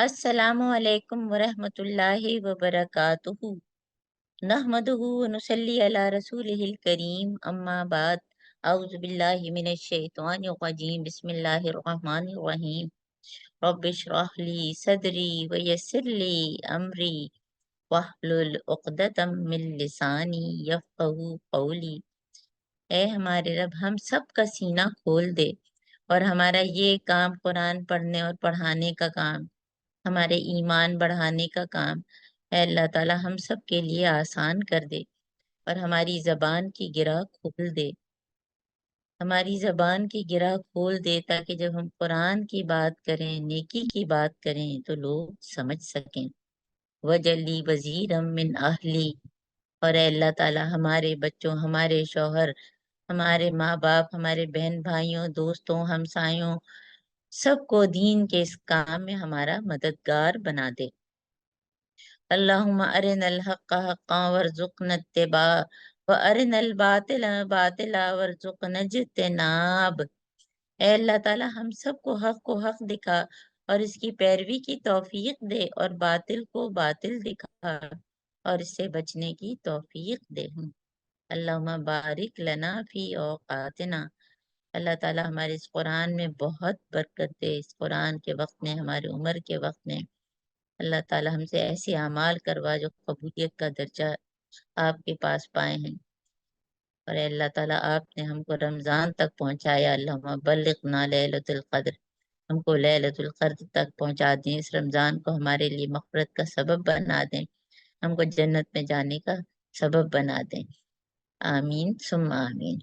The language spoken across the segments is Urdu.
السلام علیکم ورحمۃ اللہ وبرکاتہ۔ نحمدہ ونصلی علی رسولہ الکریم، اما بعد، اعوذ باللہ من الشیطان الرجیم، بسم اللہ الرحمن الرحیم۔ رب اشرح لی صدری ویسر لی امری واحلل عقدۃ من لسانی یفقہوا قولی۔ اے ہمارے رب، ہم سب کا سینہ کھول دے اور ہمارا یہ کام قرآن پڑھنے اور پڑھانے کا کام، ہمارے ایمان بڑھانے کا کام، اے اللہ تعالیٰ ہم سب کے لیے آسان کر دے اور ہماری زبان کی گرہ کھول دے، ہماری زبان کی گرہ کھول دے تاکہ جب ہم قرآن کی بات کریں، نیکی کی بات کریں تو لوگ سمجھ سکیں۔ وجلی وزیرم من اہلی، اور اے اللہ تعالیٰ ہمارے بچوں، ہمارے شوہر، ہمارے ماں باپ، ہمارے بہن بھائیوں، دوستوں، ہمسایوں، سب کو دین کے اس کام میں ہمارا مددگار بنا دے۔ اللہم ارنا الحق حقا وارزقنا اتباع وارنا الباطل باطلا وارزقنا اجتناب۔ اے اللہ تعالیٰ ہم سب کو حق دکھا اور اس کی پیروی کی توفیق دے، اور باطل کو باطل دکھا اور اس سے بچنے کی توفیق دے۔ اللہم بارک لنا فی اوقاتنا، اللہ تعالیٰ ہمارے اس قرآن میں بہت برکت دے، اس قرآن کے وقت میں، ہماری عمر کے وقت میں اللہ تعالیٰ ہم سے ایسے اعمال کروا جو قبولیت کا درجہ آپ کے پاس پائے ہیں۔ اور اے اللہ تعالیٰ آپ نے ہم کو رمضان تک پہنچایا، اللہم بلغنا لیلۃ القدر، ہم کو لیلۃ القدر تک پہنچا دیں، اس رمضان کو ہمارے لیے مغفرت کا سبب بنا دیں، ہم کو جنت میں جانے کا سبب بنا دیں، آمین ثم آمین۔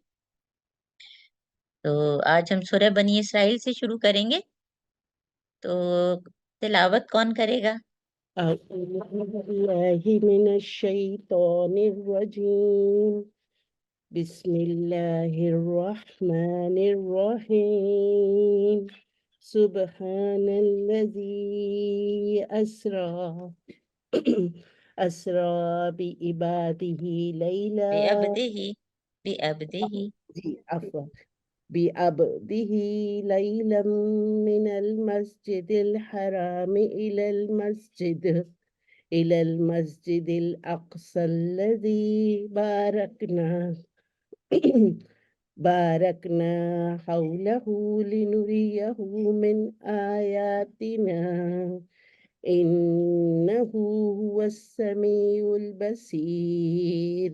تو آج ہم سورہ بنی اسرائیل سے شروع کریں گے، تو تلاوت کون کرے گا؟ أعوذ بالله من الشيطان الرجيم بسم الله الرحمن الرحيم سبحان الذي أسرى بعباده ليلا بِعَبْدِهِ عفوا بعبده ليلا من المسجد الحرام إلى المسجد الأقصى الذي باركنا حوله لنريه من آياتنا إنه هو السميع البصير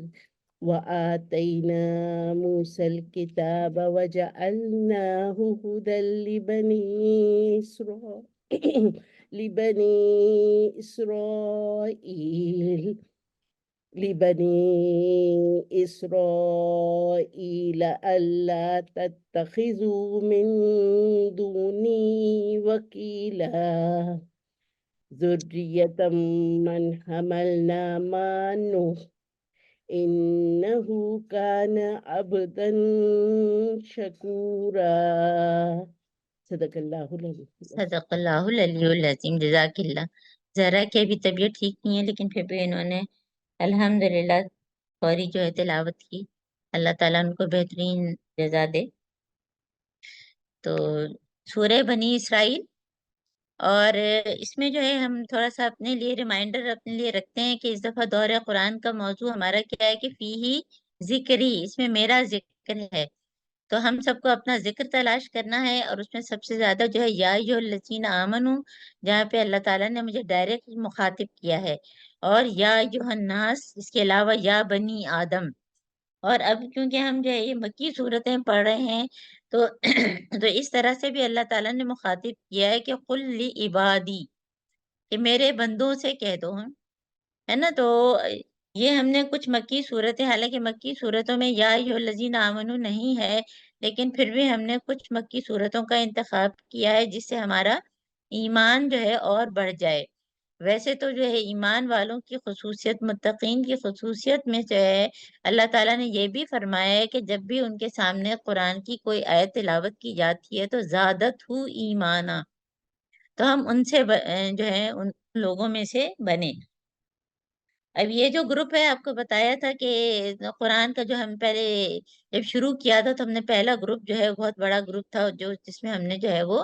وآتينا موسى الكتاب وجعلناه هدى لبني إسرائيل ألا تتخذوا من دوني وكيلا ذرية من حملنا مع نوح إنه كان عبدا شكورا صدق اللہ العظیم۔ صدق اللہ العلی العظیم، جزاک اللہ۔ زہرا کی ابھی طبیعت ٹھیک نہیں ہے، لیکن پھر بھی انہوں نے الحمدللہ فوری جو ہے تلاوت کی، اللہ تعالیٰ ان کو بہترین جزا دے۔ تو سورہ بنی اسرائیل، اور اس میں جو ہے ہم تھوڑا سا اپنے لیے ریمائنڈر اپنے لیے رکھتے ہیں کہ اس دفعہ دورہ قرآن کا موضوع ہمارا کیا ہے کہ فیہی ذکری، اس میں میرا ذکر ہے، تو ہم سب کو اپنا ذکر تلاش کرنا ہے، اور اس میں سب سے زیادہ جو ہے یا ایھا الذین آمنو، جہاں پہ اللہ تعالیٰ نے مجھے ڈائریکٹ مخاطب کیا ہے، اور یا ایھا الناس، اس کے علاوہ یا بنی آدم۔ اور اب کیونکہ ہم جو ہے یہ مکی صورتیں پڑھ رہے ہیں، تو تو اس طرح سے بھی اللہ تعالیٰ نے مخاطب کیا ہے کہ قل لعبادی، کہ میرے بندوں سے کہہ دو، ہے نا۔ تو یہ ہم نے کچھ مکی صورتیں، حالانکہ مکی صورتوں میں یا ایھا الذین آمنو نہیں ہے، لیکن پھر بھی ہم نے کچھ مکی صورتوں کا انتخاب کیا ہے جس سے ہمارا ایمان جو ہے اور بڑھ جائے۔ ویسے تو جو ہے ایمان والوں کی خصوصیت، متقین کی خصوصیت میں جو ہے اللہ تعالیٰ نے یہ بھی فرمایا ہے کہ جب بھی ان کے سامنے قرآن کی کوئی آیت تلاوت کی جاتی ہے تو زادت ہو ایمانا، تو ہم ان سے جو ہے ان لوگوں میں سے بنے۔ اب یہ جو گروپ ہے، آپ کو بتایا تھا کہ قرآن کا جو ہم پہلے جب شروع کیا تھا تو ہم نے پہلا گروپ جو ہے بہت بڑا گروپ تھا، جو جس میں ہم نے جو ہے وہ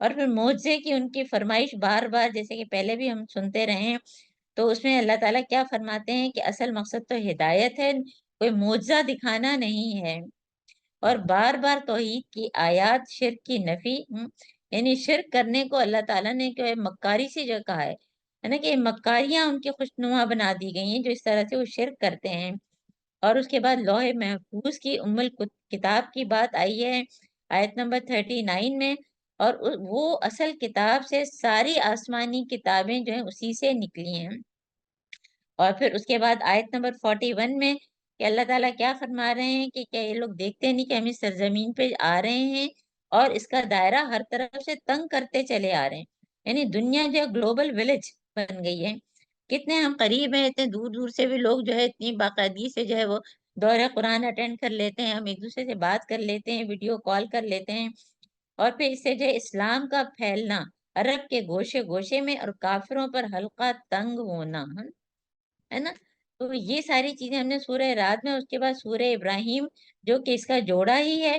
اور پھر معجزے کی ان کی فرمائش بار بار، جیسے کہ پہلے بھی ہم سنتے رہے ہیں، تو اس میں اللہ تعالیٰ کیا فرماتے ہیں کہ اصل مقصد تو ہدایت ہے، کوئی معجزہ دکھانا نہیں ہے۔ اور بار بار توحید کی آیات، شرک کی نفی، یعنی شرک کرنے کو اللہ تعالیٰ نے کہ مکاری سے جو کہا ہے نا، کہ مکاریاں ان کی خوشنما بنا دی گئی ہیں جو اس طرح سے وہ شرک کرتے ہیں۔ اور اس کے بعد لوح محفوظ کی کتاب کی بات آئی ہے آیت نمبر 39 میں، اور وہ اصل کتاب سے ساری آسمانی کتابیں جو ہیں اسی سے نکلی ہیں۔ اور پھر اس کے بعد آیت نمبر 41 میں کہ اللہ تعالیٰ کیا فرما رہے ہیں کہ کیا یہ لوگ دیکھتے نہیں کہ ہم اس سرزمین پہ آ رہے ہیں اور اس کا دائرہ ہر طرف سے تنگ کرتے چلے آ رہے ہیں، یعنی دنیا جو ہے گلوبل ولیج بن گئی ہے۔ کتنے ہم قریب ہیں، اتنے دور دور سے بھی لوگ جو ہے اتنی باقاعدگی سے جو ہے وہ دورہ قرآن اٹینڈ کر لیتے ہیں، ہم ایک دوسرے سے بات کر لیتے ہیں، ویڈیو کال کر لیتے ہیں، اور پھر اس سے جو ہے اسلام کا پھیلنا عرب کے گوشے گوشے میں اور کافروں پر حلقہ تنگ ہونا ہے نا۔ تو یہ ساری چیزیں ہم نے سورہ رات میں، اس کے بعد سورہ ابراہیم جو کہ اس کا جوڑا ہی ہے۔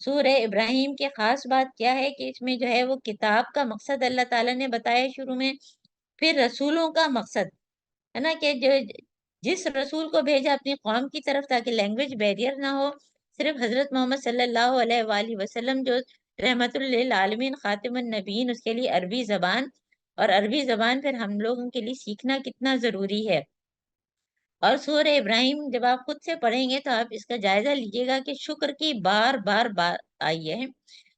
سورہ ابراہیم کی خاص بات کیا ہے کہ اس میں جو ہے وہ کتاب کا مقصد اللہ تعالیٰ نے بتایا شروع میں، پھر رسولوں کا مقصد ہے نا، کہ جو جس رسول کو بھیجا اپنی قوم کی طرف تاکہ لینگویج بیریئر نہ ہو، صرف حضرت محمد صلی اللہ علیہ وآلہ وسلم جو رحمت للعالمین خاتم النبیین، اس کے لیے عربی زبان، اور عربی زبان پھر ہم لوگوں کے لیے سیکھنا کتنا ضروری ہے۔ اور سورہ ابراہیم جب آپ خود سے پڑھیں گے تو آپ اس کا جائزہ لیجیے گا کہ شکر کی بار بار بات آئی ہے،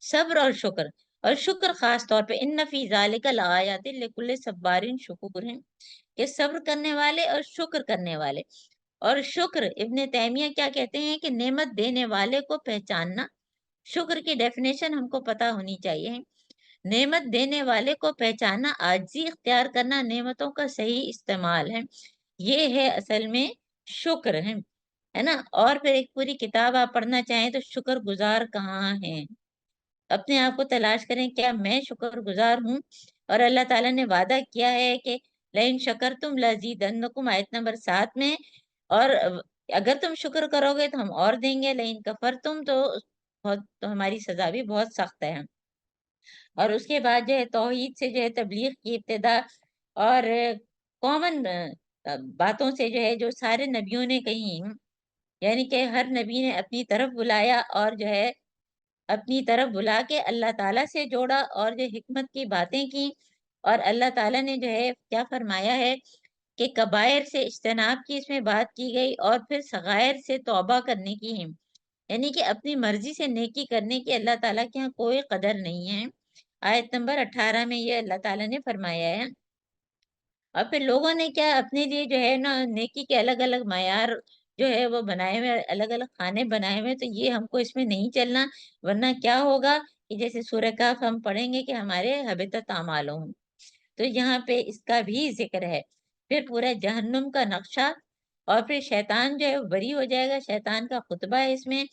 صبر اور شکر، اور شکر خاص طور پہ ان فی ذالک لآیات لکل صبار شکور ہیں، کہ صبر کرنے والے اور شکر کرنے والے۔ اور شکر، ابن تیمیہ کیا کہتے ہیں کہ نعمت دینے والے کو پہچاننا، شکر کی ڈیفینیشن ہم کو پتا ہونی چاہیے، نعمت دینے والے کو پہچاننا، عاجزی اختیار کرنا، نعمتوں کا صحیح استعمال ہے، یہ ہے اصل میں شکر ہے نا۔ اور پھر ایک پوری کتاب آپ پڑھنا چاہیں تو شکر گزار کہاں ہیں، اپنے آپ کو تلاش کریں، کیا میں شکر گزار ہوں؟ اور اللہ تعالیٰ نے وعدہ کیا ہے کہ لئن شکرتم لازیدنکم، آیت نمبر 7 میں، اور اگر تم شکر کرو گے تو ہم اور دیں گے، لئن کفرتم تو ہماری سزا بھی بہت سخت ہے۔ اور اس کے بعد جو ہے توحید سے جو ہے تبلیغ کی ابتدا، اور کامن باتوں سے جو ہے جو سارے نبیوں نے کہی، یعنی کہ ہر نبی نے اپنی طرف بلایا، اور جو ہے اپنی طرف بلا کے اللہ تعالیٰ سے جوڑا، اور جو حکمت کی باتیں کی، اور اللہ تعالیٰ نے جو ہے کیا فرمایا ہے کہ کبائر سے اجتناب کی اس میں بات کی گئی، اور پھر صغائر سے توبہ کرنے کی ہے، یعنی کہ اپنی مرضی سے نیکی کرنے کی اللہ تعالیٰ کے ہاں کوئی قدر نہیں ہے۔ آیت نمبر 18 میں یہ اللہ تعالیٰ نے فرمایا ہے۔ اور پھر لوگوں نے کیا اپنے لیے جو ہے نا نیکی کے الگ الگ معیار جو ہے وہ بنائے ہوئے، الگ الگ کھانے بنائے ہوئے، تو یہ ہم کو اس میں نہیں چلنا، ورنہ کیا ہوگا کہ جیسے سورہ کہف ہم پڑھیں گے کہ ہمارے حبطت اعمالہم، تو یہاں پہ اس کا بھی ذکر ہے۔ پھر پورا جہنم کا نقشہ، اور پھر شیطان جو ہے وہ بری ہو جائے گا، شیطان کا خطبہ ہے اس میں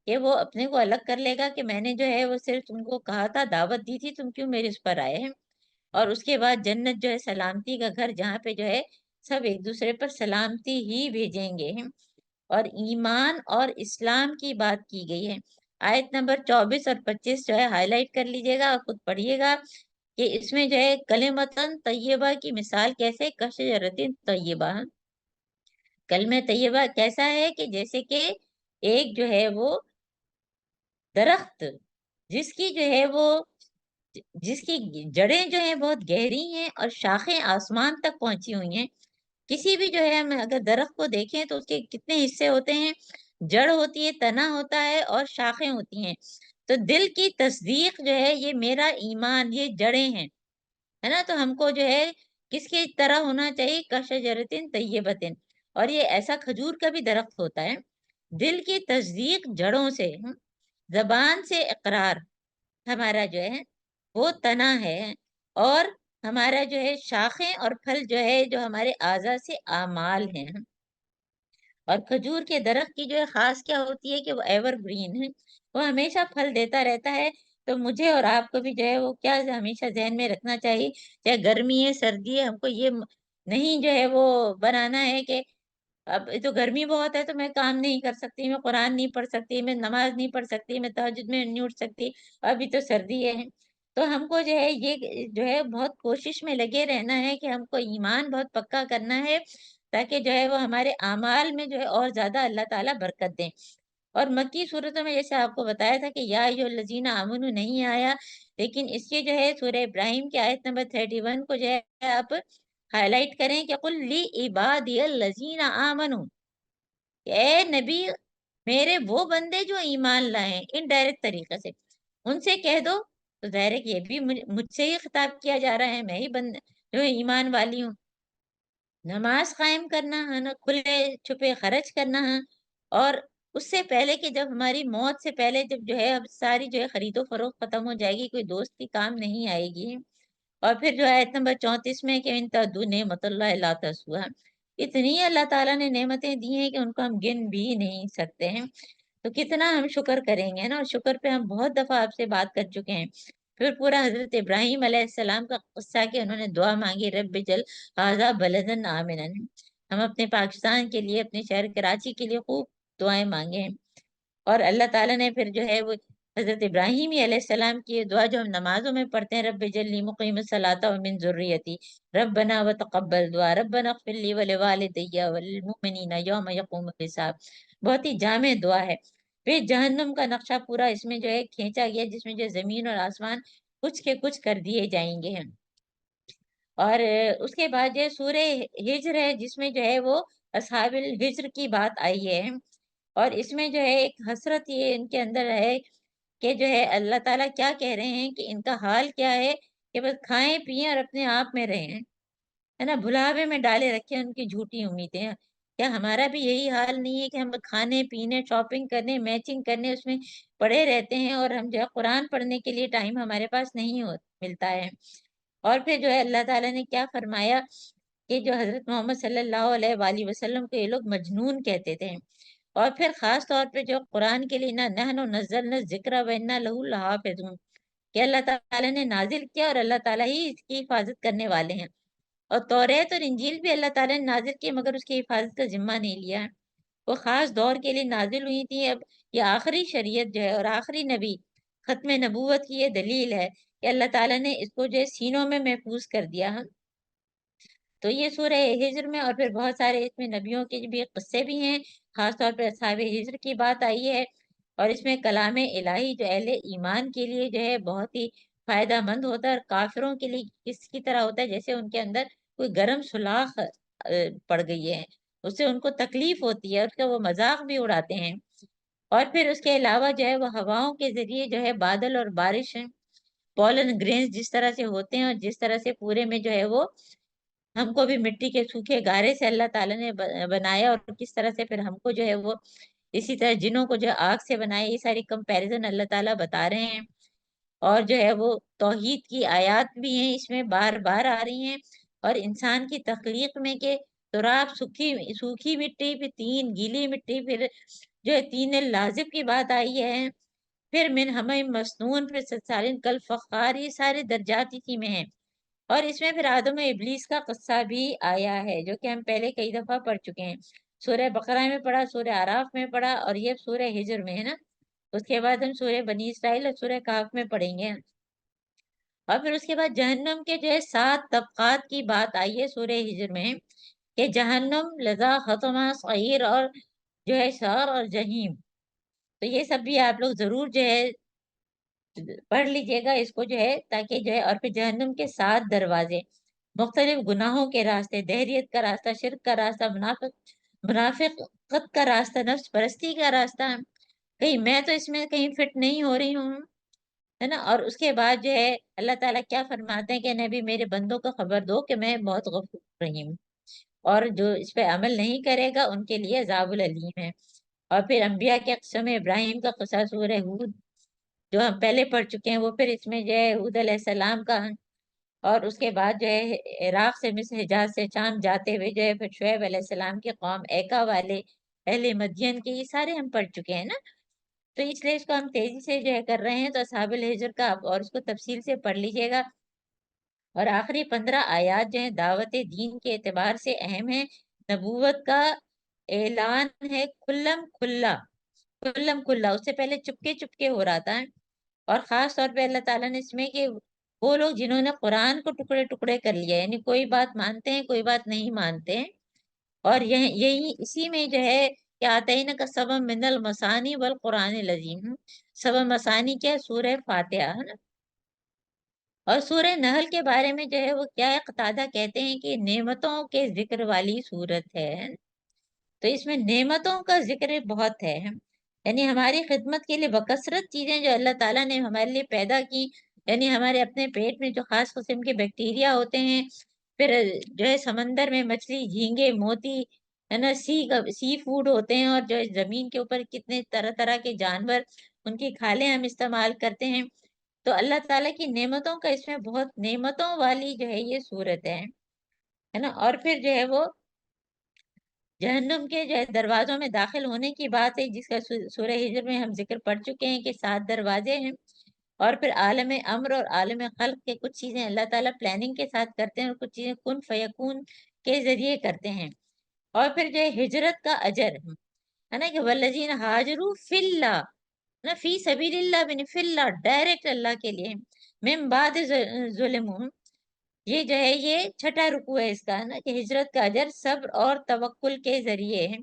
کہ وہ اپنے کو الگ کر لے گا کہ میں نے جو ہے وہ صرف تم کو کہا تھا، دعوت دی تھی، تم کیوں میرے اس پر آئے ہیں۔ اور اس کے بعد جنت جو ہے سلامتی کا گھر، جہاں پہ جو ہے سب ایک دوسرے پر سلامتی ہی بھیجیں گے۔ اور ایمان اور اسلام کی بات کی گئی ہے، آیت نمبر 24 اور 25 جو ہے ہائی لائٹ کر لیجئے گا اور خود پڑھیے گا کہ اس میں جو ہے کلمتن طیبہ کی مثال کیسے، کشجرتن طیبہ، کلمہ طیبہ کیسا ہے کہ جیسے کہ ایک جو ہے وہ درخت جس کی جو ہے وہ جس کی جڑیں جو ہیں بہت گہری ہیں اور شاخیں آسمان تک پہنچی ہوئی ہیں۔ کسی بھی جو ہے ہم اگر درخت کو دیکھیں تو اس کے کتنے حصے ہوتے ہیں، جڑ ہوتی ہے، تنا ہوتا ہے، اور شاخیں ہوتی ہیں۔ تو دل کی تصدیق جو ہے یہ میرا ایمان، یہ جڑیں ہیں، ہے نا۔ تو ہم کو جو ہے کس کی طرح ہونا چاہیے، کشجرتن طیبتن، اور یہ ایسا کھجور کا بھی درخت ہوتا ہے۔ دل کی تصدیق جڑوں سے، زبان سے اقرار ہمارا جو ہے وہ تنا ہے، اور ہمارا جو ہے شاخیں اور پھل جو ہے جو ہمارے اعضاء سے اعمال ہیں۔ اور کھجور کے درخت کی جو ہے خاص کیا ہوتی ہے کہ وہ ایور گرین ہے، وہ ہمیشہ پھل دیتا رہتا ہے۔ تو مجھے اور آپ کو بھی جو ہے وہ کیا ہمیشہ ذہن میں رکھنا چاہیے، چاہے گرمی ہے سردی ہے، ہم کو یہ نہیں جو ہے وہ بنانا ہے کہ اب تو گرمی بہت ہے تو میں کام نہیں کر سکتی، میں قرآن نہیں پڑھ سکتی، میں نماز نہیں پڑھ سکتی، میں تہجد میں نہیں اٹھ سکتی، ابھی تو سردی ہے۔ تو ہم کو جو ہے یہ جو ہے بہت کوشش میں لگے رہنا ہے کہ ہم کو ایمان بہت پکا کرنا ہے، تاکہ جو ہے وہ ہمارے اعمال میں جو ہے اور زیادہ اللہ تعالیٰ برکت دیں۔ اور مکی صورتوں میں جیسے آپ کو بتایا تھا کہ یا ایھا الذین آمنو نہیں آیا، لیکن اس کے جو ہے سورہ ابراہیم کی آیت نمبر 31 کو جو ہے آپ ہائی لائٹ کریں کہ قل لی عبادی الذین آمنو، کہ اے نبی میرے وہ بندے جو ایمان لائے ہیں، انڈائریکٹ طریقے سے ان سے کہہ دو۔ تو ظاہر ہے کہ یہ بھی مجھ سے ہی خطاب کیا جا رہا ہے، میں ہی جو ہے ایمان والی ہوں۔ نماز قائم کرنا ہے نا، کھلے چھپے خرچ کرنا ہے، اور اس سے پہلے کہ جب ہماری موت سے پہلے جب جو ہے اب ساری جو ہے خرید و فروخت ختم ہو جائے گی، کوئی دوستی کام نہیں آئے گی، اور پھر جو ہے آیت نمبر 34 میں کہ ان تعدوا نعمت اللہ لا تحصوها، اتنی اللہ تعالیٰ نے نعمتیں دی ہیں کہ ان کو ہم گن بھی نہیں سکتے ہیں۔ تو کتنا ہم شکر کریں گے نا، اور شکر پہ ہم بہت دفعہ آپ سے بات کر چکے ہیں۔ پھر پورا حضرت ابراہیم علیہ السلام کا قصہ کہ انہوں نے دعا مانگی، رب جل ھذا بلدن آمنا، ہم اپنے پاکستان کے لیے، اپنے شہر کراچی کے لیے خوب دعائیں مانگے ہیں۔ اور اللہ تعالیٰ نے پھر جو ہے وہ حضرت ابراہیم علیہ السلام کی یہ دعا جو ہم نمازوں میں پڑھتے ہیں، رب جلی مقیم الصلاۃ ومن ذریتی ربنا وتقبل دعا ربنا اغفر لی ولوالدی وللمؤمنین یوم یقوم الحساب، بہت ہی جامع دعا ہے۔ پھر جہنم کا نقشہ پورا اس میں جو ہے کھینچا گیا، جس میں جو زمین اور آسمان کچھ کے کچھ کر دیے جائیں گے ہیں۔ اور اس کے بعد جو ہے سورہ ہجر ہے، جس میں جو ہے وہ اصحاب الحجر کی بات آئی ہے، اور اس میں جو ہے ایک حسرت یہ ان کے اندر ہے کہ جو ہے اللہ تعالیٰ کیا کہہ رہے ہیں کہ ان کا حال کیا ہے کہ بس کھائیں پیئیں اور اپنے آپ میں رہیں، ہے نا، بھلاوے میں ڈالے رکھے ان کی جھوٹی امیدیں ہیں۔ کیا ہمارا بھی یہی حال نہیں ہے کہ ہم کھانے پینے شاپنگ کرنے میچنگ کرنے اس میں پڑے رہتے ہیں، اور ہم جو ہے قرآن پڑھنے کے لیے ٹائم ہمارے پاس نہیں ملتا ہے؟ اور پھر جو ہے اللہ تعالیٰ نے کیا فرمایا کہ جو حضرت محمد صلی اللہ علیہ وآلہ وسلم کو یہ لوگ مجنون کہتے تھے، اور پھر خاص طور پہ جو قرآن کے لیے نحن نزلنا الذکر وإنا لہ لحافظون، کہ اللہ تعالیٰ نے نازل کیا اور اللہ تعالیٰ ہی اس کی حفاظت کرنے والے ہیں۔ اور توریت اور انجیل بھی اللہ تعالیٰ نے نازل کی، مگر اس کی حفاظت کا ذمہ نہیں لیا ہے، وہ خاص دور کے لیے نازل ہوئی تھی۔ اب یہ آخری شریعت جو ہے اور آخری نبی، ختم نبوت کی یہ دلیل ہے کہ اللہ تعالیٰ نے اس کو جو ہے سینوں میں محفوظ کر دیا ہے۔ تو یہ سورہ ہجر میں، اور پھر بہت سارے اس میں نبیوں کے بھی قصے بھی ہیں، خاص طور پر اصحاب ہجر کی بات آئی ہے، اور اس میں کلام الہی جو اہل ایمان کے لیے جو ہے بہت ہی فائدہ مند ہوتا ہے، اور کافروں کے لیے کس کی طرح ہوتا ہے جیسے ان کے اندر کوئی گرم سلاخ پڑ گئی ہے، اس سے ان کو تکلیف ہوتی ہے، اس کا وہ مذاق بھی اڑاتے ہیں۔ اور پھر اس کے علاوہ جو ہے وہ ہواؤں کے ذریعے جو ہے بادل اور بارش ہیں، پولن گرینز جس طرح سے ہوتے ہیں، اور جس طرح سے پورے میں جو ہے وہ ہم کو بھی مٹی کے سوکھے گارے سے اللہ تعالیٰ نے بنایا، اور کس طرح سے پھر ہم کو جو ہے وہ اسی طرح جنوں کو جو آگ سے بنایا، یہ ساری کمپیریزن اللہ تعالیٰ بتا رہے ہیں۔ اور جو ہے وہ توحید کی آیات بھی ہیں، اس میں بار بار آ رہی ہیں، اور انسان کی تخلیق میں کہ تراب سوکھی مٹی، پھر تین گیلی مٹی، پھر جو ہے تین لازب کی بات آئی ہے، پھر من ہمیں مسنون، پھر سالن کل فخار، یہ سارے درجات اسی میں ہیں۔ اور اس میں پھر آدم و ابلیس کا قصہ بھی آیا ہے، جو کہ ہم پہلے کئی دفعہ پڑھ چکے ہیں، سورہ بقرہ میں پڑھا، سورہ اعراف میں پڑھا، اور یہ سورہ ہجر میں ہے نا۔ اس کے بعد ہم سورہ بنی اسرائیل اور سورہ کہف میں پڑھیں گے، اور پھر اس کے بعد جہنم کے جو ہے 7 طبقات کی بات آئی ہے سورہ ہجر میں، کہ جہنم لظا ختمہ سعیر، اور جو ہے سعر اور جہیم، تو یہ سب بھی آپ لوگ ضرور جو ہے پڑھ لیجئے گا اس کو جو ہے، تاکہ جو ہے، اور پھر جہنم کے 7 دروازے، مختلف گناہوں کے راستے، دہریت کا راستہ، شرک کا راستہ، منافقت کا راستہ، نفس پرستی کا راستہ، کہیں میں تو اس میں کہیں فٹ نہیں ہو رہی ہوں، ہے نا۔ اور اس کے بعد جو ہے اللہ تعالیٰ کیا فرماتے ہیں کہ نبی میرے بندوں کو خبر دو کہ میں بہت غفور رحیم ہوں، اور جو اس پہ عمل نہیں کرے گا ان کے لیے عذاب العلیم ہے۔ اور پھر انبیاء کے قصم ابراہیم کا قصہ سورہ ہود جو ہم پہلے پڑھ چکے ہیں، وہ پھر اس میں جو ہے ہود علیہ السلام کا، اور اس کے بعد جو ہے عراق سے مصر حجاز سے شام جاتے ہوئے جو ہے پھر شعیب علیہ السلام کی قوم ایکا والے، اہل مدین کے، یہ سارے ہم پڑھ چکے ہیں نا۔ تو اس لیے اس کو ہم تیزی سے جو ہے کر رہے ہیں، تو اصحاب الحجر کا آپ اور اس کو تفصیل سے پڑھ لیجئے گا۔ اور آخری 15 آیات جو ہیں دعوت دین کے اعتبار سے اہم ہیں، نبوت کا اعلان ہے کھلم کھلا، کھلم کھلا، اس سے پہلے چپکے چپکے ہو رہا تھا، اور خاص طور پہ اللہ تعالیٰ نے اس میں کہ وہ لوگ جنہوں نے قرآن کو ٹکڑے ٹکڑے کر لیا، یعنی کوئی بات مانتے ہیں کوئی بات نہیں مانتے ہیں، اور یہی اسی میں جو ہے کہ آتینہ کا سبب من المثانی والقرآن العظیم، سبب مثانی کیا ہے؟ سورہ فاتحہ ہے نا۔ اور سورہ نحل کے بارے میں جو ہے وہ کیا ہے، قتادہ کہتے ہیں کہ نعمتوں کے ذکر والی سورت ہے، تو اس میں نعمتوں کا ذکر بہت ہے، یعنی ہماری خدمت کے لیے بکثرت چیزیں جو اللہ تعالیٰ نے ہمارے لیے پیدا کی، یعنی ہمارے اپنے پیٹ میں جو خاص قسم کے بیکٹیریا ہوتے ہیں، پھر جو ہے سمندر میں مچھلی، جھینگے، موتی ہے نا، سی فوڈ ہوتے ہیں، اور جو ہے زمین کے اوپر کتنے طرح طرح کے جانور، ان کی کھالیں ہم استعمال کرتے ہیں، تو اللہ تعالیٰ کی نعمتوں کا اس میں بہت نعمتوں والی جو ہے یہ صورت ہے نا۔ اور پھر جو ہے وہ جہنم کے جو ہے دروازوں میں داخل ہونے کی بات ہے، جس کا سورہ ہجر میں ہم ذکر پڑھ چکے ہیں کہ 7 دروازے ہیں، اور پھر عالم امر اور عالم خلق کے کچھ چیزیں اللہ تعالیٰ پلاننگ کے ساتھ کرتے ہیں، اور کچھ چیزیں کن فیکون کے ذریعے کرتے ہیں، اور پھر جو ہے ہجرت کا اجر ہے نا کہ والذین ہاجروا فی اللہ نا، فی سبیل اللہ بن فی اللہ، ڈائریکٹ اللہ کے لیے، من بعد ظلم، یہ جو ہے یہ چھٹا رکوع ہے اس کا نا کہ ہجرت کا اجر صبر اور توکل کے ذریعے ہے۔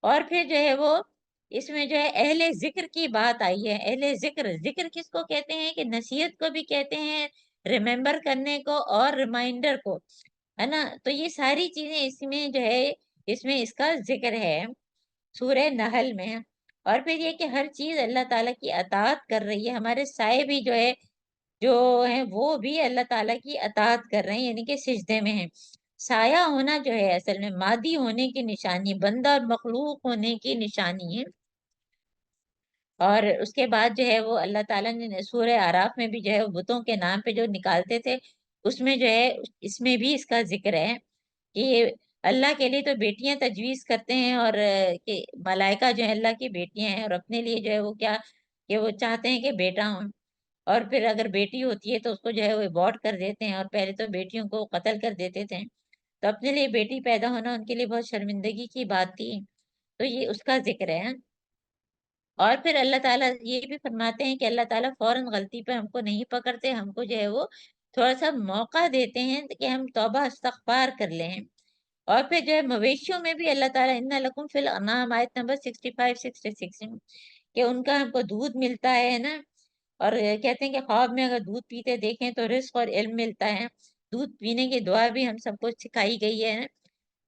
اور پھر جو ہے وہ اس میں جو ہے اہل ذکر کی بات آئی ہے، اہل ذکر، ذکر کس کو کہتے ہیں کہ نصیحت کو بھی کہتے ہیں، ریممبر کرنے کو اور ریمائنڈر کو، ہے نا، تو یہ ساری چیزیں اس میں جو ہے اس میں اس کا ذکر ہے سورہ نحل میں۔ اور پھر یہ کہ ہر چیز اللہ تعالیٰ کی اطاعت کر رہی ہے، ہمارے سائے بھی جو ہے جو ہیں وہ بھی اللہ تعالیٰ کی اطاعت کر رہے ہیں، یعنی کہ سجدے میں ہیں۔ سایہ ہونا جو ہے اصل میں مادی ہونے کی نشانی، بندہ اور مخلوق ہونے کی نشانی ہے۔ اور اس کے بعد جو ہے وہ اللہ تعالیٰ نے سورہ اعراف میں بھی جو ہے وہ بتوں کے نام پہ جو نکالتے تھے، اس میں جو ہے اس میں بھی اس کا ذکر ہے کہ اللہ کے لیے تو بیٹیاں تجویز کرتے ہیں، اور کہ ملائکہ جو ہے اللہ کی بیٹیاں ہیں، اور اپنے لیے جو ہے وہ کیا کہ وہ چاہتے ہیں کہ بیٹا ہوں، اور پھر اگر بیٹی ہوتی ہے تو اس کو جو ہے وہ ابورٹ کر دیتے ہیں، اور پہلے تو بیٹیوں کو قتل کر دیتے تھے، تو اپنے لیے بیٹی پیدا ہونا ان کے لیے بہت شرمندگی کی بات تھی، تو یہ اس کا ذکر ہے۔ اور پھر اللہ تعالیٰ یہ بھی فرماتے ہیں کہ اللہ تعالیٰ فوراً غلطی پہ ہم کو نہیں پکڑتے، ہم کو جو ہے وہ تھوڑا سا موقع دیتے ہیں کہ ہم توبہ استغفار کر لیں۔ اور پھر جو ہے مویشیوں میں بھی اللہ تعالیٰ ان لکم فی الانعام، آیت نمبر 65 66 کہ ان کا ہم کو دودھ ملتا ہے نا، اور کہتے ہیں کہ خواب میں اگر دودھ پیتے دیکھیں تو رزق اور علم ملتا ہے، دودھ پینے کی دعا بھی ہم سب کو سکھائی گئی ہے نا،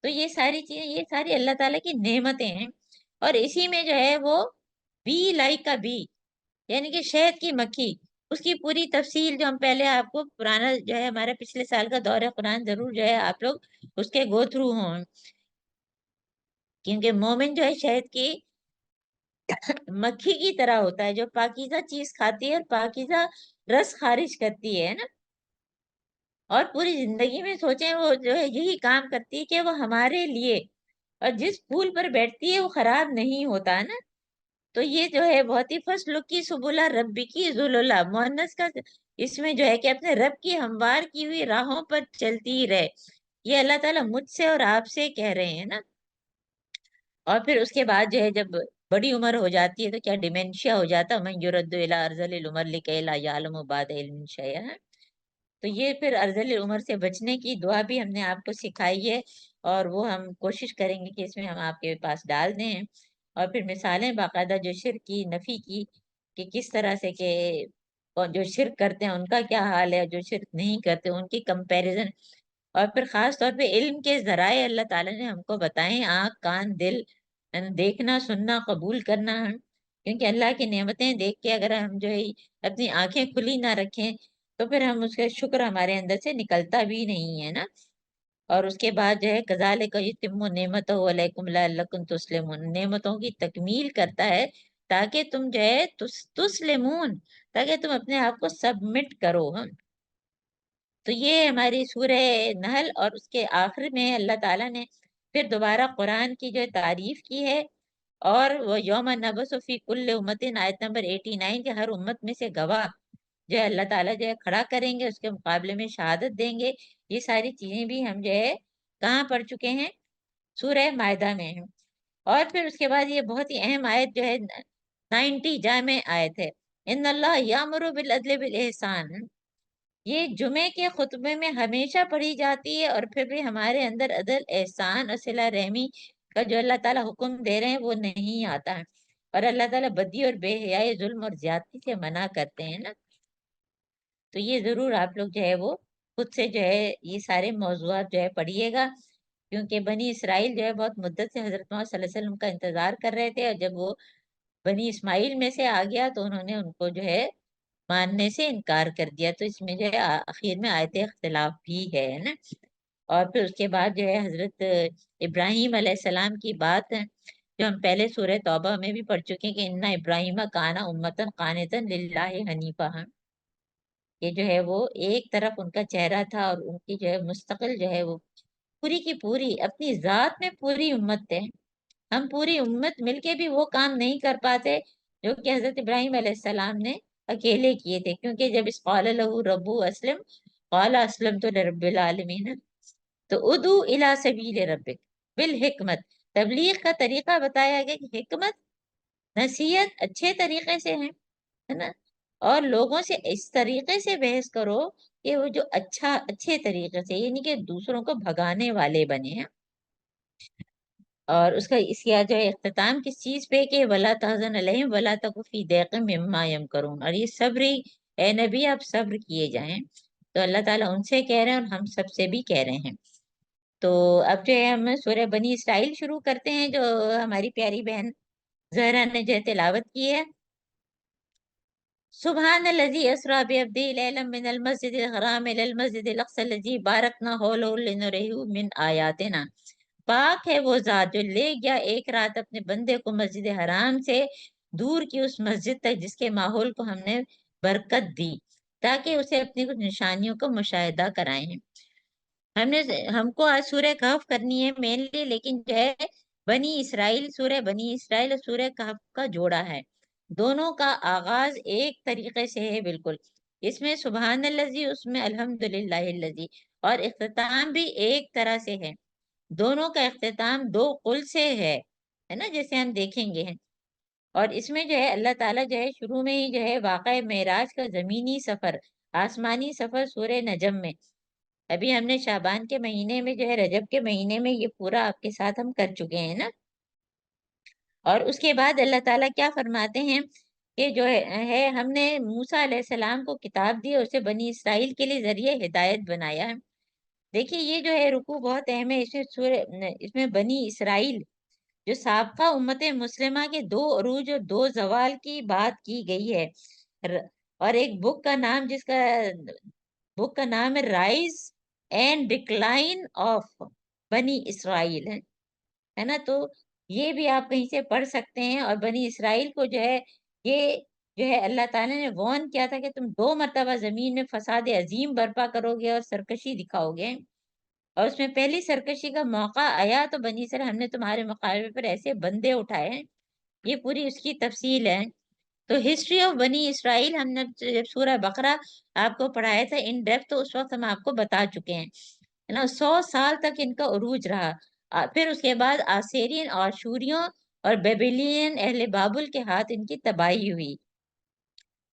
تو یہ ساری چیزیں یہ ساری اللہ تعالیٰ کی نعمتیں ہیں۔ اور اسی میں جو ہے وہ بی لائک کا بی، یعنی کہ شہد کی مکھی، اس کی پوری تفصیل جو ہم پہلے آپ کو پرانا جو ہے ہمارے پچھلے سال کا دورہ قرآن ضرور جو ہے آپ لوگ اس کے گو تھرو ہوں، کیونکہ مومن جو ہے شہد کی مکھی کی طرح ہوتا ہے، جو پاکیزہ چیز کھاتی ہے اور پاکیزہ رس خارج کرتی ہے نا، اور پوری زندگی میں سوچیں وہ جو ہے یہی کام کرتی ہے کہ وہ ہمارے لیے، اور جس پھول پر بیٹھتی ہے وہ خراب نہیں ہوتا ہے نا، تو یہ جو ہے بہت ہی فصل کی سبلا ربی کی ذللا مؤنث کا اس میں جو ہے کہ اپنے رب کی ہموار کی ہوئی راہوں پر چلتی رہے، یہ اللہ تعالیٰ مجھ سے اور آپ سے کہہ رہے ہیں نا۔ اور پھر اس کے بعد جو ہے جب بڑی عمر ہو جاتی ہے تو کیا ڈیمینشیا ہو جاتا ہے، من یرد الی ارذل العمر لکئی لا یعلم بعد علم شیئا، تو یہ پھر ارذل عمر سے بچنے کی دعا بھی ہم نے آپ کو سکھائی ہے، اور وہ ہم کوشش کریں گے کہ اس میں ہم آپ کے پاس ڈال دیں، اور پھر مثالیں باقاعدہ جو شرک کی نفی کی کہ کس طرح سے کہ اور جو شرک کرتے ہیں ان کا کیا حال ہے، جو شرک نہیں کرتے ان کی کمپیریزن، اور پھر خاص طور پہ علم کے ذرائع اللہ تعالیٰ نے ہم کو بتائیں، آنکھ کان دل، دیکھنا سننا قبول کرنا ہے، کیونکہ اللہ کی نعمتیں دیکھ کے اگر ہم جو ہے اپنی آنکھیں کھلی نہ رکھیں تو پھر ہم اس کا شکر ہمارے اندر سے نکلتا بھی نہیں ہے نا۔ اور اس کے بعد جو ہے کذالک یتم نعمتہ علیکم لعلکم تسلمون، نعمتوں کی تکمیل کرتا ہے تاکہ تم جو ہے تسلمون، تاکہ تم اپنے آپ کو سبمٹ کرو ہم۔ تو یہ ہماری سورہ نحل، اور اس کے آخر میں اللہ تعالیٰ نے پھر دوبارہ قرآن کی جو تعریف کی ہے، اور وہ یوم نبعث فی کل امت، آیت نمبر 89 کے ہر امت میں سے گواہ جو ہے اللہ تعالیٰ جو ہے کھڑا کریں گے، اس کے مقابلے میں شہادت دیں گے، یہ ساری چیزیں بھی ہم جو ہے کہاں پڑھ چکے ہیں، سورہ مائدہ میں ہیں۔ اور پھر اس کے بعد یہ بہت ہی اہم آیت جو ہے 90 جامع آیت ہے، ان اللہ یامر بالعدل بالاحسان، یہ جمعے کے خطبے میں ہمیشہ پڑھی جاتی ہے، اور پھر بھی ہمارے اندر عدل، احسان اور صلہ رحمی کا جو اللہ تعالیٰ حکم دے رہے ہیں وہ نہیں آتا ہے، اور اللہ تعالیٰ بدی اور بے حیائی، ظلم اور زیادتی سے منع کرتے ہیں نا۔ تو یہ ضرور آپ لوگ جو ہے وہ خود سے جو ہے یہ سارے موضوعات جو ہے پڑھیے گا، کیونکہ بنی اسرائیل جو ہے بہت مدت سے حضرت محمد صلی اللہ علیہ وسلم کا انتظار کر رہے تھے، اور جب وہ بنی اسماعیل میں سے آ گیا تو انہوں نے ان کو جو ہے ماننے سے انکار کر دیا، تو اس میں جو ہے آخر میں آیت اختلاف بھی ہے نا۔ اور پھر اس کے بعد جو ہے حضرت ابراہیم علیہ السلام کی بات ہے، جو ہم پہلے سورہ توبہ میں بھی پڑھ چکے ہیں کہ انا ابراہیم کانا امتن قانتن للہ حنیفہ، یہ جو ہے وہ ایک طرف ان کا چہرہ تھا، اور ان کی جو ہے مستقل جو ہے وہ پوری کی پوری اپنی ذات میں پوری امت تھے۔ ہم پوری امت مل کے بھی وہ کام نہیں کر پاتے جو کہ حضرت ابراہیم علیہ السلام نے اکیلے کیے تھے، کیونکہ جب اس قال لہو ربو اسلم قال اسلمت لرب العالمین، تو ادعو الی سبیل ربک بالحکمت، تبلیغ کا طریقہ بتایا گیا کہ حکمت، نصیحت اچھے طریقے سے ہے نا، اور لوگوں سے اس طریقے سے بحث کرو کہ وہ جو اچھے طریقے سے، یعنی کہ دوسروں کو بھگانے والے بنے ہیں۔ اور اس کا اس کا جو ہے اختتام کس چیز پہ کہ ولا تحزن علیہم ولا تک فی ضیق مما یمکرون، اور یہ صبر، اے نبی آپ صبر کیے جائیں، تو اللہ تعالیٰ ان سے کہہ رہے ہیں اور ہم سب سے بھی کہہ رہے ہیں۔ تو اب جو ہے ہم سورہ بنی اسرائیل شروع کرتے ہیں، جو ہماری پیاری بہن زہرا نے جو ہے تلاوت کی ہے۔ سبحان الذي اسرا بعبده ليلا من المسجد الحرام الى المسجد الاقصى الذي باركنا حوله لنريه من آیاتنا، پاک ہے وہ ذات جو لے گیا ایک رات اپنے بندے کو مسجد حرام سے دور کی اس مسجد تک جس کے ماحول کو ہم نے برکت دی، تاکہ اسے اپنی کچھ نشانیوں کو مشاہدہ کرائیں۔ ہم کو آج سورہ کہف کرنی ہے مینلی، لیکن جو ہے بنی اسرائیل، سورہ بنی اسرائیل اور سورہ کہف کا جوڑا ہے، دونوں کا آغاز ایک طریقے سے ہے بالکل، اس میں سبحان الذی، اس میں الحمدللہ الذی، اور اختتام بھی ایک طرح سے ہے، دونوں کا اختتام دو قل سے ہے نا، جیسے ہم دیکھیں گے۔ اور اس میں جو ہے اللہ تعالیٰ جو ہے شروع میں ہی جو ہے واقع معراج کا زمینی سفر، آسمانی سفر سورہ نجم میں، ابھی ہم نے شعبان کے مہینے میں جو ہے رجب کے مہینے میں یہ پورا آپ کے ساتھ ہم کر چکے ہیں نا۔ اور اس کے بعد اللہ تعالیٰ کیا فرماتے ہیں کہ جو ہے ہم نے موسیٰ علیہ السلام کو کتاب دی اور اسے بنی اسرائیل کے لیے ذریعہ ہدایت بنایا ہے۔ دیکھیے یہ جو ہے رکوع بہت اہم ہے، اس میں بنی اسرائیل جو سابقہ امت مسلمہ کے دو عروج اور دو زوال کی بات کی گئی ہے، اور ایک بک کا نام ہے رائز اینڈ ڈکلائن آف بنی اسرائیل ہے نا، تو یہ بھی آپ کہیں سے پڑھ سکتے ہیں۔ اور بنی اسرائیل کو جو ہے یہ جو ہے اللہ تعالیٰ نے وارن کیا تھا کہ تم 2 مرتبہ زمین میں فساد عظیم برپا کرو گے اور سرکشی دکھاؤ گے، اور اس میں پہلی سرکشی کا موقع آیا تو بنی اسرائیل ہم نے تمہارے مقابلے پر ایسے بندے اٹھائے ہیں، یہ پوری اس کی تفصیل ہے۔ تو ہسٹری آف بنی اسرائیل ہم نے جب سورہ بقرہ آپ کو پڑھایا تھا ان ڈیپتھ، تو اس وقت ہم آپ کو بتا چکے ہیں ہے نا، 100 سال تک ان کا عروج رہا، پھر اس کے بعد آسیرین، آشوریوں اور بیبیلین اہل بابل کے ہاتھ ان کی تباہی ہوئی۔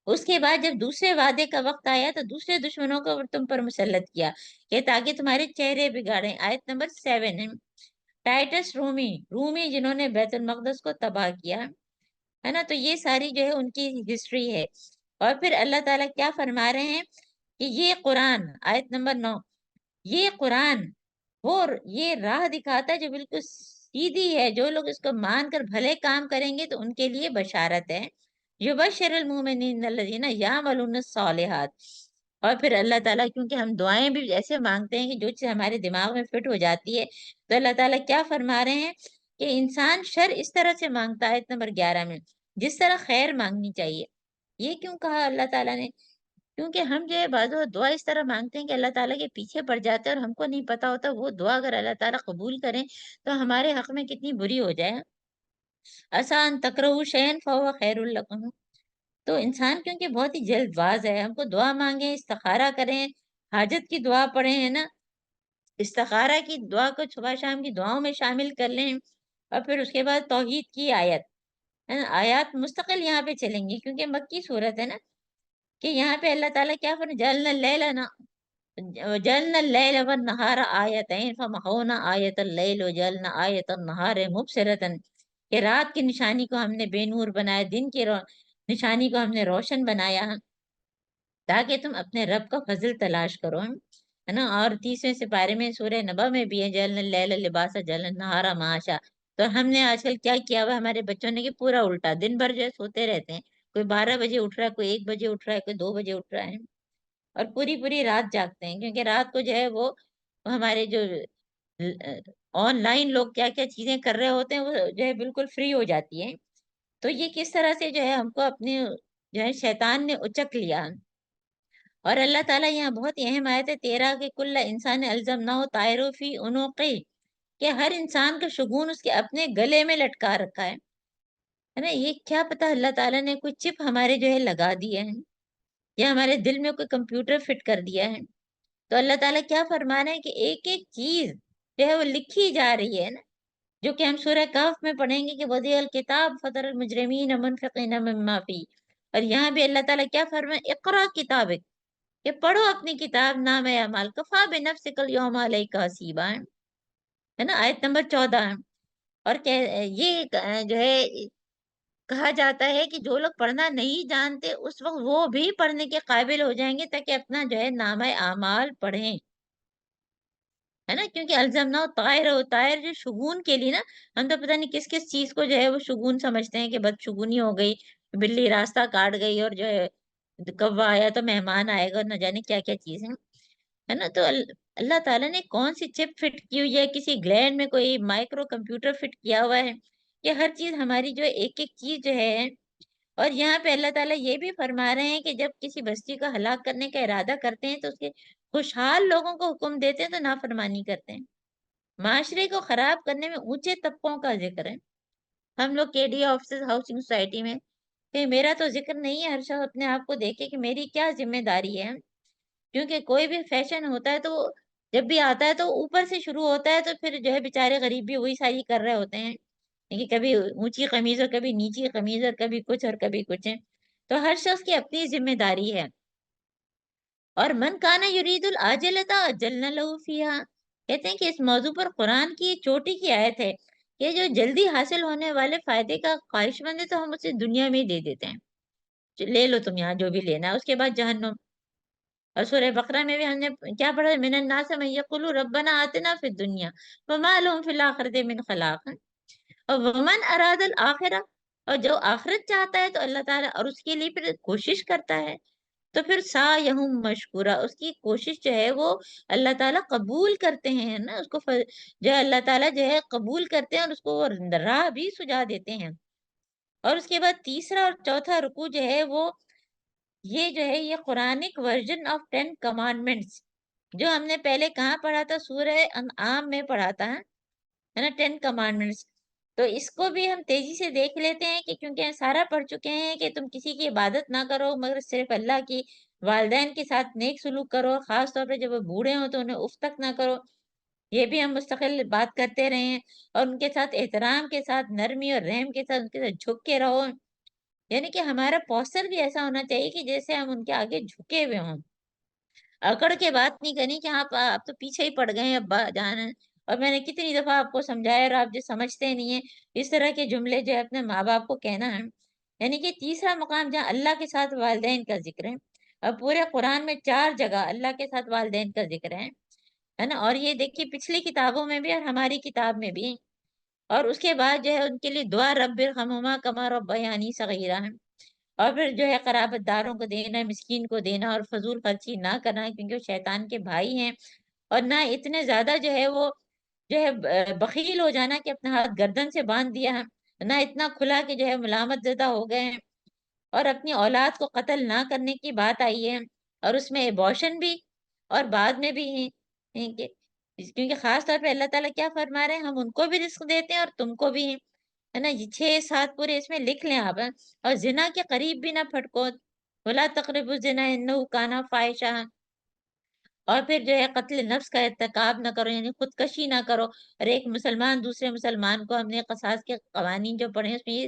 اس کے بعد جب دوسرے وعدے کا وقت آیا تو دوسرے دشمنوں کو تم پر مسلط کیا کہ تاکہ تمہارے چہرے بگاڑیں، آیت نمبر 7 ہے۔ ٹائٹس رومی جنہوں نے بیت المقدس کو تباہ کیا ہے نا، تو یہ ساری جو ہے ان کی ہسٹری ہے۔ اور پھر اللہ تعالیٰ کیا فرما رہے ہیں کہ یہ قرآن، آیت نمبر 9، یہ قرآن وہ یہ راہ دکھاتا ہے جو بالکل سیدھی ہے، جو لوگ اس کو مان کر بھلے کام کریں گے تو ان کے لیے بشارت ہے، یبشر المؤمنین الذین یعملون الصالحات۔ اور پھر اللہ تعالیٰ کیونکہ ہم دعائیں بھی ایسے مانگتے ہیں کہ جو چیز ہمارے دماغ میں فٹ ہو جاتی ہے، تو اللہ تعالیٰ کیا فرما رہے ہیں کہ انسان شر اس طرح سے مانگتا ہے، آیت نمبر 11 میں، جس طرح خیر مانگنی چاہیے۔ یہ کیوں کہا اللہ تعالیٰ نے؟ کیونکہ ہم جو ہے بعض اوقات دعا اس طرح مانگتے ہیں کہ اللہ تعالیٰ کے پیچھے پڑ جاتے ہیں، اور ہم کو نہیں پتا ہوتا وہ دعا اگر اللہ تعالیٰ قبول کریں تو ہمارے حق میں کتنی بری ہو جائے۔ آسان تکرہو شیئن فہو خیر لکم، تو انسان کیونکہ بہت ہی جلد باز ہے، ہم کو دعا مانگیں، استخارہ کریں، حاجت کی دعا پڑھیں ہے نا، استخارہ کی دعا کو صبح شام کی دعاؤں میں شامل کر لیں، اور پھر اس کے بعد توحید کی آیت ہے نا, آیات مستقل یہاں پہ چلیں گی کیونکہ مکی صورت ہے نا, کہ یہاں پہ اللہ تعالیٰ کیا فرمایا, جعلنا اللیل جعلنا اللیل والنہار آیتین فمحونا آیت اللیل وجعلنا آیت النہار مبصرۃ, کہ رات کی نشانی کو ہم نے بے نور بنایا, دن کی نشانی کو ہم نے روشن بنایا, تاکہ تم اپنے رب کا فضل تلاش کرو, ہے نا. اور تیسرے سپارے میں سورہ نبا میں بھی ہے, جعلنا اللیل لباسا جعلنا النہار معاشا. تو ہم نے آج کل کیا کیا ہوا ہمارے بچوں نے, کہ پورا الٹا, دن بھر جو ہے سوتے رہتے ہیں, کوئی 12 بجے اٹھ رہا ہے, کوئی 1 بجے اٹھ رہا ہے, کوئی 2 بجے اٹھ رہا ہے, اور پوری پوری رات جاگتے ہیں, کیونکہ رات کو جو ہے وہ ہمارے جو آن لائن لوگ کیا کیا چیزیں کر رہے ہوتے ہیں وہ جو ہے بالکل فری ہو جاتی ہے. تو یہ کس طرح سے جو ہے ہم کو اپنے جو ہے شیطان نے اچک لیا. اور اللہ تعالیٰ یہاں بہت ہی اہم آیت ہے 13, کہ کل انسان الزمناہ طائر فی عنقہ, کہ ہر انسان کا شگون اس کے اپنے گلے میں لٹکا رکھا ہے نا. یہ کیا پتا اللہ تعالیٰ نے کوئی چپ ہمارے جو ہے لگا دیا ہے, یا ہمارے دل میں کوئی کمپیوٹر فٹ کر دیا ہے. تو اللہ تعالیٰ کیا فرما رہے ہیں کہ ایک ایک چیز جو ہے وہ لکھی جا رہی ہے نا, جو کہ ہم سورہ کہف میں پڑھیں گے کہ وضع الکتاب فطر المجرمین منفقین مما فی. اور یہاں بھی اللہ تعالیٰ کیا فرمائے, اقرا کتابک, کہ پڑھو اپنی کتاب نام اعمال کفا بنفسک الیوم علیک حسیبا, ہے نا, آیت نمبر 14 ہے. اور یہ جو ہے کہا جاتا ہے کہ جو لوگ پڑھنا نہیں جانتے اس وقت وہ بھی پڑھنے کے قابل ہو جائیں گے, تاکہ اپنا جو ہے نامہ اعمال پڑھیں, ہے نا. کیونکہ الزمنا طائر و طائر جو شگون کے لیے نا, ہم تو پتہ نہیں کس کس چیز کو جو ہے وہ شگون سمجھتے ہیں, کہ بد شگونی ہو گئی, بلی راستہ کاٹ گئی, اور جو ہے کوا آیا تو مہمان آئے گا, نہ جانے کیا کیا چیزیں, ہے نا. تو اللہ تعالیٰ نے کون سی چپ فٹ کی ہوئی ہے, کسی گلینڈ میں کوئی مائکرو کمپیوٹر فٹ کیا ہوا ہے, کہ ہر چیز ہماری جو ایک ایک چیز جو ہے. اور یہاں پہ اللہ تعالیٰ یہ بھی فرما رہے ہیں کہ جب کسی بستی کا ہلاک کرنے کا ارادہ کرتے ہیں تو اس کے خوشحال لوگوں کو حکم دیتے ہیں تو نافرمانی کرتے ہیں. معاشرے کو خراب کرنے میں اونچے طبقوں کا ذکر ہے. ہم لوگ کے ڈی آفسز ہاؤسنگ سوسائٹی میں, کہ میرا تو ذکر نہیں ہے, ہر شخص اپنے آپ کو دیکھے کہ میری کیا ذمہ داری ہے. کیونکہ کوئی بھی فیشن ہوتا ہے تو جب بھی آتا ہے تو اوپر سے شروع ہوتا ہے, تو پھر جو ہے بیچارے غریب بھی وہی ساری کر رہے ہوتے ہیں, کہ کبھی اونچی قمیض اور کبھی نیچی قمیض اور کبھی کچھ اور کبھی کچھ ہے. تو ہر شخص کی اپنی ذمہ داری ہے. اور من کانا یرید العاجلۃ عجلنا لہ فیہا, کہتے ہیں کہ اس موضوع پر قرآن کی یہ چوٹی کی آیت ہے, کہ جو جلدی حاصل ہونے والے فائدے کا خواہش مند ہے تو ہم اسے دنیا میں ہی دے دیتے ہیں, لے لو تم یہاں جو بھی لینا ہے, اس کے بعد جہنم. اور سورہ بقرہ میں بھی ہم نے کیا پڑھا, من الناس من یقول ربنا آتنا فی الدنیا وما لهم فی الآخرۃ من خلاق, اور ومن اراد الآخرہ, اور جو آخرت چاہتا ہے تو اللہ تعالیٰ اور اس کے لیے پھر کوشش کرتا ہے, تو پھر سعیہم مشکورہ, اس کی کوشش جو ہے وہ اللہ تعالیٰ قبول کرتے ہیں نا, اس کو جو ہے اللہ تعالیٰ جو ہے قبول کرتے ہیں, اور اس کو راہ بھی سجا دیتے ہیں. اور اس کے بعد تیسرا اور چوتھا رکوع جو ہے وہ یہ جو ہے یہ قرآنک ورژن آف 10 کمانڈمنٹس, جو ہم نے پہلے کہاں پڑھا تھا, سورہ انعام میں پڑھا تھا, ہے نا, 10 کمانڈمنٹس. تو اس کو بھی ہم تیزی سے دیکھ لیتے ہیں, کہ کیونکہ سارا پڑھ چکے ہیں کہ تم کسی کی عبادت نہ کرو مگر صرف اللہ کی, والدین کے ساتھ نیک سلوک کرو, خاص طور پہ جب وہ بوڑھے ہوں تو انہیں اف تک نہ کرو, یہ بھی ہم مستقل بات کرتے رہے ہیں. اور ان کے ساتھ احترام کے ساتھ, نرمی اور رحم کے ساتھ ان کے ساتھ جھک کے رہو, یعنی کہ ہمارا پوسچر بھی ایسا ہونا چاہیے کہ جیسے ہم ان کے آگے جھکے ہوئے ہوں, اکڑ کے بات نہیں کرنی کہ آپ تو پیچھے ہی پڑ گئے ہیں ابا جان, اور میں نے کتنی دفعہ آپ کو سمجھایا اور آپ جو سمجھتے نہیں ہیں, اس طرح کے جملے جو ہے اپنے ماں باپ کو کہنا ہے. یعنی کہ تیسرا مقام جہاں اللہ کے ساتھ والدین کا ذکر ہے, اور پورے قرآن میں 4 جگہ اللہ کے ساتھ والدین کا ذکر ہے نا. اور یہ دیکھیے پچھلی کتابوں میں بھی اور ہماری کتاب میں بھی. اور اس کے بعد جو ہے ان کے لیے دعا رب ارحمہما کما ربیانی صغیرہ ہے. اور پھر جو ہے قرابت داروں کو دینا, مسکین کو دینا, اور فضول خرچی نہ کرنا, کیونکہ وہ شیطان کے بھائی ہیں. اور نہ اتنے زیادہ جو ہے وہ جو ہے بخیل ہو جانا کہ اپنا ہاتھ گردن سے باندھ دیا ہے, نہ اتنا کھلا کہ جو ہے ملامت زدہ ہو گئے ہیں. اور اپنی اولاد کو قتل نہ کرنے کی بات آئی ہے, اور اس میں ایبارشن بھی, اور بعد میں بھی ہیں کہ کیونکہ خاص طور پہ اللہ تعالیٰ کیا فرما رہے ہیں, ہم ان کو بھی رزق دیتے ہیں اور تم کو بھی, ہے نا. یہ 6-7 پورے اس میں لکھ لیں آپ. اور زنا کے قریب بھی نہ پھٹکو, ولا تقربوا الزنا انہ کان فاحشہ. اور پھر جو ہے قتل نفس کا ارتکاب نہ کرو, یعنی خودکشی نہ کرو. اور ایک مسلمان دوسرے مسلمان کو, ہم نے قصاص کے قوانین جو پڑھے اس میں یہ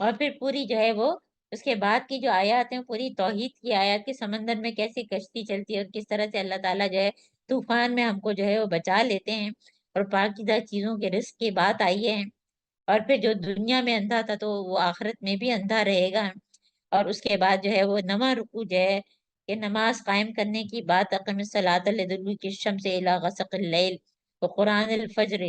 اور پھر پوری جو ہے وہ اس کے بعد کی جو آیات ہیں پوری توحید کی آیات کے سمندر میں کیسی کشتی چلتی ہے اور کس طرح سے اللہ تعالیٰ جو ہے طوفان میں ہم کو جو ہے وہ بچا لیتے ہیں، اور پاکیزہ چیزوں کے رزق کی بات آئی ہے۔ اور پھر جو دنیا میں اندھا تھا تو وہ آخرت میں بھی اندھا رہے گا۔ اور اس کے بعد جو ہے وہ نواں رکوع جو ہے کہ نماز قائم کرنے کی بات، اقیم الصلاۃ لدلوک الشمس الی غسق اللیل و قرآن الفجر،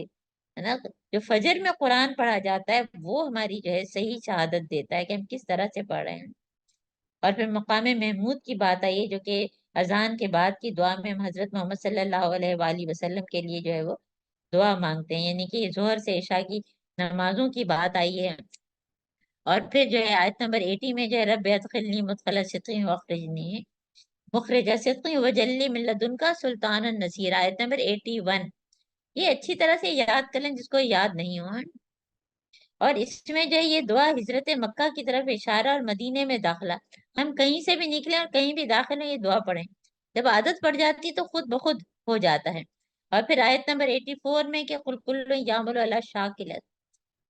ہے نا، جو فجر میں قرآن پڑھا جاتا ہے وہ ہماری جو ہے صحیح شہادت دیتا ہے کہ ہم کس طرح سے پڑھ رہے ہیں۔ اور پھر مقام محمود کی بات آئی ہے جو کہ اذان کے بعد کی دعا میں ہم حضرت محمد صلی اللہ علیہ وآلہ وسلم کے لیے جو ہے وہ دعا مانگتے ہیں، یعنی کہ ظہر سے عشاء کی نمازوں کی بات آئی ہے۔ اور پھر جو ہے آیت نمبر 80 میں جو ہے رب ادخلنی مدخل صدق واخرجنی مخرج صدق وجلی من لدنک سلطان النصیر، آیت نمبر 81۔ یہ اچھی طرح سے یاد کر لیں جس کو یاد نہیں ہوا۔ اور اس میں جو ہے یہ دعا ہجرت مکہ کی طرف اشارہ اور مدینے میں داخلہ، ہم کہیں سے بھی نکلے اور کہیں بھی داخل ہوں یہ دعا پڑھیں، جب عادت پڑ جاتی تو خود بخود ہو جاتا ہے۔ اور پھر آیت نمبر 84 میں کہ قل کل یعمل علی شاکلہ،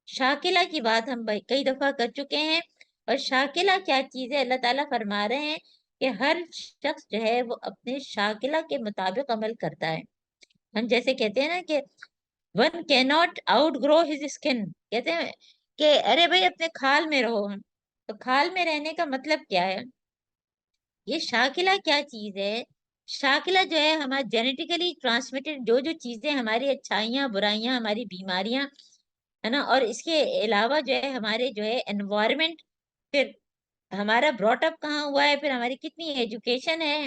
شاکلہ کی بات ہم کئی دفعہ کر چکے ہیں۔ اور شاکلہ کیا چیز ہے؟ اللہ تعالیٰ فرما رہے ہیں کہ ہر شخص جو ہے وہ اپنے شاکلہ کے مطابق عمل کرتا ہے۔ ہم جیسے کہتے ہیں نا کہ ون کی not outgrow his skin, کہتے ہیں کہ ارے بھائی اپنے کھال میں رہو۔ تو کھال میں رہنے کا مطلب کیا ہے؟ یہ شاکلہ کیا چیز ہے؟ شاکلہ جو ہے ہمارا جینیٹیکلی ٹرانسمیٹڈ جو جو چیزیں ہماری اچھائیاں برائیاں ہماری بیماریاں ہے نا، اور اس کے علاوہ جو ہے ہمارے جو ہے انوائرمنٹ، پھر ہمارا براٹ اپ کہاں ہوا ہے، پھر ہماری کتنی ایجوکیشن ہے،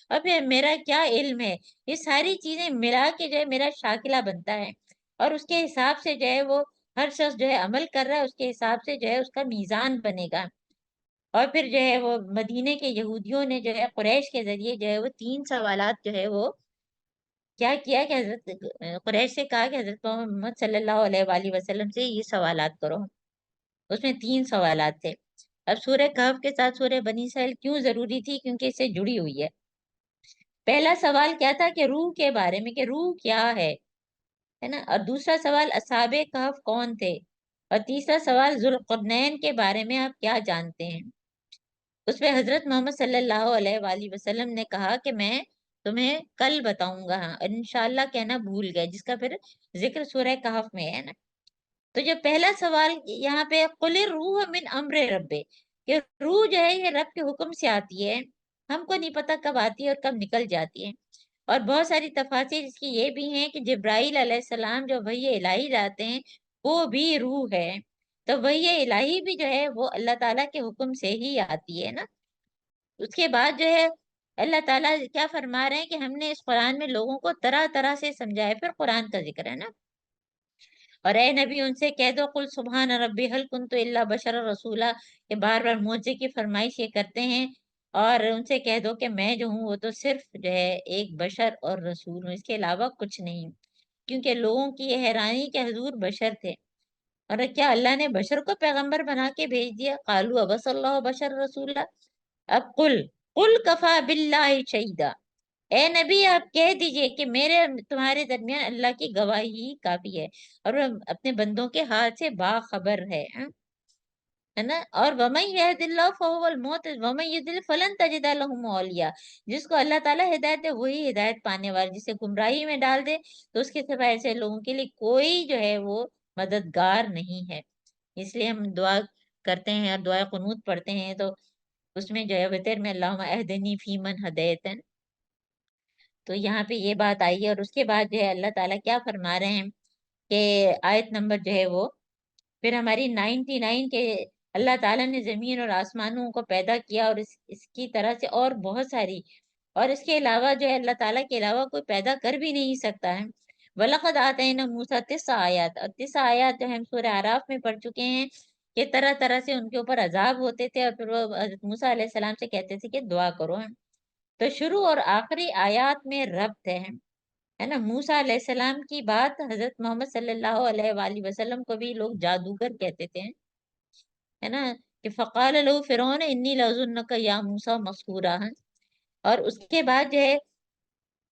اور پھر میرا کیا علم ہے، یہ ساری چیزیں ملا کے جو ہے میرا شاکلہ بنتا ہے۔ اور اس کے حساب سے جو ہے وہ ہر شخص جو ہے عمل کر رہا ہے اس کے حساب سے جو ہے اس کا میزان بنے گا۔ اور پھر جو ہے وہ مدینے کے یہودیوں نے جو ہے قریش کے ذریعے جو ہے وہ 3 سوالات جو ہے وہ کیا کیا کہ حضرت قریش سے کہا کہ حضرت محمد صلی اللہ علیہ وآلہ وسلم سے یہ سوالات کرو۔ اس میں 3 سوالات تھے۔ اب سورہ کہف کے ساتھ سورہ بنی اسرائیل کیوں ضروری تھی؟ کیونکہ اس سے جڑی ہوئی ہے۔ پہلا سوال کیا تھا کہ روح کے بارے میں، کہ روح کیا ہے نا، اور دوسرا سوال اصحاب کہف کون تھے، اور تیسرا سوال ذوالقرنین کے بارے میں آپ کیا جانتے ہیں۔ اس میں حضرت محمد صلی اللہ علیہ وآلہ وسلم نے کہا کہ میں تمہیں کل بتاؤں گا، ہاں، اور انشاءاللہ کہنا بھول گئے، جس کا پھر ذکر سورہ کہف میں ہے نا۔ تو جو پہلا سوال یہاں پہ قل الروح من امر ربے، کہ روح جو ہے یہ رب کے حکم سے آتی ہے، ہم کو نہیں پتا کب آتی ہے اور کب نکل جاتی ہے۔ اور بہت ساری تفاسیر اس کی یہ بھی ہیں کہ جبرائیل علیہ السلام جو وحی الہی لاتے ہیں وہ بھی روح ہے، تو وحی الہی بھی جو ہے وہ اللہ تعالیٰ کے حکم سے ہی آتی ہے نا۔ اس کے بعد جو ہے اللہ تعالیٰ کیا فرما رہے ہیں کہ ہم نے اس قرآن میں لوگوں کو طرح طرح سے سمجھایا، پھر قرآن کا ذکر ہے نا۔ اور اے نبی ان سے کہہ دو قل سبحان ربی حل کنت الا بشر رسولہ، کہ بار بار معجزے کی فرمائش یہ کرتے ہیں، اور ان سے کہہ دو کہ میں جو ہوں وہ تو صرف جو ہے ایک بشر اور رسول ہوں، اس کے علاوہ کچھ نہیں۔ کیونکہ لوگوں کی یہ حیرانی کہ حضور بشر تھے، اور کیا اللہ نے بشر کو پیغمبر بنا کے بھیج دیا؟ قالوا ابس اللہ بشر رسولہ۔ اب قل کفا باللہ شہیدا، اے نبی آپ کہہ دیجئے کہ میرے تمہارے درمیان اللہ کی گواہی ہی کافی ہے، اور وہ اپنے بندوں کے حال سے باخبر ہے، ہاں، ہے نا۔ اور وَمَن يَهْدِ اللَّهُ فَهُوَ الْمُهْتَدِ وَمَن يُضْلِلْ فَلَن تَجِدَ لَهُمْ أَوْلِيَاءَ، جس کو اللہ تعالیٰ ہدایت دے وہی ہدایت پانے والا، جسے گمراہی میں ڈال دے تو اس کے سوا ایسے لوگوں کے لیے کوئی جو ہے وہ مددگار نہیں ہے۔ اس لیے ہم دعا کرتے ہیں اور دعا قنوت پڑھتے ہیں تو اس میں جو ہے وتر میں اللہم اہدنی فی من ہدیت، تو یہاں پہ یہ بات آئی ہے۔ اور اس کے بعد جو ہے اللہ تعالیٰ کیا فرما رہے ہیں کہ آیت نمبر جو ہے وہ پھر ہماری 99 کے اللہ تعالیٰ نے زمین اور آسمانوں کو پیدا کیا، اور اس کی طرح سے اور بہت ساری، اور اس کے علاوہ جو ہے اللہ تعالیٰ کے علاوہ کوئی پیدا کر بھی نہیں سکتا ہے۔ وَلَقَدْ آتَيْنَا مُوسَىٰ 9 آیات، اور 9 آیات جو ہم سورہ اعراف میں پڑھ چکے ہیں کہ طرح طرح سے ان کے اوپر عذاب ہوتے تھے، اور پھر وہ حضرت موسیٰ علیہ السلام سے کہتے تھے کہ دعا کرو ہم۔ تو شروع اور آخری آیات میں ربط ہے نا۔ موسیٰ علیہ السلام کی بات حضرت محمد صلی اللہ علیہ وآلہ وسلم کو بھی لوگ جادوگر کہتے تھے، ہے نا، کہ فقال له فرعون انی لأظنک یا موسیٰ مسحورا، اور اس کے بعد جو ہے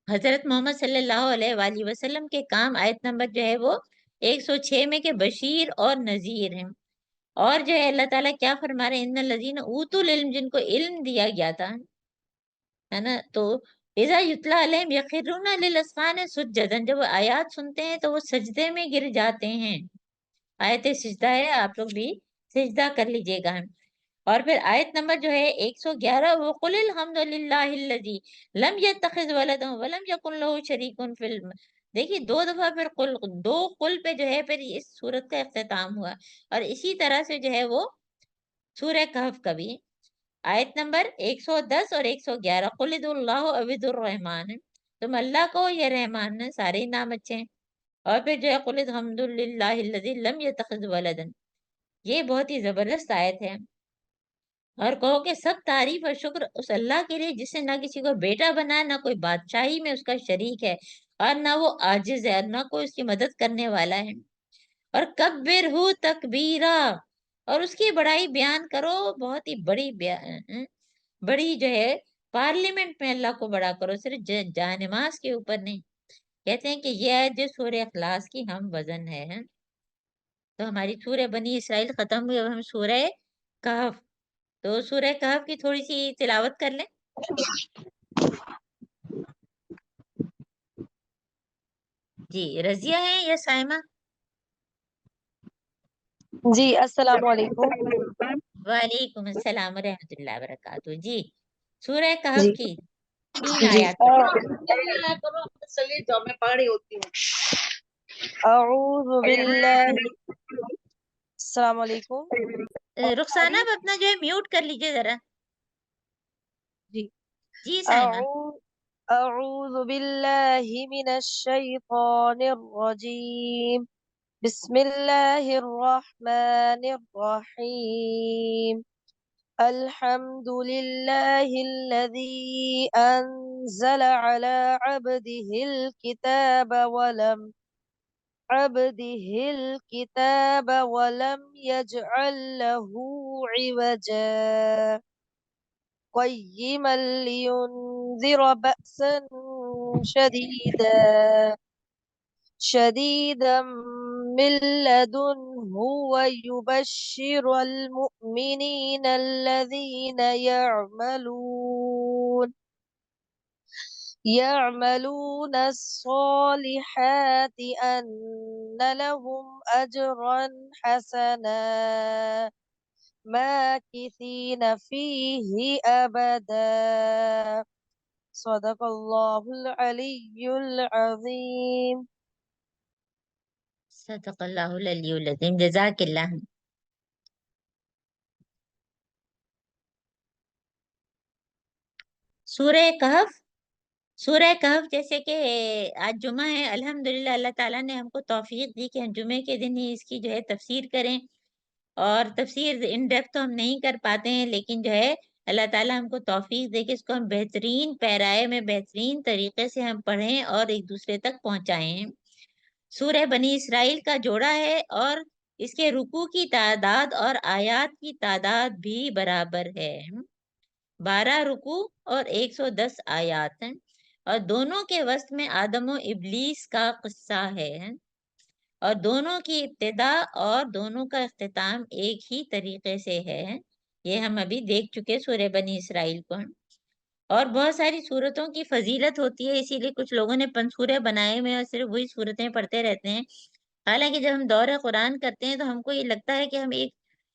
حضرت محمد صلی اللہ علیہ وآلہ وسلم کے کام آیت نمبر جو ہے وہ 106 میں کہ بشیر اور نذیر ہیں۔ اور جو ہے اللہ تعالیٰ کیا فرما رہے ہیں، ان الذین اوتوا العلم، جن کو علم دیا گیا تھا، ہے نا، تو اذا یتلا علیہم یخرون للاذقان سجدا، جب وہ آیات سنتے ہیں تو وہ سجدے میں گر جاتے ہیں. آیت سجدہ ہے، آپ لوگ بھی سجدہ کر لیجئے گا. اور پھر آیت نمبر جو ہے 111، وَقُلِ الْحَمْدُ لِلَّهِ الَّذِي لَمْ يَتَّخِذْ وَلَدًا وَلَمْ يَكُنْ لَهُ شَرِيكٌ فِي الْمُلْكِ. دیکھیے دو دفعہ پھر دو قل پہ جو ہے پھر اس سورت کا اختتام ہوا. اور اسی طرح سے جو ہے وہ سورہ کہف کا بھی آیت نمبر 110 اور 111، قُلِ ادعوا اللَّهَ أَوِ ادعوا الرَّحْمَٰنَ، تم اللہ کو یا رحمان نے، سارے ہی نام اچھے ہیں. اور پھر جو ہے قُلِ الْحَمْدُ لِلَّهِ الَّذِي لَمْ يَتَّخِذْ وَلَدًا، یہ بہت ہی زبردست آیت ہے. اور کہو کہ سب تعریف اور شکر اس اللہ کے لیے جس نے نہ کسی کو بیٹا بنایا، نہ کوئی بادشاہی میں اس کا شریک ہے، اور نہ وہ عاجز ہے، اور نہ کوئی اس کی مدد کرنے والا ہے. اور کبر ہو تکبیرا، اور اس کی بڑائی بیان کرو، بہت ہی بڑی بڑی جو ہے پارلیمنٹ میں اللہ کو بڑا کرو، صرف جانماز کے اوپر نہیں. کہتے ہیں کہ یہ ہے جو سورہ اخلاص کی ہم وزن ہے. تو ہماری سورہ بنی اسرائیل ختم ہوئی، اب ہم سورہ کہف. تو سورہ کہف کی تھوڑی سی تلاوت کر لیں. جی رضیہ ہیں یا سائمہ؟ جی السلام علیکم. وعلیکم السلام ورحمۃ اللہ وبرکاتہ. جی سورہ کہف جی کی 3 جی آیات پڑھیں. چلیے جاؤ، میں پڑھ رہی ہوتی ہوں. اعوذ باللہ. السلام علیکم. رخسانہ آپ اپنا جو ہے میوٹ کر لیجئے ذرا. جی جی سائمہ. اعوذ باللہ من الشیطان الرجیم. بسم اللہ الرحمن الرحیم. الحمد للہ الذی انزل على عبده الكتاب ولم يجعل له عوجا قيما لينذر بأسا شديدا من لدنه ويبشر المؤمنين الذين يعملون الصالحات أن لهم أجرا حسنا ماكثين فيه أبدا. صدق الله العلي العظيم. صدق اللہ العلی العظیم. جزاک اللہ. سورہ کہف. سورہ کہف جیسے کہ آج جمعہ ہے، الحمدللہ اللہ تعالیٰ نے ہم کو توفیق دی کہ ہم جمعے کے دن ہی اس کی جو ہے تفسیر کریں. اور تفسیر ان ڈیپتھ تو ہم نہیں کر پاتے ہیں، لیکن جو ہے اللہ تعالیٰ ہم کو توفیق دے کہ اس کو ہم بہترین پیرائے میں بہترین طریقے سے ہم پڑھیں اور ایک دوسرے تک پہنچائیں. سورہ بنی اسرائیل کا جوڑا ہے، اور اس کے رکوع کی تعداد اور آیات کی تعداد بھی برابر ہے. 12 رکوع اور 110 آیات ہیں، اور دونوں کے وسط میں آدم و ابلیس کا قصہ ہے. اور دونوں کی ابتدا اور دونوں کا اختتام ایک ہی طریقے سے ہے. یہ ہم ابھی دیکھ چکے سورہ بنی اسرائیل کو. اور بہت ساری صورتوں کی فضیلت ہوتی ہے، اسی لیے کچھ لوگوں نے پنسورے بنائے ہوئے اور صرف وہی صورتیں پڑھتے رہتے ہیں. حالانکہ جب ہم دورہ قرآن کرتے ہیں تو ہم کو یہ لگتا ہے کہ ہم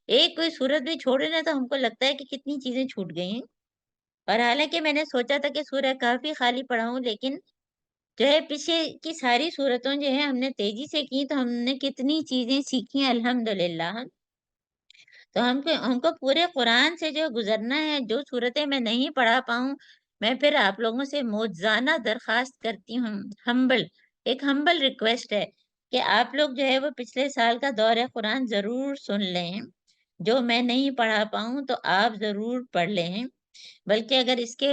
ایک کوئی صورت بھی چھوڑے نا تو ہم کو لگتا ہے کہ کتنی چیزیں چھوٹ گئی ہیں. اور حالانکہ میں نے سوچا تھا کہ سورہ کافی خالی پڑھاؤں، لیکن جو ہے پیچھے کی ساری صورتوں جو ہے ہم نے تیزی سے کی تو ہم نے کتنی چیزیں سیکھی ہیں الحمدللہ. تو ہم کو پورے قرآن سے جو گزرنا ہے. جو صورتیں میں نہیں پڑھا پاؤں، میں پھر آپ لوگوں سے موجزانہ درخواست کرتی ہوں، ایک ہمبل ریکویسٹ ہے کہ آپ لوگ جو ہے وہ پچھلے سال کا دورہ قرآن ضرور سن لیں. جو میں نہیں پڑھا پاؤں تو آپ ضرور پڑھ لیں. بلکہ اگر اس کے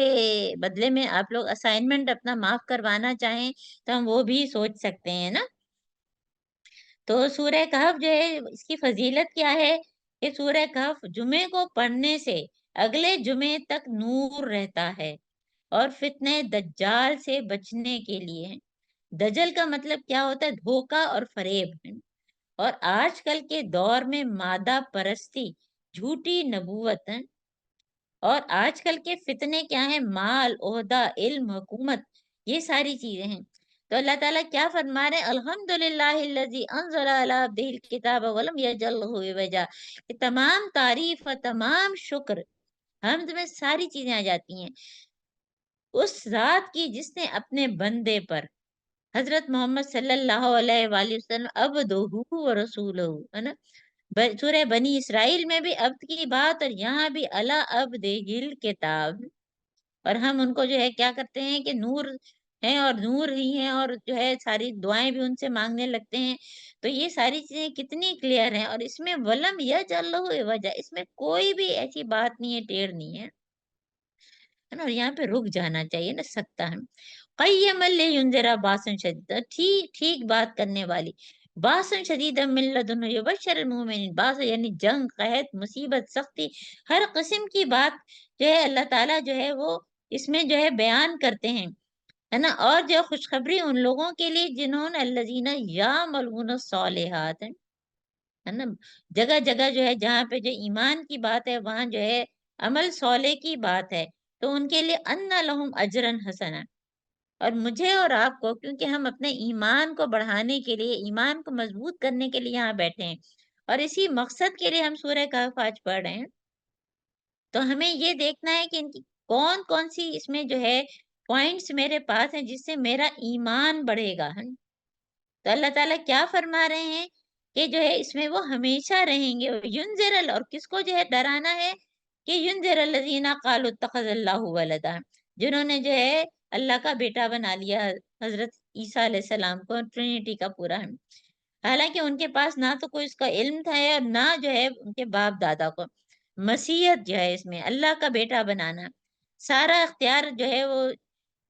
بدلے میں آپ لوگ اسائنمنٹ اپنا معاف کروانا چاہیں تو ہم وہ بھی سوچ سکتے ہیں نا. تو سورہ کہف جو ہے اس کی فضیلت کیا ہے کہ سورہ کہف جمعے کو پڑھنے سے اگلے جمعے تک نور رہتا ہے، اور فتنہ دجال سے بچنے کے لیے. دجل کا مطلب کیا ہوتا ہے؟ دھوکہ اور فریب. اور آج کل کے دور میں مادہ پرستی، جھوٹی نبوت ہے، اور آج کل کے فتنے کیا ہیں؟ مال، عہدہ، علم، حکومت، یہ ساری چیزیں ہیں۔ تو اللہ تعالیٰ کیا فرما رہے ہیں؟ الحمدللہ الذی انزل علی عبدہ الکتاب ولم یجعل لہ عوجا، کہ تمام تعریف اور تمام شکر، حمد میں ساری چیزیں آ جاتی ہیں اس ذات کی جس نے اپنے بندے پر، حضرت محمد صلی اللہ علیہ وآلہ وسلم، عبدہ و رسولہ، ہے نا، سورہ بنی اسرائیل میں بھی عبد کی بات، اور یہاں بھی اللہ عبدہ الکتاب، اور ہم ان کو جو ہے کیا کرتے ہیں کہ نور ہیں اور نور ہی ہیں، اور جو ہے ساری دعائیں بھی ان سے مانگنے لگتے ہیں۔ تو یہ ساری چیزیں کتنی کلیئر ہیں، اور اس میں ولم یجعل لہ عوجا، اس میں کوئی بھی ایسی بات نہیں ہے، ٹیڑھ نہیں ہے نا، اور یہاں پہ رک جانا چاہیے نا، سکتا ہے۔ قیما لینذر باسا شدید، ٹھیک ٹھیک بات کرنے والی، باسا شدید من لدنہ یبشر المؤمنین، باس یعنی جنگ، قحط، مصیبت، سختی، ہر قسم کی بات جو ہے اللہ تعالیٰ جو ہے وہ اس میں جو ہے بیان کرتے ہیں، ہے نا، اور جو خوشخبری ان لوگوں کے لیے جنہوں نے الذین یعملون الصالحات، ہے نا، جگہ جگہ جو ہے جہاں پہ جو ایمان کی بات ہے وہاں جو ہے عمل صالح کی بات ہے، تو ان کے لیے ان لہم اجرا حسنا، اور مجھے اور آپ کو، کیونکہ ہم اپنے ایمان کو بڑھانے کے لیے، ایمان کو مضبوط کرنے کے لیے یہاں بیٹھے ہیں، اور اسی مقصد کے لیے ہم سورہ کہف آج پڑھ رہے ہیں، تو ہمیں یہ دیکھنا ہے کہ ان کی کون کون سی اس میں جو ہے پوائنٹس میرے پاس ہیں جس سے میرا ایمان بڑھے گا، ہے۔ تو اللہ تعالیٰ کیا فرما رہے ہیں کہ جو ہے اس میں وہ ہمیشہ رہیں گے، اور کس کو جو ہے ڈرانا ہے کہ ینذر الذین قالوا اتخذ اللہ ولدا، جنہوں نے جو ہے اللہ کا بیٹا بنا لیا حضرت عیسیٰ علیہ السلام کو، ٹرینٹی کا پورا ہے، حالانکہ ان کے پاس نہ تو کوئی اس کا علم تھا اور نہ جو ہے ان کے باپ دادا کو، مسیحیت جو ہے اس میں اللہ کا بیٹا بنانا، سارا اختیار جو ہے وہ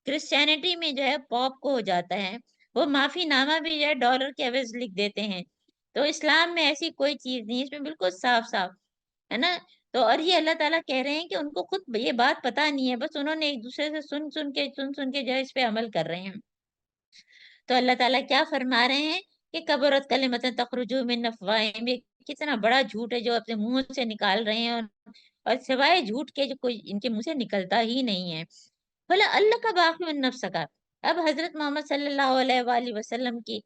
کرسچینٹی میں جو ہے پاپ کو ہو جاتا ہے، وہ معافی نامہ بھی جو ہے ڈالر کے عوض لکھ دیتے ہیں، تو اسلام میں ایسی کوئی چیز نہیں، اس میں بالکل صاف صاف ہے نا۔ تو اور یہ اللہ تعالیٰ کہہ رہے ہیں کہ ان کو خود یہ بات پتہ نہیں ہے، بس انہوں نے ایک دوسرے سے سن کے جو ہے اس پہ عمل کر رہے ہیں۔ تو اللہ تعالیٰ کیا فرما رہے ہیں کہ کبرت کلمۃ تخرج من افواہہم، یہ کتنا بڑا جھوٹ ہے جو اپنے منہ سے نکال رہے ہیں، اور سوائے جھوٹ کے جو کوئی ان کے منہ سے نکلتا ہی نہیں ہے۔ بھلا اللہ کا باقی النفس کا، اب حضرت محمد صلی اللہ علیہ وآلہ وسلم کی،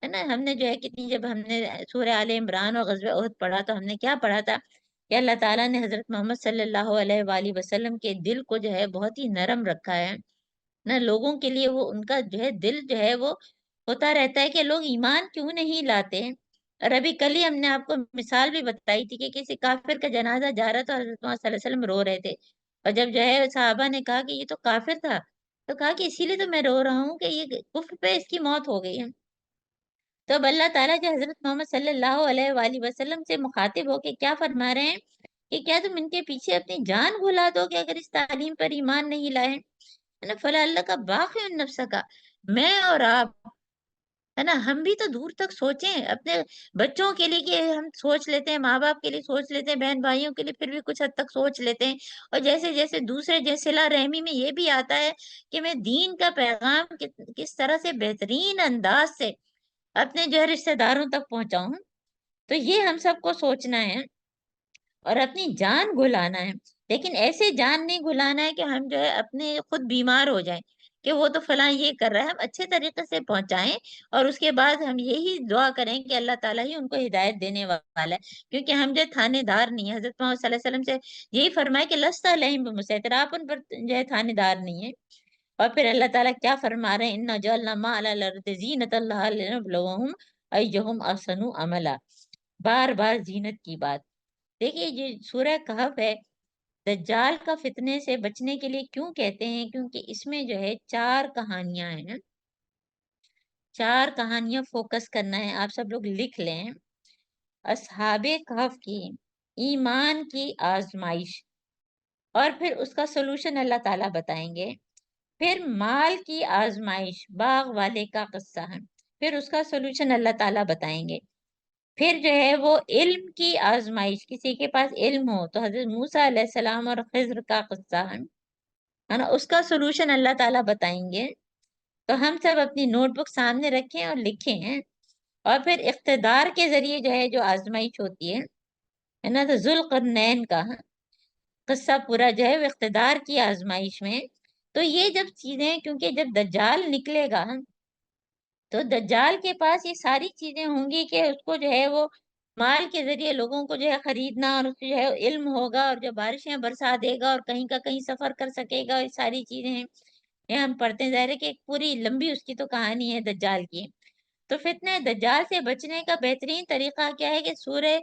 ہے نا، ہم نے جو ہے کتنی، جب ہم نے سورہ آل عمران اور غزوہ احد پڑھا تو ہم نے کیا پڑھا تھا کہ اللہ تعالیٰ نے حضرت محمد صلی اللہ علیہ وآلہ وسلم کے دل کو جو ہے بہت ہی نرم رکھا ہے نا، لوگوں کے لیے وہ ان کا جو ہے دل جو ہے وہ ہوتا رہتا ہے کہ لوگ ایمان کیوں نہیں لاتے ہیں۔ اور ابھی کل ہی ہم نے آپ کو مثال بھی بتائی تھی کہ کسی کافر کا جنازہ جا رہا تھا، حضرت محمد صلی اللہ علیہ وسلم رو رہے تھے، اور جب جو ہے صحابہ نے کہا کہ یہ تو کافر تھا، تو کہا کہ اسی لیے تو میں رو رہا ہوں کہ یہ کفر پہ اس کی موت ہو گئی ہے۔ تو اب اللہ تعالیٰ جو حضرت محمد صلی اللہ علیہ وآلہ وسلم سے مخاطب ہو کے کیا فرما رہے ہیں کہ کیا تم ان کے پیچھے اپنی جان بھلا دو گے اگر اس تعلیم پر ایمان نہیں لائے، ہے نا، فلا اللہ کا باقی النفس کا، میں اور آپ، ہے نا، ہم بھی تو دور تک سوچیں اپنے بچوں کے لیے، کہ ہم سوچ لیتے ہیں، ماں باپ کے لیے سوچ لیتے ہیں، بہن بھائیوں کے لیے پھر بھی کچھ حد تک سوچ لیتے ہیں، اور جیسے جیسے دوسرے جیسے صلہ رحمی میں یہ بھی آتا ہے کہ میں دین کا پیغام کس طرح سے بہترین انداز سے اپنے جو ہے رشتہ داروں تک پہنچاؤں، تو یہ ہم سب کو سوچنا ہے اور اپنی جان گھلانا ہے، لیکن ایسے جان نہیں گھلانا ہے کہ ہم جو ہے اپنے خود بیمار ہو جائیں کہ وہ تو فلاں یہ کر رہا ہے، ہم اچھے طریقے سے پہنچائیں، اور اس کے بعد ہم یہی دعا کریں کہ اللہ تعالیٰ ہی ان کو ہدایت دینے والا ہے، کیونکہ ہم جو تھانے دار نہیں ہیں، حضرت محمد صلی اللہ علیہ وسلم سے یہی فرمایا کہ لست علیہم بمسیطر، آپ ان پر جو ہے تھانے دار نہیں ہیں۔ اور پھر اللہ تعالیٰ کیا فرما رہے ہیں، اِنَّا جَعَلْنَا مَا عَلَى الْأَرْضِ زِینَةً لَهَا لِنَبْلُوَهُمْ أَيُّهُمْ أَحْسَنُ عَمَلًا، بار بار زینت کی بات۔ دیکھیے یہ سورہ کہف ہے، دجال کا فتنے سے بچنے کے لیے کیوں کہتے ہیں؟ کیونکہ اس میں جو ہے 4 کہانیاں ہیں، 4 کہانیاں فوکس کرنا ہے، آپ سب لوگ لکھ لیں۔ اصحاب کہف کی ایمان کی آزمائش، اور پھر اس کا سلوشن اللہ تعالیٰ بتائیں گے، پھر مال کی آزمائش، باغ والے کا قصہ ہے، پھر اس کا سلوشن اللہ تعالیٰ بتائیں گے، پھر جو ہے وہ علم کی آزمائش، کسی کے پاس علم ہو تو حضرت موسیٰ علیہ السلام اور خضر کا قصہ ہے نا، اس کا سلوشن اللہ تعالیٰ بتائیں گے۔ تو ہم سب اپنی نوٹ بک سامنے رکھیں اور لکھیں ہیں، اور پھر اقتدار کے ذریعے جو آزمائش ہوتی ہے نا، تو ذوالقرنین کا قصہ پورا وہ اقتدار کی آزمائش میں. تو یہ جب چیزیں، کیونکہ جب دجال نکلے گا تو دجال کے پاس یہ ساری چیزیں ہوں گی کہ اس کو وہ مال کے ذریعے لوگوں کو خریدنا، اور اس کو علم ہوگا، اور جو بارشیں برسا دے گا، اور کہیں کا کہیں سفر کر سکے گا. یہ ساری چیزیں ہیں، یہ ہم پڑھتے ہیں. ظاہر ہے کہ ایک پوری لمبی اس کی تو کہانی ہے دجال کی. تو فتنہ دجال سے بچنے کا بہترین طریقہ کیا ہے کہ سورہ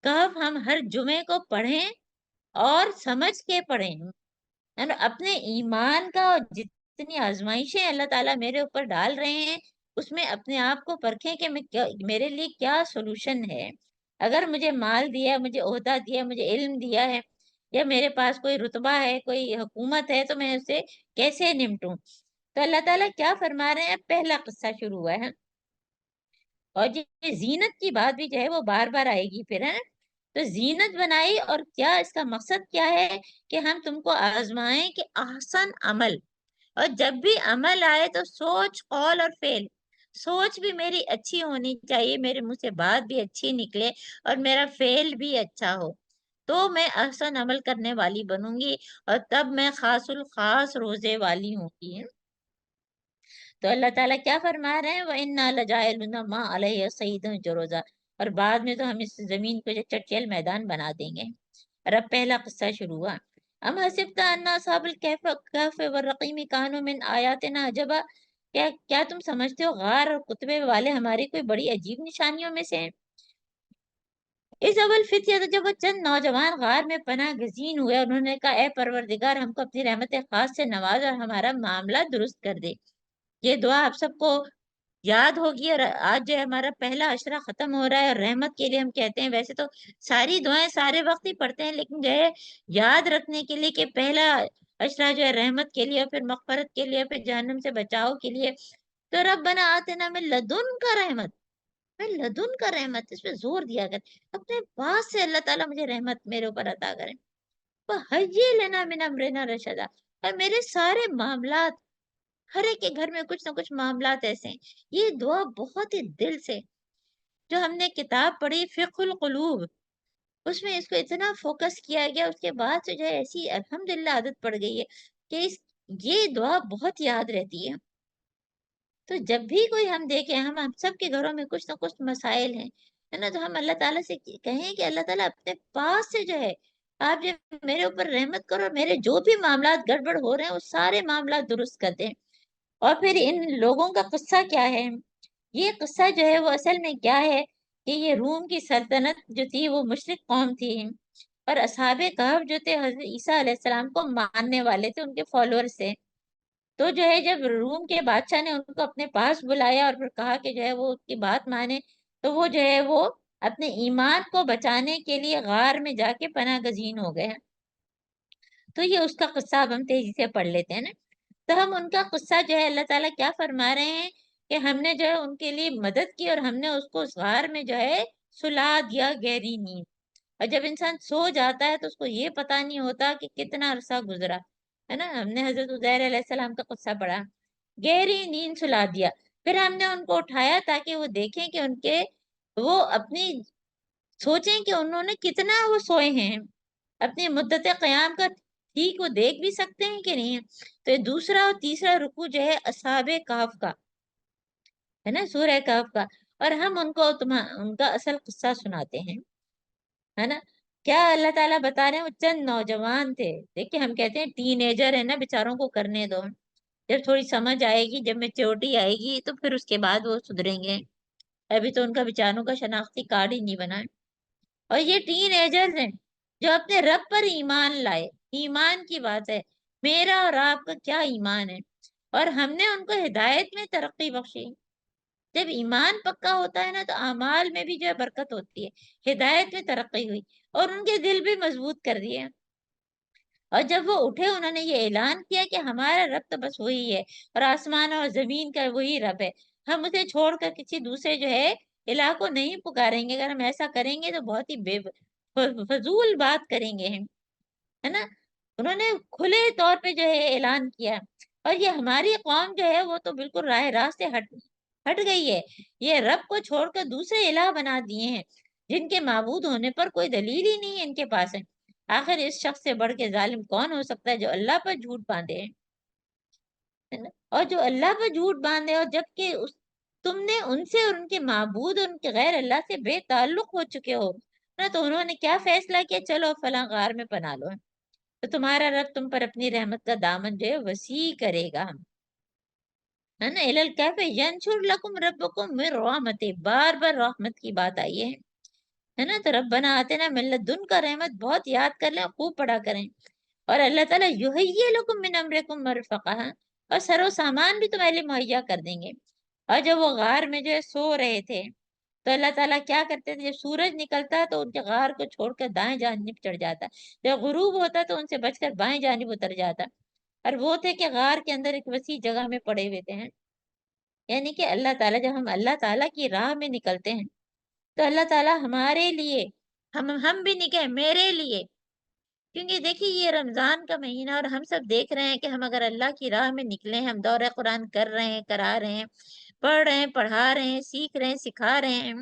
کہف ہم ہر جمعے کو پڑھیں اور سمجھ کے پڑھیں. اپنے ایمان کا، اور جتنی آزمائشیں اللہ تعالیٰ میرے اوپر ڈال رہے ہیں اس میں اپنے آپ کو پرکھیں کہ میرے لیے کیا سولوشن ہے. اگر مجھے مال دیا، مجھے عہدہ دیا، مجھے علم دیا ہے، یا میرے پاس کوئی رتبہ ہے، کوئی حکومت ہے، تو میں اسے کیسے نمٹوں. تو اللہ تعالیٰ کیا فرما رہے ہیں؟ پہلا قصہ شروع ہوا ہے، اور یہ زینت کی بات بھی وہ بار بار آئے گی پھر، ہے. تو زینت بنائی، اور کیا اس کا مقصد کیا ہے کہ ہم تم کو آزمائیں کہ احسن عمل. اور جب بھی عمل آئے تو سوچ، قول اور فعل. سوچ بھی میری اچھی ہونی چاہیے، میرے منہ سے بات بھی اچھی نکلے، اور میرا فعل بھی اچھا ہو، تو میں احسن عمل کرنے والی بنوں گی، اور تب میں خاص الخاص روزے والی ہوں گی. تو اللہ تعالیٰ کیا فرما رہے ہیں؟ وَإِنَّا لَجَاعِلُونَ مَا عَلَيْهَا صَعِيدًا جُرُزًا. اور بعد میں تو ہم اس زمین کو چٹکیل میدان بنا دیں گے. اور اب پہلا قصہ شروع ہوا. ام حسبت ان اصحاب الکہف والرقیم کانوا من آیاتنا عجبا. کیا تم سمجھتے ہو غار اور کتبے والے ہماری کوئی بڑی عجیب نشانیوں میں سے ہیں؟ اس اول فتیہ، جب وہ چند نوجوان غار میں پناہ گزین ہوئے، انہوں نے کہا اے پروردگار، ہم کو اپنی رحمت خاص سے نواز اور ہمارا معاملہ درست کر دے. یہ دعا آپ سب کو یاد ہوگی. اور آج ہمارا پہلا عشرہ ختم ہو رہا ہے، اور رحمت کے لیے ہم کہتے ہیں، ویسے تو ساری دعائیں سارے وقت ہی پڑھتے ہیں، لیکن یاد رکھنے کے لیے کہ پہلا عشرہ رحمت کے لیے، اور پھر مغفرت کے لیے، پھر جہنم سے بچاؤ کے لیے. تو ربنا آتنا من لدن کا رحمت، میں لدن کا رحمت، اس پہ زور دیا کر، اپنے پاس سے اللہ تعالیٰ مجھے رحمت میرے اوپر عطا کریں. وَهَيِّئْ لَنَا مِنْ أَمْرِنَا رَشَدًا. اور میرے سارے معاملات، ہر ایک کے گھر میں کچھ نہ کچھ معاملات ایسے ہیں. یہ دعا بہت ہی دل سے، جو ہم نے کتاب پڑھی فقہ القلوب، اس میں اس کو اتنا فوکس کیا گیا، اس کے بعد سے ایسی الحمدللہ عادت پڑ گئی ہے کہ یہ دعا بہت یاد رہتی ہے. تو جب بھی کوئی ہم دیکھیں، ہم سب کے گھروں میں کچھ نہ کچھ مسائل ہیں، ہے نا، تو ہم اللہ تعالیٰ سے کہیں کہ اللہ تعالیٰ اپنے پاس سے آپ میرے اوپر رحمت کرو، اور میرے جو بھی معاملات گڑبڑ ہو رہے ہیں وہ سارے معاملات درست کر دیں. اور پھر ان لوگوں کا قصہ کیا ہے؟ یہ قصہ وہ اصل میں کیا ہے کہ یہ روم کی سلطنت جو تھی وہ مشرک قوم تھی، اور اصحاب کہف جو تھے حضرت عیسیٰ علیہ السلام کو ماننے والے تھے، ان کے فالوورز تھے. تو جب روم کے بادشاہ نے ان کو اپنے پاس بلایا اور پھر کہا کہ وہ اس کی بات مانے، تو وہ اپنے ایمان کو بچانے کے لیے غار میں جا کے پناہ گزین ہو گئے. تو یہ اس کا قصہ اب ہم تیزی سے پڑھ لیتے ہیں نا. تو ہم ان کا قصہ اللہ تعالیٰ کیا فرما رہے ہیں کہ ہم نے ان کے لیے مدد کی، اور ہم نے اس کو اس غار میں سلا دیا گہری نیند. اور جب انسان سو جاتا ہے تو اس کو یہ پتا نہیں ہوتا کہ کتنا عرصہ گزرا، ہے نا. ہم نے حضرت عزیر علیہ السلام کا قصہ پڑھا، گہری نیند سلا دیا. پھر ہم نے ان کو اٹھایا تاکہ وہ دیکھیں کہ وہ اپنی سوچیں کہ انہوں نے کتنا وہ سوئے ہیں، اپنی مدت قیام کا ٹھیک وہ دیکھ بھی سکتے ہیں کہ نہیں. تو دوسرا اور تیسرا رکوع اصحاب کہف کا ہے نا، سورہ کہف کا. اور ہم ان کو ان کا اصل قصہ سناتے ہیں، ہے نا. کیا اللہ تعالیٰ بتا رہے ہیں؟ وہ چند نوجوان تھے. دیکھیں ہم کہتے ہیں ٹین ایجر ہے نا، بیچاروں کو کرنے دو، جب تھوڑی سمجھ آئے گی، جب میچورٹی آئے گی تو پھر اس کے بعد وہ سدھریں گے. ابھی تو ان کا بیچاروں کا شناختی کارڈ ہی نہیں بنا ہے. اور یہ ٹین ایجرز ہیں جو اپنے رب پر ایمان لائے. ایمان کی بات ہے، میرا اور آپ کا کیا ایمان ہے، اور ہم نے ان کو ہدایت میں ترقی بخشی. جب ایمان پکا ہوتا ہے نا تو اعمال میں بھی برکت ہوتی ہے، ہدایت میں ترقی ہوئی، اور ان کے دل بھی مضبوط کر دیے. اور جب وہ اٹھے انہوں نے یہ اعلان کیا کہ ہمارا رب تو بس وہی ہے، اور آسمان اور زمین کا وہی رب ہے، ہم اسے چھوڑ کر کسی دوسرے الہ کو نہیں پکاریں گے. اگر ہم ایسا کریں گے تو بہت ہی فضول بات کریں گے، ہے نا. انہوں نے کھلے طور پہ اعلان کیا. اور یہ ہماری قوم وہ تو بالکل راہ راست سے ہٹ گئی ہے، یہ رب کو چھوڑ کر دوسرے الہ بنا دیے ہیں جن کے معبود ہونے پر کوئی دلیل ہی نہیں ہے ان کے پاس ہے۔ آخر اس شخص سے بڑھ کے ظالم کون ہو سکتا ہے جو اللہ پر جھوٹ باندھے ہے نا؟ اور جو اللہ پر جھوٹ باندھے، اور جبکہ تم نے ان سے اور ان کے معبود اور ان کے غیر اللہ سے بے تعلق ہو چکے ہو نا، تو انہوں نے کیا فیصلہ کیا؟ چلو فلاں غار میں پناہ لو، تو تمہارا رب تم پر اپنی رحمت کا دامن جو ہے وسیع کرے گا، ہے نا۔ الل کیفے ینشر لکم ربکم من رحمتہ، بار بار رحمت کی بات آئی ہے نا۔ تو ربنا آتنا من لدنک رحمت بہت یاد کر لیں، خوب پڑھا کریں۔ اور اللہ تعالیٰ یحیی لکم من امرکم مرفقہ، اور سر و سامان بھی تمہارے لیے مہیا کر دیں گے۔ اور جب وہ غار میں جو ہے سو رہے تھے تو اللہ تعالیٰ کیا کرتے تھے؟ جب سورج نکلتا تو ان کے غار کو چھوڑ کر دائیں جانب چڑھ جاتا، جب غروب ہوتا تو ان سے بچ کر بائیں جانب اتر جاتا، اور وہ تھے کہ غار کے اندر ایک وسیع جگہ میں پڑے ہوئے تھے۔ یعنی کہ اللہ تعالیٰ، جب ہم اللہ تعالیٰ کی راہ میں نکلتے ہیں تو اللہ تعالیٰ ہمارے لیے، ہم بھی نکلے میرے لیے، کیونکہ دیکھیے یہ رمضان کا مہینہ اور ہم سب دیکھ رہے ہیں کہ ہم اگر اللہ کی راہ میں نکلے ہیں، ہم دورہ قرآن کر رہے ہیں، کرا رہے ہیں، پڑھ رہے ہیں، پڑھا رہے ہیں، سیکھ رہے ہیں، سکھا رہے ہیں،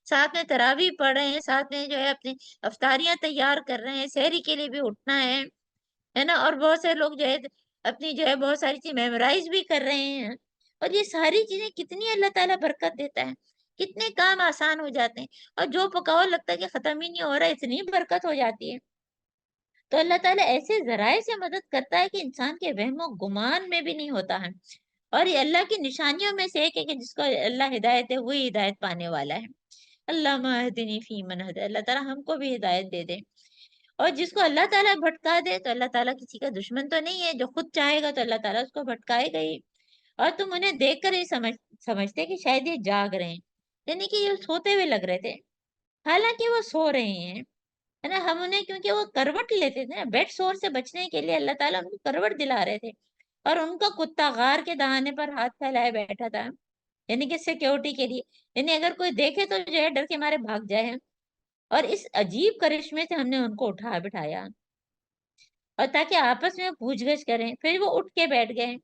ساتھ میں تراویح پڑھ رہے ہیں، ساتھ میں جو ہے اپنی افطاریاں تیار کر رہے ہیں، سحری کے لیے بھی اٹھنا ہے نا، اور بہت سے لوگ جو ہے اپنی جو ہے بہت ساری چیز میمورائز بھی کر رہے ہیں، اور یہ ساری چیزیں کتنی اللہ تعالیٰ برکت دیتا ہے، کتنے کام آسان ہو جاتے ہیں، اور جو پکاؤ لگتا ہے کہ ختم ہی نہیں ہو رہا ہے، اتنی برکت ہو جاتی ہے۔ تو اللہ تعالیٰ ایسے ذرائع سے مدد کرتا ہے کہ انسان کے وہم و گمان میں بھی نہیں ہوتا ہے، اور یہ اللہ کی نشانیوں میں سے ایک ہے کہ جس کو اللہ ہدایت ہے وہی ہدایت پانے والا ہے۔ اللہ اہدنی فی من ہدی، اللہ تعالیٰ ہم کو بھی ہدایت دے دے، اور جس کو اللہ تعالیٰ بھٹکا دے تو اللہ تعالیٰ کسی کا دشمن تو نہیں ہے، جو خود چاہے گا تو اللہ تعالیٰ اس کو بھٹکائے گا ہی۔ اور تم انہیں دیکھ کر یہ سمجھتے کہ شاید یہ جاگ رہے ہیں، یعنی کہ یہ سوتے ہوئے لگ رہے تھے، حالانکہ وہ سو رہے ہیں، ہے نا۔ ہم انہیں کیونکہ وہ کروٹ لیتے تھے نا، بیڈ سور سے بچنے کے لیے اللہ تعالیٰ ان کو کروٹ دلا رہے تھے، اور ان کا کتا غار کے دہانے پر ہاتھ پھیلائے بیٹھا تھا، یعنی کہ سیکیورٹی کے لیے، یعنی اگر کوئی دیکھے تو جو ہے ڈر کے مارے بھاگ جائے، اور اس عجیب کرشمے سے ہم نے ان کو اٹھا بٹھایا، اور تاکہ آپس میں پوچھ گچھ کریں۔ پھر وہ اٹھ کے بیٹھ گئے،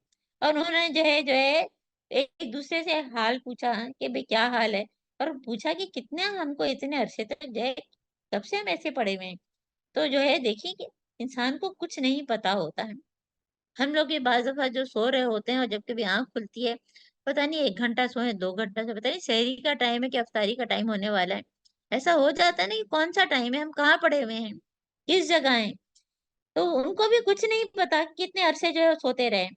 اور انہوں نے جو ہے ایک دوسرے سے حال پوچھا کہ بھئی کیا حال ہے، اور پوچھا کہ کتنے ہم کو اتنے عرصے تک جو ہے کب سے ہم ایسے پڑے ہوئے ہیں۔ تو جو ہے دیکھیں کہ انسان کو کچھ نہیں پتا ہوتا ہے، ہم لوگ یہ بعض دفعہ جو سو رہے ہوتے ہیں اور جب کبھی آنکھ کھلتی ہے، پتہ نہیں 1 گھنٹہ سوئے 2 گھنٹہ سے، پتہ نہیں سحری کا ٹائم ہے کہ افطاری کا ٹائم ہونے والا ہے، ایسا ہو جاتا ہے نا کہ کون سا ٹائم ہے، ہم کہاں پڑے ہوئے ہیں، کس جگہ ہیں، تو ان کو بھی کچھ نہیں پتا کتنے عرصے جو ہے سوتے رہے۔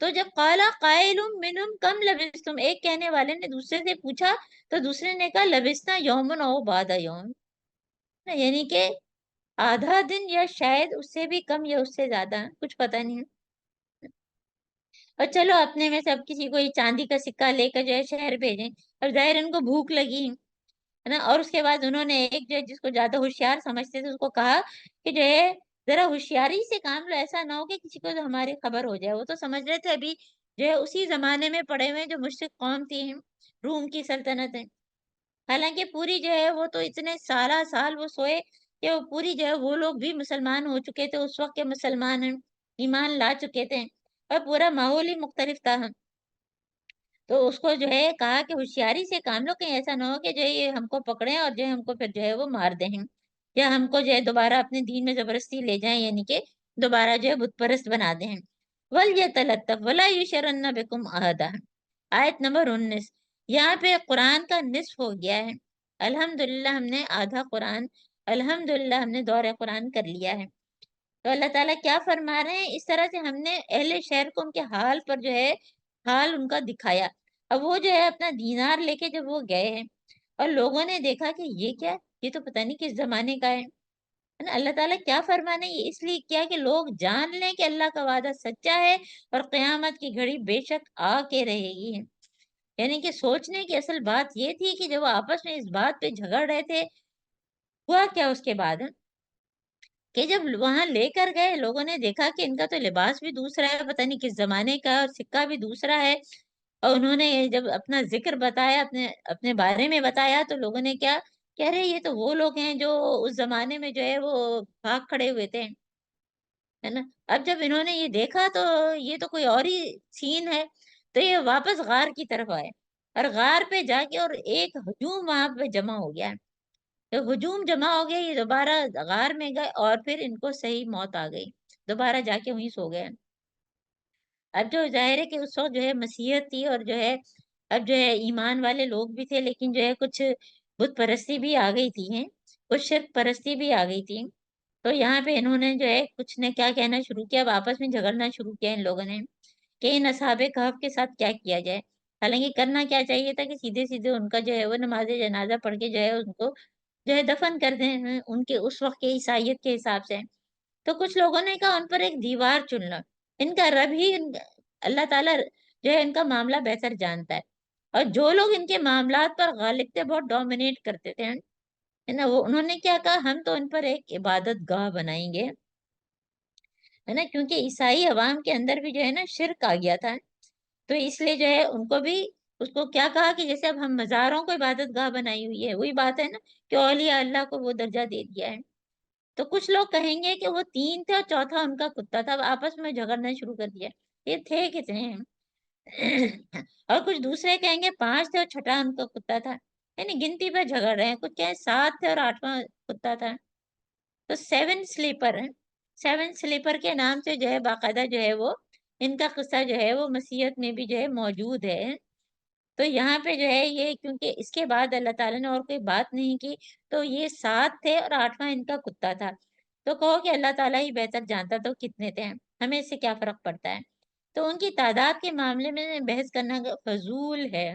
تو جب قالا قائل منہم کم لبثتم، ایک کہنے والے نے دوسرے سے پوچھا تو دوسرے نے کہا لبثنا یومن او بعد یوم، یعنی کہ آدھا دن یا شاید اس سے بھی کم یا اس سے زیادہ، کچھ پتہ نہیں ہے۔ اور چلو اپنے میں سے اب کسی کو یہ چاندی کا سکہ لے کر جو ہے شہر بھیجیں، اور ظاہر ان کو بھوک لگی ہے نا، اور اس کے بعد انہوں نے ایک جو ہے جس کو زیادہ ہوشیار سمجھتے تھے اس کو کہا کہ جو ہے ذرا ہوشیاری سے کام لو، ایسا نہ ہو کہ کسی کو ہماری خبر ہو جائے۔ وہ تو سمجھ رہے تھے ابھی جو ہے اسی زمانے میں پڑے ہوئے جو مشرک قوم تھی، روم کی سلطنت ہے، حالانکہ پوری جو ہے وہ تو اتنے سالہ سال وہ سوئے کہ وہ پوری جو ہے وہ لوگ بھی مسلمان ہو چکے تھے، اس وقت کے مسلمان ہیں، ایمان لا چکے تھے، اور پورا ماحول ہی مختلف تھا۔ تو اس کو جو ہے کہا کہ ہوشیاری سے کام لو، کہیں ایسا نہ ہو کہ جو ہے یہ ہم کو پکڑیں اور جو ہے ہم کو پھر جو ہے وہ مار دیں، یا ہم کو جو ہے دوبارہ اپنے دین میں زبردستی لے جائیں، یعنی کہ دوبارہ جو ہے بت پرست بنا دیں۔ وَلْيَتَلَطَّفْ وَلَا يُشْعِرَنَّ بِكُمْ أَحَدًا، آیت نمبر 19، یہاں پہ قرآن کا نصف ہو گیا ہے، الحمدللہ ہم نے آدھا قرآن، الحمدللہ ہم نے دور قرآن کر لیا ہے۔ تو اللہ تعالیٰ کیا فرما رہے ہیں؟ اس طرح سے ہم نے اہل شہر کو ان کے حال پر جو ہے حال ان کا دکھایا۔ اب وہ جو ہے اپنا دینار لے کے جب وہ گئے ہیں اور لوگوں نے دیکھا کہ یہ کیا، یہ تو پتہ نہیں کس زمانے کا ہے نا۔ اللہ تعالیٰ کیا فرمانے، یہ اس لیے کیا کہ لوگ جان لیں کہ اللہ کا وعدہ سچا ہے، اور قیامت کی گھڑی بے شک آ کے رہے گی ہے۔ یعنی کہ سوچنے کی اصل بات یہ تھی کہ جب وہ آپس میں اس بات پہ جھگڑ رہے تھے، ہوا کیا اس کے بعد کہ جب وہاں لے کر گئے، لوگوں نے دیکھا کہ ان کا تو لباس بھی دوسرا ہے، پتہ نہیں کس زمانے کا، اور سکہ بھی دوسرا ہے، اور انہوں نے جب اپنا ذکر بتایا، اپنے بارے میں بتایا، تو لوگوں نے کیا کہہ رہے، یہ تو وہ لوگ ہیں جو اس زمانے میں جو ہے وہ بھاگ کھڑے ہوئے تھے، ہے نا۔ اب جب انہوں نے یہ دیکھا تو یہ تو کوئی اور ہی سین ہے، تو یہ واپس غار کی طرف آئے، اور غار پہ جا کے اور ایک ہجوم وہاں پہ جمع ہو گیا. تو ہجوم جمع ہو گیا, یہ دوبارہ غار میں گئے اور پھر ان کو صحیح موت آ گئی, دوبارہ جا کے وہیں سو گئے. اب جو ظاہر ہے کہ اس وقت جو ہے مسیحیت تھی, اور جو ہے اب جو ہے ایمان والے لوگ بھی تھے, لیکن جو ہے کچھ بت پرستی بھی آ گئی تھی, ہیں کچھ شرک پرستی بھی آ گئی تھی. تو یہاں پہ انہوں نے جو ہے کچھ نے کیا کہنا شروع کیا, اب آپس میں جھگڑنا شروع کیا ان لوگوں نے کہ ان اصحاب کہف کے ساتھ کیا کیا جائے. حالانکہ کرنا کیا چاہیے تھا کہ سیدھے سیدھے ان کا جو ہے وہ نماز جنازہ پڑھ کے جو ہے ان کو جو ہے دفن کر دیں, ان کے اس وقت کے عیسائیت کے حساب سے. تو کچھ لوگوں نے کہا ان پر ایک دیوار چن لو, ان کا رب ہی اللہ تعالیٰ جو ہے ان کا معاملہ بہتر جانتا ہے. اور جو لوگ ان کے معاملات پر غالب تھے, بہت ڈومینیٹ کرتے تھے, ہے نا, وہ انہوں نے کیا کہا, ہم تو ان پر ایک عبادت گاہ بنائیں گے, ہے نا, کیونکہ عیسائی عوام کے اندر بھی جو ہے نا شرک آ گیا تھا. تو اس لیے جو ہے ان کو بھی اس کو کیا کہا کہ جیسے اب ہم مزاروں کو عبادت گاہ بنائی ہوئی ہے, وہی بات ہے نا کہ اولیاء اللہ کو وہ درجہ دے دیا ہے. تو کچھ لوگ کہیں گے کہ وہ 3 تھے اور چوتھا ان کا کتا تھا, اب آپس میں جھگڑنا شروع کر دیا, یہ تھے کتنے ہیں. اور کچھ دوسرے کہیں گے 5 تھے اور چھٹا ان کا کتا تھا, یعنی گنتی پہ جھگڑ رہے ہیں. کچھ کہیں 7 تھے اور 8واں کتا تھا. تو 7 سلیپر ہے, 7 سلیپر کے نام سے جو ہے باقاعدہ جو ہے وہ ان کا قصہ جو ہے وہ مسیحیت میں بھی جو ہے موجود ہے. تو یہاں پہ جو ہے یہ کیونکہ اس کے بعد اللہ تعالیٰ نے اور کوئی بات نہیں کی, تو یہ 7 تھے اور 8واں ان کا کتا تھا. تو کہو کہ اللہ تعالیٰ ہی بہتر جانتا تو کتنے تھے, ہمیں اس سے کیا فرق پڑتا ہے. تو ان کی تعداد کے معاملے میں بحث کرنا فضول ہے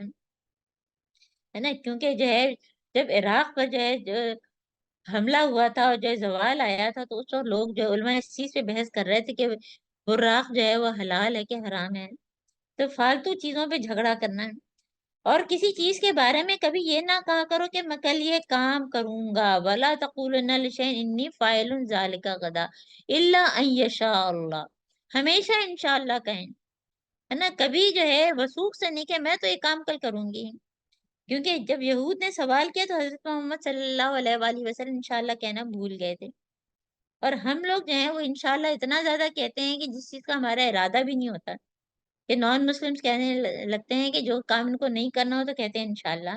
نا, کیونکہ جو ہے جب عراق پر جو ہے جو حملہ ہوا تھا اور جو ہے زوال آیا تھا, تو اس وقت لوگ جو علماء اس چیز پہ بحث کر رہے تھے کہ براق جو ہے وہ حلال ہے کہ حرام ہے. تو فالتو چیزوں پہ جھگڑا کرنا ہے. اور کسی چیز کے بارے میں کبھی یہ نہ کہا کرو کہ میں کل یہ کام کروں گا, وَلَا تَقُولُنَّ لِشَيْءٍ إِنِّي فَاعِلٌ ذَلِكَ غَدًا إِلَّا أَن يَشَاءَ اللَّهُ, ہمیشہ انشاءاللہ کہیں, ہے نا, کبھی جو ہے وثوق سے نہیں کہ میں تو یہ کام کل کروں گی. کیونکہ جب یہود نے سوال کیا تو حضرت محمد صلی اللہ علیہ وآلہ وسلم انشاءاللہ کہنا بھول گئے تھے. اور ہم لوگ جو ہیں وہ انشاءاللہ اتنا زیادہ کہتے ہیں کہ جس چیز کا ہمارا ارادہ بھی نہیں ہوتا, کہ نان مسلمس کہنے لگتے ہیں کہ جو کام ان کو نہیں کرنا ہو تو کہتے ہیں انشاءاللہ.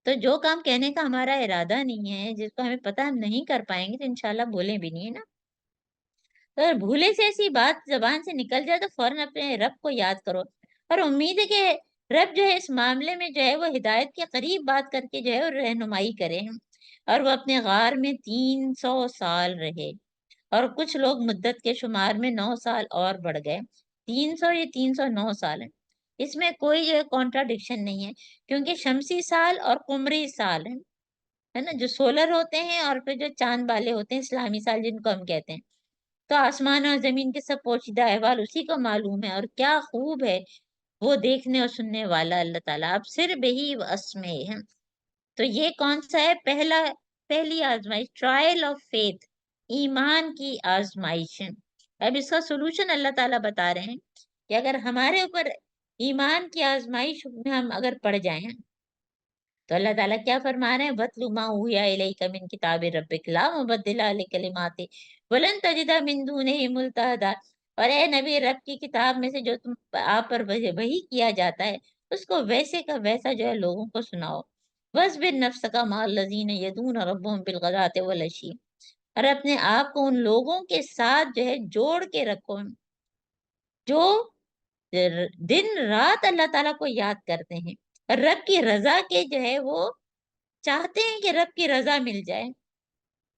تو جو کام کہنے کا ہمارا ارادہ نہیں ہے, جس کو ہمیں پتہ ہم نہیں کر پائیں گے, تو انشاءاللہ بولیں بھی نہیں, ہے نا. تو اگر بھولے سے ایسی بات زبان سے نکل جائے تو فوراً اپنے رب کو یاد کرو, اور امید ہے کہ رب جو ہے اس معاملے میں جو ہے وہ ہدایت کے قریب بات کر کے جو ہے وہ رہنمائی کرے. اور وہ اپنے غار میں 300 سال رہے, اور کچھ لوگ مدت کے شمار میں 9 سال اور بڑھ گئے. 300 یہ 309 سال ہے, اس میں کوئی جو ہے کانٹراڈکشن نہیں ہے, کیونکہ شمسی سال اور قمری سال ہے نا, جو سولر ہوتے ہیں, اور پھر جو چاند والے ہوتے ہیں اسلامی سال جن کو ہم کہتے ہیں. تو آسمان اور زمین کے سب پوشیدہ احوال اسی کو معلوم ہے, اور کیا خوب ہے وہ دیکھنے اور سننے والا اللہ تعالیٰ. اب صرف بہی اسمے ہیں. تو یہ کون سا ہے, پہلی آزمائش, ٹرائل آف فیتھ, ایمان کی آزمائش. اب اس کا سولوشن اللہ تعالیٰ بتا رہے ہیں کہ اگر ہمارے اوپر ایمان کی آزمائش میں ہم اگر پڑ جائیں, تو اللہ تعالیٰ کیا فرما رہے ہیں, وَاتْلُ مَا أُوحِيَ إِلَيْكَ مِن كِتَابِ رَبِّكَ لَا مُبَدِّلَ لِكَلِمَاتِهِ وَلَن تَجِدَ مِن دُونِهِ مُلْتَحَدًا. اور اے نبی, رب کی کتاب میں سے جو آپ پر وحی کیا جاتا ہے, اس کو ویسے کا ویسا جو ہے لوگوں کو سناؤ. وَاصْبِرْ نَفْسَكَ مَعَ الَّذِينَ يَدْعُونَ رَبَّهُم بِالْغَدَاةِ وَالْعَشِيِّ. اور اپنے آپ کو ان لوگوں کے ساتھ جو ہے جوڑ کے رکھو جو دن رات اللہ تعالیٰ کو یاد کرتے ہیں, رب کی رضا کے جو ہے وہ چاہتے ہیں کہ رب کی رضا مل جائے,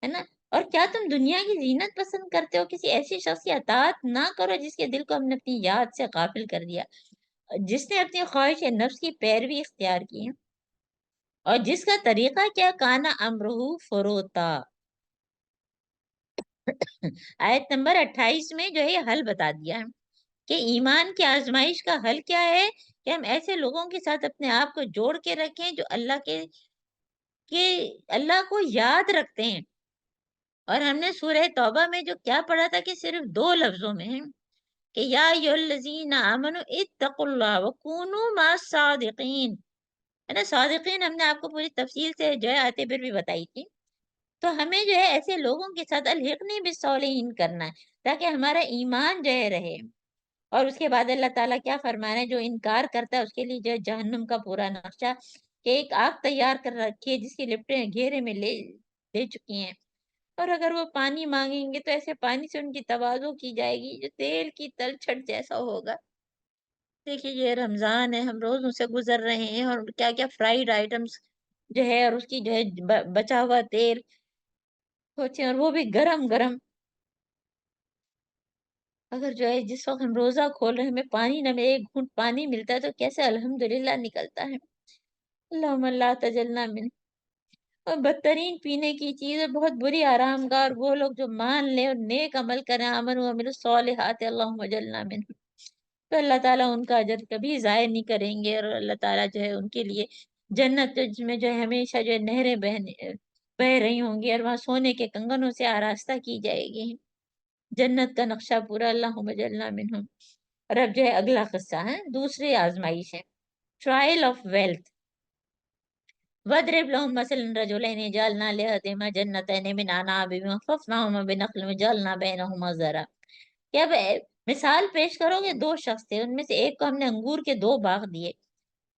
ہے نا. اور کیا تم دنیا کی زینت پسند کرتے ہو, کسی ایسی شخص کی اطاعت نہ کرو جس کے دل کو ہم نے اپنی یاد سے غافل کر دیا, جس نے اپنی خواہش نفس کی پیروی اختیار کی, اور جس کا طریقہ کیا, کانا امرہ فروتا. آیت نمبر 28 میں جو ہے یہ حل بتا دیا ہے کہ ایمان کی آزمائش کا حل کیا ہے, کہ ہم ایسے لوگوں کے ساتھ اپنے آپ کو جوڑ کے رکھیں جو اللہ کو یاد رکھتے ہیں. اور ہم نے سورہ توبہ میں جو کیا پڑھا تھا کہ صرف 2 لفظوں میں ہے کہ یا ایھا الذین آمنوا اتقوا اللہ وکونوا مع الصادقین, ہے نا. صادقین ہم نے آپ کو پوری تفصیل سے جو ہے آیت پر بھی بتائی تھی. تو ہمیں جو ہے ایسے لوگوں کے ساتھ الحقنی بالصالحین کرنا ہے, تاکہ ہمارا ایمان جو ہے رہے. اور اس کے بعد اللہ تعالیٰ کیا فرما رہے ہیں، جو انکار کرتا ہے اس کے لیے جو ہے جہنم کا پورا نقشہ، کہ ایک آگ تیار کر رکھی ہے جس کی لپٹیں گھیرے میں لے چکی ہیں، اور اگر وہ پانی مانگیں گے تو ایسے پانی سے ان کی تواضع کی جائے گی جو تیل کی تلچھٹ جیسا ہوگا۔ دیکھیے یہ رمضان ہے، ہم روزوں سے گزر رہے ہیں، اور کیا کیا فرائیڈ آئٹمس جو ہے، اور اس کی جو ہے بچا ہوا تیل سوچیں، اور وہ بھی گرم گرم۔ اگر جو ہے جس وقت ہم روزہ کھول رہے ہیں ہمیں پانی نہ ملے، ایک گھونٹ پانی ملتا ہے تو کیسے الحمدللہ نکلتا ہے۔ اللہم لا تجلنا من۔ اور بدترین پینے کی چیز ہے، بہت بری آرام گاہ، اور وہ لوگ جو مان لیں اور نیک عمل کریں، آمن و عمل الصالحات، اللہم اجلنا من، تو اللہ تعالیٰ ان کا اجر کبھی ضائع نہیں کریں گے، اور اللہ تعالیٰ جو ہے ان کے لیے جنت میں جو ہے ہمیشہ جو ہے نہریں بہ رہی ہوں گی، اور وہاں سونے کے کنگنوں سے آراستہ کی جائے گی، جنت کا نقشہ پورا، اللہم اجلنا منہم۔ اور اب جو ہے اگلا قصہ ہے، دوسری آزمائش ہے، ٹرائل آف ویلتھ۔ وَاضْرِبْ لَهُم مَثَلًا رَجُلَيْنِ جَعَلْنَا لِأَحَدِهِمَا جَنَّتَيْنِ مِنْ أَعْنَابٍ وَحَفَّفْنَاهُمَا بِنَخْلٍ وَجَعَلْنَا بَيْنَهُمَا زَرْعًا۔ کہ اب مثال پیش کرو گے، دو شخص تھے، ان میں سے ایک کو ہم نے انگور کے 2 باغ دیے،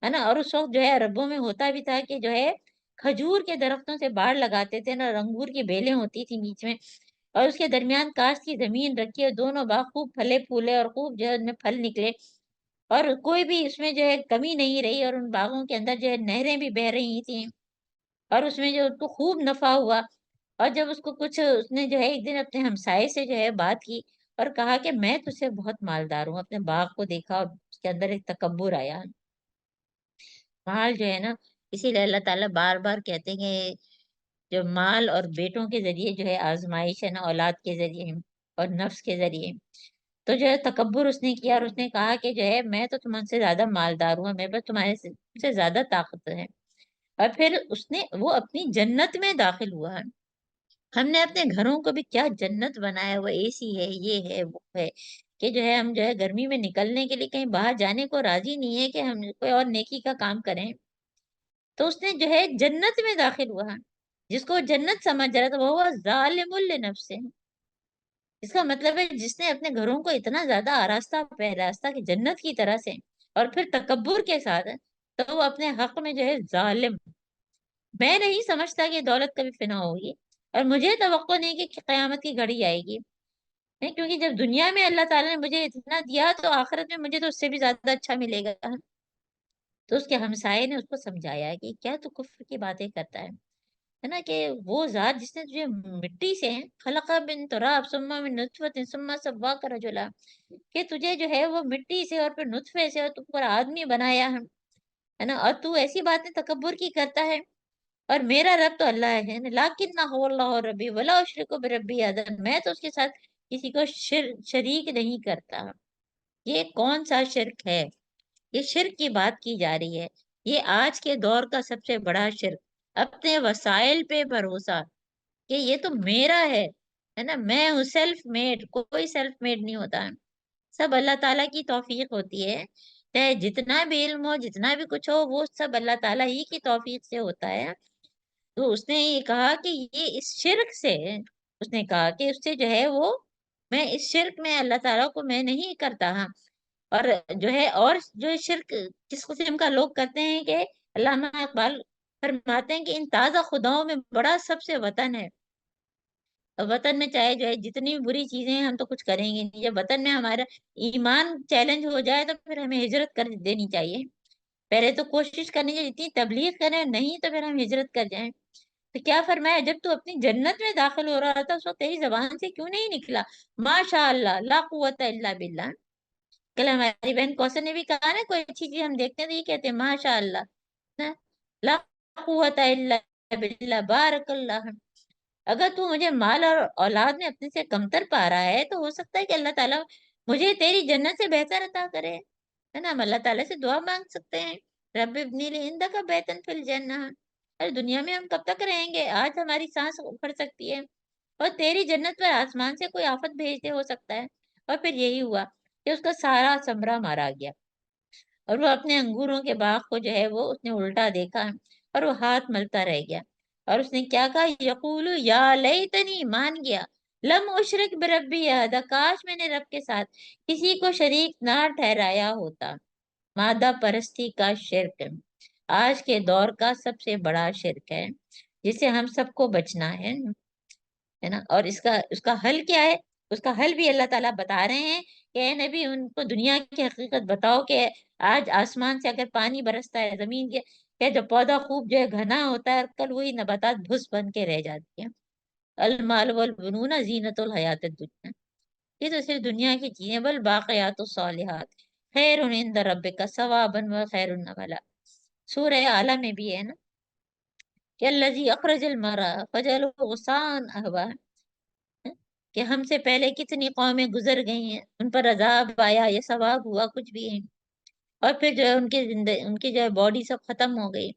ہے نا، اور اس وقت جو ہے عربوں میں ہوتا بھی تھا کہ جو ہے کھجور کے درختوں سے باڑ لگاتے تھے نا، اور انگور کی بیلیں ہوتی تھی بیچ میں، اور اس کے درمیان کاش کی زمین رکھی، اور دونوں باغ خوب پھلے پھولے اور خوب جو ہے ان میں پھل نکلے، اور کوئی بھی اس میں جو ہے کمی نہیں رہی، اور ان باغوں کے اندر جو ہے نہریں بھی بہ رہی تھیں، اور اس میں جو اس کو خوب نفع ہوا۔ اور جب اس کو کچھ اس نے جو ہے ایک دن اپنے ہمسائے سے جو ہے بات کی، اور کہا کہ میں تجھ سے بہت مالدار ہوں، اپنے باغ کو دیکھا اور اس کے اندر ایک تکبر آیا، مال جو ہے نا، اسی لیے اللہ تعالیٰ بار بار کہتے ہیں کہ جو مال اور بیٹوں کے ذریعے جو ہے آزمائش ہے نا، اولاد کے ذریعے اور نفس کے ذریعے، تو جو ہے تکبر اس نے کیا، اور اس نے کہا کہ جو ہے میں تو تم سے زیادہ مالدار ہوں، میرے پاس تمہارے سے زیادہ طاقت ہے، اور پھر اس نے وہ اپنی جنت میں داخل ہوا ہے۔ ہم نے اپنے گھروں کو بھی کیا جنت بنایا، وہ اے سی ہے، یہ ہے وہ ہے، کہ جو ہے ہم جو ہے گرمی میں نکلنے کے لیے کہیں باہر جانے کو راضی نہیں ہے کہ ہم کوئی اور نیکی کا کام کریں، تو اس نے جو ہے جنت میں داخل ہوا ہے، جس کو جنت سمجھ رہا تھا وہ ظالم لنفسہ، اس کا مطلب ہے جس نے اپنے گھروں کو اتنا زیادہ آراستہ پیراستہ کہ جنت کی طرح سے، اور پھر تکبر کے ساتھ ہے، تو وہ اپنے حق میں جو ہے ظالم۔ میں نہیں سمجھتا کہ دولت کبھی فنا ہوگی، اور مجھے توقع نہیں کہ قیامت کی گھڑی آئے گی، نہیں، کیونکہ جب دنیا میں اللہ تعالیٰ نے مجھے اتنا دیا تو آخرت میں مجھے تو اس سے بھی زیادہ اچھا ملے گا۔ تو اس کے ہمسائے نے اس کو سمجھایا کہ کیا تو کفر کی باتیں کرتا ہے نا، کہ وہ ذات جس نے تجھے مٹی سے خلق من تراب ثم من نطفة ثم سواک رجلا، کہ تجھے جو ہے وہ مٹی سے اور پھر نطفے سے اور تم پر آدمی بنایا ہے نا، اور تو ایسی باتیں تکبر کی کرتا ہے، اور میرا رب تو اللہ ہے، لیکن هو اللہ ربی ولا اشرک بربی احدا، میں تو اس کے ساتھ کسی کو شریک نہیں کرتا۔ یہ کون سا شرک ہے؟ یہ شرک کی بات کی جا رہی ہے، یہ آج کے دور کا سب سے بڑا شرک، اپنے وسائل پہ بھروسہ، کہ یہ تو میرا ہے نا، میں ہوں سیلف میڈ، کوئی سیلف میڈ نہیں ہوتا ہے، سب اللہ تعالیٰ کی توفیق ہوتی ہے، چاہے جتنا بھی علم ہو، جتنا بھی کچھ ہو، وہ سب اللہ تعالیٰ ہی کی توفیق سے ہوتا ہے۔ تو اس نے یہ کہا کہ یہ اس شرک سے، اس نے کہا کہ اس سے جو ہے وہ، میں اس شرک میں اللہ تعالیٰ کو میں نہیں کرتا ہاں، اور جو ہے اور جو شرک کس قسم کا لوگ کرتے ہیں کہ علامہ اقبال فرماتے ہیں کہ ان تازہ خداؤں میں بڑا سب سے وطن ہے، وطن میں چاہے جو ہے جتنی بھی بری چیزیں ہیں ہم تو کچھ کریں گے نہیں، جب وطن میں ہمارا ایمان چیلنج ہو جائے تو پھر ہمیں ہجرت کر دینی چاہیے، پہلے تو کوشش کرنی چاہیے، جتنی تبلیغ کریں، نہیں تو پھر ہم ہجرت کر جائیں۔ تو کیا فرمایا، جب تو اپنی جنت میں داخل ہو رہا تھا اس وقت تیری زبان سے کیوں نہیں نکلا ماشاء اللہ لا قوت الا باللہ؟ کل ہماری بہن کوثر نے بھی کہا نا، کوئی اچھی چیز ہم دیکھتے ہیں تو یہ کہتے ہیں ماشاء اللہ، نا، لا قوت الا باللہ، بارک اللہ۔ اگر تو مجھے مال اور اولاد میں اپنے سے کمتر پا رہا ہے تو ہو سکتا ہے کہ اللہ تعالیٰ مجھے تیری جنت سے بہتر عطا کرے، ہے نا، ہم اللہ تعالیٰ سے دعا مانگ سکتے ہیں، رب ابنی لی عندک بیتن فی الجنہ، ارے دنیا میں ہم کب تک رہیں گے، آج ہماری سانس اکھڑ سکتی ہے، اور تیری جنت پر آسمان سے کوئی آفت بھیج دے، ہو سکتا ہے۔ اور پھر یہی ہوا کہ اس کا سارا ثمرہ مارا گیا، اور وہ اپنے انگوروں کے باغ کو جو ہے وہ اس نے الٹا دیکھا، اور وہ ہاتھ ملتا رہ گیا، اور اس نے کیا کہا، یقول یا لیتنی، مان گیا، لم اشرک بربی احد، کاش میں نے رب کے ساتھ کسی کو شریک نہ ٹھہرایا ہوتا۔ مادہ پرستی کا شرک آج کے دور کا سب سے بڑا شرک ہے، جسے ہم سب کو بچنا ہے نا۔ اور اس کا حل کیا ہے؟ اس کا حل بھی اللہ تعالیٰ بتا رہے ہیں کہ اے نبی، ان کو دنیا کی حقیقت بتاؤ کہ آج آسمان سے اگر پانی برستا ہے، زمین کے کہ جب پودا خوب جو ہے گھنا ہوتا ہے، کل وہی نباتات بھس بن کے رہ جاتی ہیں۔ المال والبنون زینت الحیات الدنیا، یہ تو صرف دنیا کی چیزیں، بل باقیات الصالحات خیر عند ربک ثوابا و خیر نملا۔ سورہ اعلیٰ میں بھی ہے نا کہ الذی اخرج المرء فجعله غثاء احوا، کہ ہم سے پہلے کتنی قومیں گزر گئی ہیں، ان پر عذاب آیا یا ثواب ہوا کچھ بھی ہے، اور پھر جو ہے ان کی جو ہے باڈی سب ختم ہو گئی،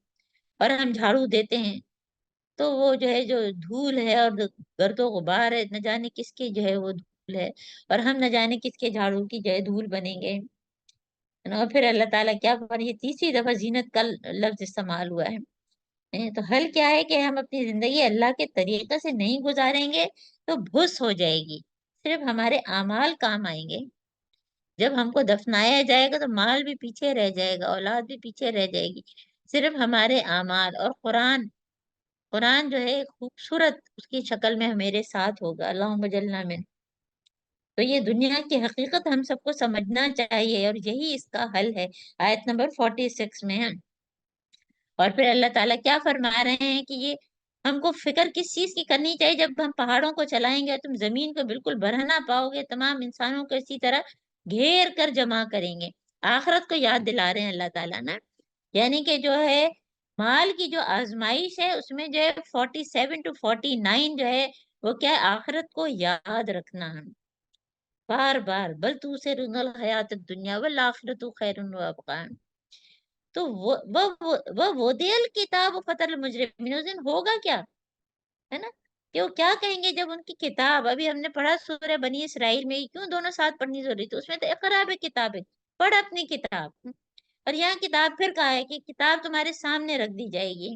اور ہم جھاڑو دیتے ہیں تو وہ جو ہے جو دھول ہے اور گرد و غبار ہے، نہ جانے کس کی جو ہے وہ دھول ہے، اور ہم نہ جانے کس کے جھاڑو کی جو ہے دھول بنیں گے۔ اور پھر اللہ تعالیٰ کیا فرماتے ہیں، یہ تیسری دفعہ زینت کا لفظ استعمال ہوا ہے۔ تو حل کیا ہے کہ ہم اپنی زندگی اللہ کے طریقے سے نہیں گزاریں گے تو بھس ہو جائے گی، صرف ہمارے اعمال کام آئیں گے۔ جب ہم کو دفنایا جائے گا تو مال بھی پیچھے رہ جائے گا، اولاد بھی پیچھے رہ جائے گی، صرف ہمارے اعمال اور قرآن جو ہے خوبصورت اس کی شکل میں میرے ساتھ ہوگا، اللہم اجعلنا من۔ تو یہ دنیا کی حقیقت ہم سب کو سمجھنا چاہیے، اور یہی اس کا حل ہے۔ آیت نمبر 46 میں ہے۔ اور پھر اللہ تعالیٰ کیا فرما رہے ہیں کہ یہ ہم کو فکر کس چیز کی کرنی چاہیے؟ جب ہم پہاڑوں کو چلائیں گے تم زمین کو بالکل بھرنا پاؤ گے، تمام انسانوں کو اسی طرح گھیر کر جمع کریں گے۔ آخرت کو یاد دلا رہے ہیں اللہ تعالیٰ نا، یعنی کہ جو ہے مال کی جو آزمائش ہے اس میں جو ہے 47 to 49 جو ہے وہ کیا ہے، آخرت کو یاد رکھنا ہے بار بار۔ بل تؤثرون الحیات الدنیا والآخرۃ خیر وابقیٰ۔ تو وہ دل کتاب فتر المجرمین، اس دن ہوگا کیا ہے نا، کہ وہ کیا کہیں گے جب ان کی کتاب، ابھی ہم نے پڑھا سورہ بنی اسرائیل میں، کیوں دونوں ساتھ پڑھنی ضروری تھی؟ اس میں تو اقرا کتاب ہے، پڑھ اپنی کتاب، اور یہاں کتاب پھر کہا ہے کہ کتاب تمہارے سامنے رکھ دی جائے گی،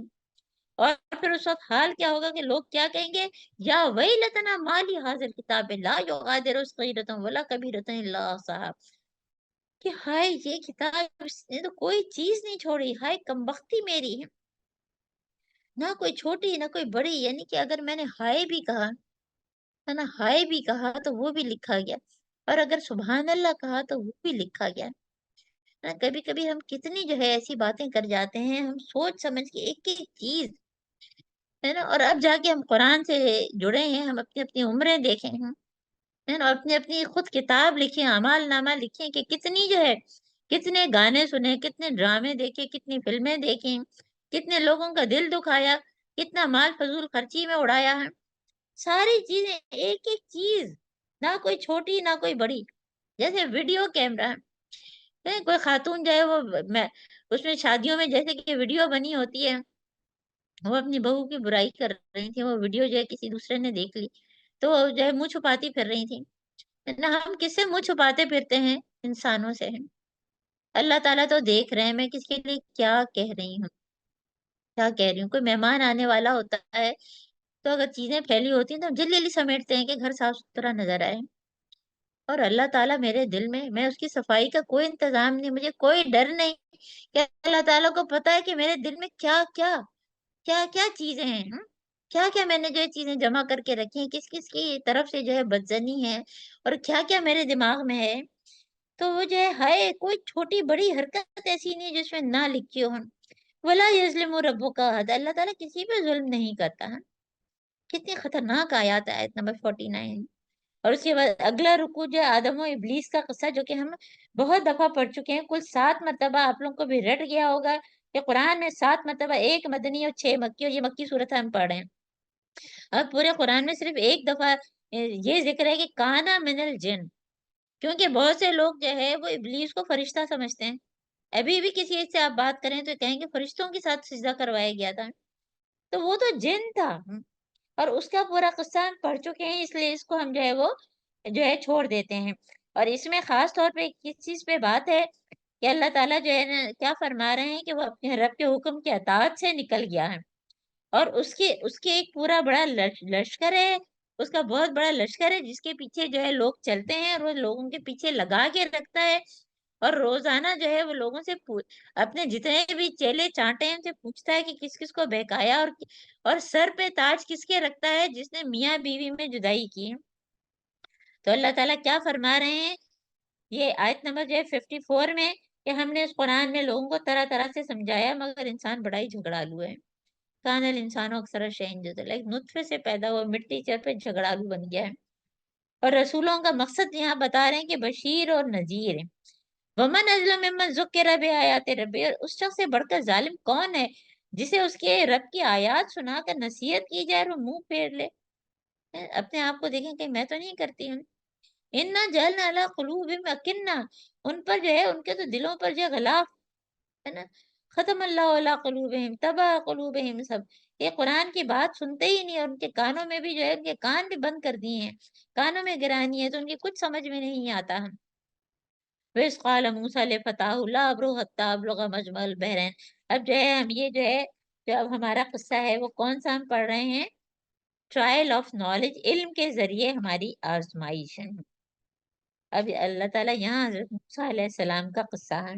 اور پھر اس وقت حال کیا ہوگا کہ لوگ کیا کہیں گے، یا ویلتنا مالی حاضر کتاب لا یغادر صغیرۃ ولا کبیرۃ الا احصاها، کہ ہائے یہ کتاب اس نے تو کوئی چیز نہیں چھوڑی، ہائے کمبختی میری ہے، نہ کوئی چھوٹی نہ کوئی بڑی، یعنی کہ اگر میں نے ہائے بھی کہا ہے نا، ہائے بھی کہا تو وہ بھی لکھا گیا، اور اگر سبحان اللہ کہا تو وہ بھی لکھا گیا ہے نا۔ کبھی کبھی ہم کتنی جو ہے ایسی باتیں کر جاتے ہیں، ہم سوچ سمجھ کے ایک ایک چیز ہے نا، اور اب جا کے ہم قرآن سے جڑے ہیں، ہم اپنی اپنی عمریں دیکھیں ہیں ہے نا، اور اپنی اپنی خود کتاب لکھیں، اعمال نامہ لکھیں کہ کتنی جو ہے، کتنے گانے سنے، کتنے ڈرامے دیکھے، کتنی فلمیں دیکھیں، کتنے لوگوں کا دل دکھایا، کتنا مال فضول خرچی میں اڑایا ہے، ساری چیزیں ایک ایک چیز، نہ کوئی چھوٹی نہ کوئی بڑی۔ جیسے ویڈیو کیمرہ ہے، کوئی خاتون جو ہے وہ میں اس میں شادیوں میں جیسے کہ ویڈیو بنی ہوتی ہے، وہ اپنی بہو کی برائی کر رہی تھی، وہ ویڈیو جو ہے کسی دوسرے نے دیکھ لی تو وہ جو ہے منہ چھپاتی پھر رہی تھی نہ، ہم کس سے منہ چھپاتے پھرتے ہیں؟ انسانوں سے ہیں۔ اللہ تعالیٰ تو دیکھ رہے ہیں میں کس کے لیے کیا کہہ رہی ہوں، کیا کہہ رہی ہوں۔ کوئی مہمان آنے والا ہوتا ہے تو اگر چیزیں پھیلی ہوتی ہیں تو ہم جلدی جلدی سمیٹتے ہیں کہ گھر صاف ستھرا نظر آئے، اور اللہ تعالیٰ میرے دل میں اس کی صفائی کا کوئی انتظام نہیں، مجھے کوئی ڈر نہیں کہ اللہ تعالیٰ کو پتا ہے کہ میرے دل میں کیا کیا کیا کیا چیزیں ہیں، کیا کیا میں نے جو ہے چیزیں جمع کر کے رکھی ہیں، کس کس کی طرف سے جو ہے بدزنی ہے، اور کیا کیا میرے دماغ میں ہے۔ تو وہ جو ہے کوئی چھوٹی بڑی حرکت ایسی نہیں جس میں نہ لکھی ہو۔ وَلَا يَظْلِمُ رَبُّكَ أَحَدًا، اللہ تعالیٰ کسی پہ ظلم نہیں کرتا ہے۔ کتنی خطرناک آیات ہے، آیت نمبر 49۔ اور اس کے بعد اگلا رکوع جو ہے آدم و ابلیس کا قصہ، جو کہ ہم بہت دفعہ پڑھ چکے ہیں، کل 7 مرتبہ، آپ لوگوں کو بھی رٹ گیا ہوگا کہ قرآن میں 7 مرتبہ، 1 مدنی اور 6 مکی، اور یہ مکی صورت ہم پڑھ رہے ہیں۔ اب پورے قرآن میں صرف ایک دفعہ یہ ذکر ہے کہ کانا من الجن، کیونکہ بہت سے لوگ جو ہے وہ ابلیس کو فرشتہ سمجھتے ہیں، ابھی بھی کسی سے آپ بات کریں تو کہیں گے فرشتوں کے ساتھ سجدہ کروایا گیا تھا، تو وہ تو جن تھا، اور اس کا پورا قصہ ہم پڑھ چکے ہیں، اس لیے اس کو ہم جو ہے وہ جو ہے چھوڑ دیتے ہیں۔ اور اس میں خاص طور پہ کس چیز پہ بات ہے کہ اللہ تعالیٰ جو ہے نا کیا فرما رہے ہیں کہ وہ اپنے رب کے حکم کے اطاعت سے نکل گیا ہے، اور اس کے ایک پورا بڑا لشکر ہے اس کا بہت بڑا لشکر ہے جس کے پیچھے جو ہے لوگ چلتے ہیں، اور وہ لوگوں کے پیچھے لگا کے رکھتا ہے، اور روزانہ جو ہے وہ لوگوں سے اپنے جتنے بھی چیلے چانٹے ہیں ان سے پوچھتا ہے کہ کس کس کو بہکایا، اور سر پہ تاج کس کے رکھتا ہے؟ جس نے میاں بیوی میں جدائی کی ہے۔ تو اللہ تعالیٰ کیا فرما رہے ہیں یہ آیت نمبر جو ہے 54 میں، کہ ہم نے اس قرآن میں لوگوں کو طرح طرح سے سمجھایا مگر انسان بڑا ہی جھگڑالو ہے۔ کان الانسان اکثر شیء جدلا، ایک نطفے سے پیدا ہوا مٹی چر پہ جھگڑالو بن گیا ہے۔ اور رسولوں کا مقصد یہاں بتا رہے ہیں کہ بشیر اور نذیر ہیں۔ ومن اظلم ممن ذکر بآیات ربہ، اور اس شخص سے بڑھ کر ظالم کون ہے جسے اس کے رب کی آیات سنا کر نصیحت کی جائے اور وہ منہ پھیر لے۔ اپنے آپ کو دیکھیں کہ میں تو نہیں کرتی ہوں۔ انا جعلنا علی قلوبہم اکنہ، ان پر جو ہے ان کے تو دلوں پر جو ہے غلاف ہے نا، ختم اللہ علی قلوبہم تبع قلوبہم، سب یہ قرآن کی بات سنتے ہی نہیں، اور ان کے کانوں میں بھی جو ہے ان کے کان بھی بند کر دیے ہیں، کانوں میں گرانی ہے تو ان کی کچھ سمجھ میں نہیں آتا۔ وَإِذْ قَالَ مُوسَىٰ لِفَتَاهُ لَا أَبْرَحُ حَتَّىٰ أَبْلُغَ مَجْمَعَ الْبَحْرَيْنِ، اب جو ہے ہم یہ جو ہے جو اب ہمارا قصہ ہے وہ کون سا ہم پڑھ رہے ہیں؟ ٹرائل آف نالج، علم کے ذریعے ہماری آزمائش ہے۔ اب اللہ تعالیٰ یہاں حضرت موسیٰ علیہ السلام کا قصہ ہے،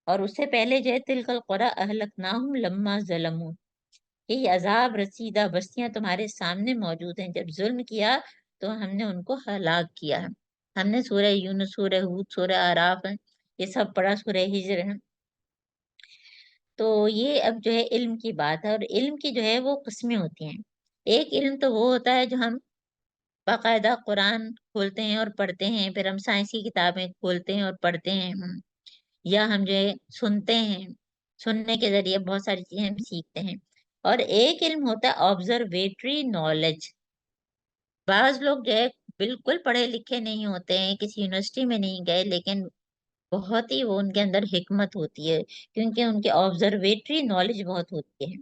اور اس سے پہلے جو ہے تِلْکَ الْقُرَىٰ أَهْلَكْنَاهُمْ لَمَّا ظَلَمُوا، کہ یہ عذاب رسیدہ بستیاں تمہارے سامنے موجود ہیں، جب ظلم کیا تو ہم نے ان کو ہلاک کیا ہے۔ ہم نے سورہ یونس، سورہ ہود، سورہ اعراف یہ سب پڑھا، سورہ ہجر ہے۔ تو یہ اب جو ہے علم کی بات ہے، اور علم کی جو ہے وہ قسمیں ہوتی ہیں۔ ایک علم تو وہ ہوتا ہے جو ہم باقاعدہ قرآن کھولتے ہیں اور پڑھتے ہیں، پھر ہم سائنسی کتابیں کھولتے ہیں اور پڑھتے ہیں، یا ہم جو ہے سنتے ہیں، سننے کے ذریعے بہت ساری چیزیں ہم سیکھتے ہیں۔ اور ایک علم ہوتا ہے آبزرویٹری نالج۔ بعض لوگ جو ہے بالکل پڑھے لکھے نہیں ہوتے ہیں، کسی یونیورسٹی میں نہیں گئے، لیکن بہت ہی وہ ان کے اندر حکمت ہوتی ہے، کیونکہ ان کے آبزرویٹری نالج بہت ہوتی ہے۔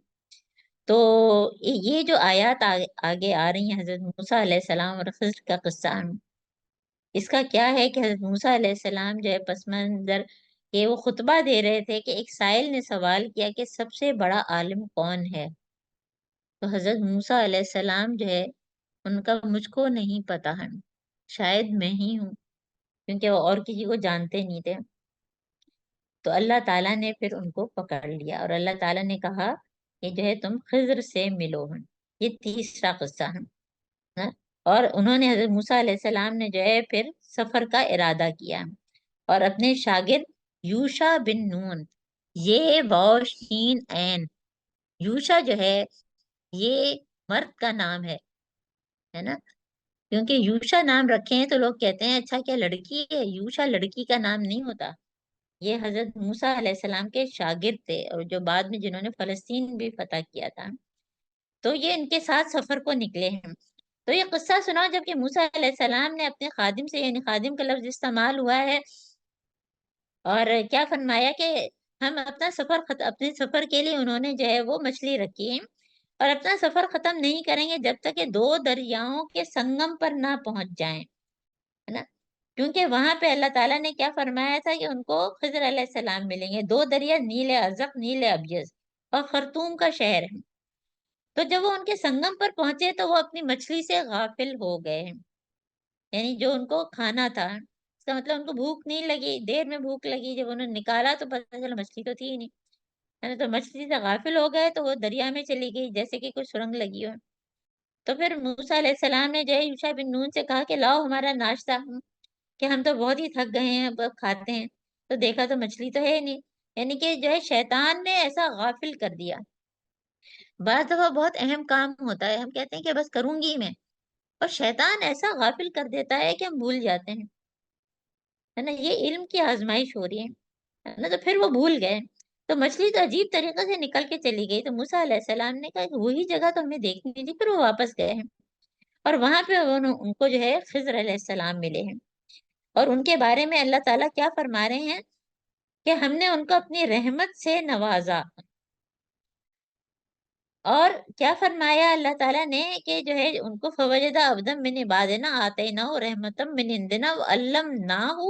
تو یہ جو آیات آگے آ رہی ہیں حضرت موسیٰ علیہ السلام اور خضر کا قصہ، اس کا کیا ہے کہ حضرت موسیٰ علیہ السلام جو ہے پس منظر کہ وہ خطبہ دے رہے تھے کہ ایک سائل نے سوال کیا کہ سب سے بڑا عالم کون ہے؟ تو حضرت موسیٰ علیہ السلام جو ہے ان کا مجھ کو نہیں پتا ہے، شاید میں ہی ہوں، کیونکہ وہ اور کسی کو جانتے نہیں تھے۔ تو اللہ تعالیٰ نے پھر ان کو پکڑ لیا، اور اللہ تعالیٰ نے کہا کہ جو ہے تم خضر سے ملو ہیں۔ یہ تیسرا قصہ ہے نا؟ اور انہوں نے حضرت موسیٰ علیہ السلام نے جو ہے پھر سفر کا ارادہ کیا، اور اپنے شاگرد یوشا بن نون، یہ واو شین عین، یوشا جو ہے یہ مرد کا نام ہے نا، کیونکہ یوشا نام رکھے ہیں تو لوگ کہتے ہیں اچھا کیا لڑکی ہے؟ یوشا لڑکی کا نام نہیں ہوتا۔ یہ حضرت موسیٰ علیہ السلام کے شاگرد تھے، اور جو بعد میں جنہوں نے فلسطین بھی فتح کیا تھا، تو یہ ان کے ساتھ سفر کو نکلے ہیں۔ تو یہ قصہ سنا جب کہ موسیٰ علیہ السلام نے اپنے خادم سے، یعنی خادم کا لفظ استعمال ہوا ہے، اور کیا فرمایا کہ ہم اپنا اپنے سفر کے لیے انہوں نے جو ہے وہ مچھلی رکھی ہے، اور اپنا سفر ختم نہیں کریں گے جب تک کہ دو دریاؤں کے سنگم پر نہ پہنچ جائیں، ہے نا؟ کیونکہ وہاں پہ اللہ تعالیٰ نے کیا فرمایا تھا کہ ان کو خضر علیہ السلام ملیں گے، دو دریا، نیل ازرق، نیل ابیض، اور خرطوم کا شہر ہے۔ تو جب وہ ان کے سنگم پر پہنچے تو وہ اپنی مچھلی سے غافل ہو گئے ہیں، یعنی جو ان کو کھانا تھا، اس کا مطلب ان کو بھوک نہیں لگی، دیر میں بھوک لگی، جب انہوں نے نکالا تو پتہ چلا مچھلی تو تھی ہی نہیں، ہے نا؟ تو مچھلی سے غافل ہو گئے تو وہ دریا میں چلی گئی جیسے کہ کوئی سرنگ لگی ہو۔ تو پھر موسیٰ علیہ السلام نے جو ہے یوشع بن نون سے کہا کہ لاؤ ہمارا ناشتہ، کہ ہم تو بہت ہی تھک گئے ہیں، اب کھاتے ہیں۔ تو دیکھا تو مچھلی تو ہے نہیں، یعنی کہ جو ہے شیطان نے ایسا غافل کر دیا۔ بعض دفعہ بہت اہم کام ہوتا ہے، ہم کہتے ہیں کہ بس کروں گی میں، اور شیطان ایسا غافل کر دیتا ہے کہ ہم بھول جاتے ہیں، ہے نا؟ یہ علم کی آزمائش ہو رہی ہے نا؟ تو پھر وہ بھول گئے، تو مچھلی تو عجیب طریقے سے نکل کے چلی گئی، تو موسیٰ علیہ السلام نے کہا کہ وہی جگہ تو ہمیں دیکھنی تھی، پھر وہ واپس گئے ہیں، اور وہاں پہ ان کو جو ہے خضر علیہ السلام ملے ہیں، اور ان کے بارے میں اللہ تعالیٰ کیا فرما رہے ہیں کہ ہم نے ان کو اپنی رحمت سے نوازا، اور کیا فرمایا اللہ تعالیٰ نے کہ جو ہے ان کو فوجدہ عبدم من عبادنا آتیناہ رحمتم من عندنا وعلمناہ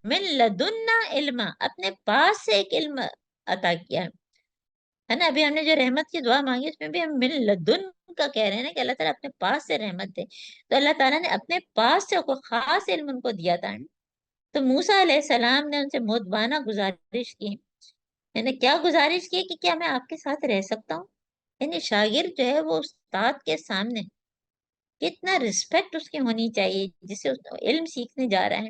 من لدنا علما، اپنے پاس سے ایک علم عطا کیا ہے نا؟ ابھی ہم نے جو رحمت کی دعا مانگی اس میں بھی ہم من لدن کا کہہ رہے ہیں نا کہ اللہ تعالیٰ اپنے پاس سے رحمت دے، تو اللہ تعالیٰ نے اپنے پاس سے کوئی خاص علم ان کو دیا تھا. تو موسیٰ علیہ السلام نے ان سے مؤدبانہ گزارش کی، یعنی کیا گزارش کی کہ کیا میں آپ کے ساتھ رہ سکتا ہوں. یعنی شاگرد جو ہے وہ استاد کے سامنے کتنا رسپیکٹ اس کی ہونی چاہیے جسے علم سیکھنے جا رہا ہے.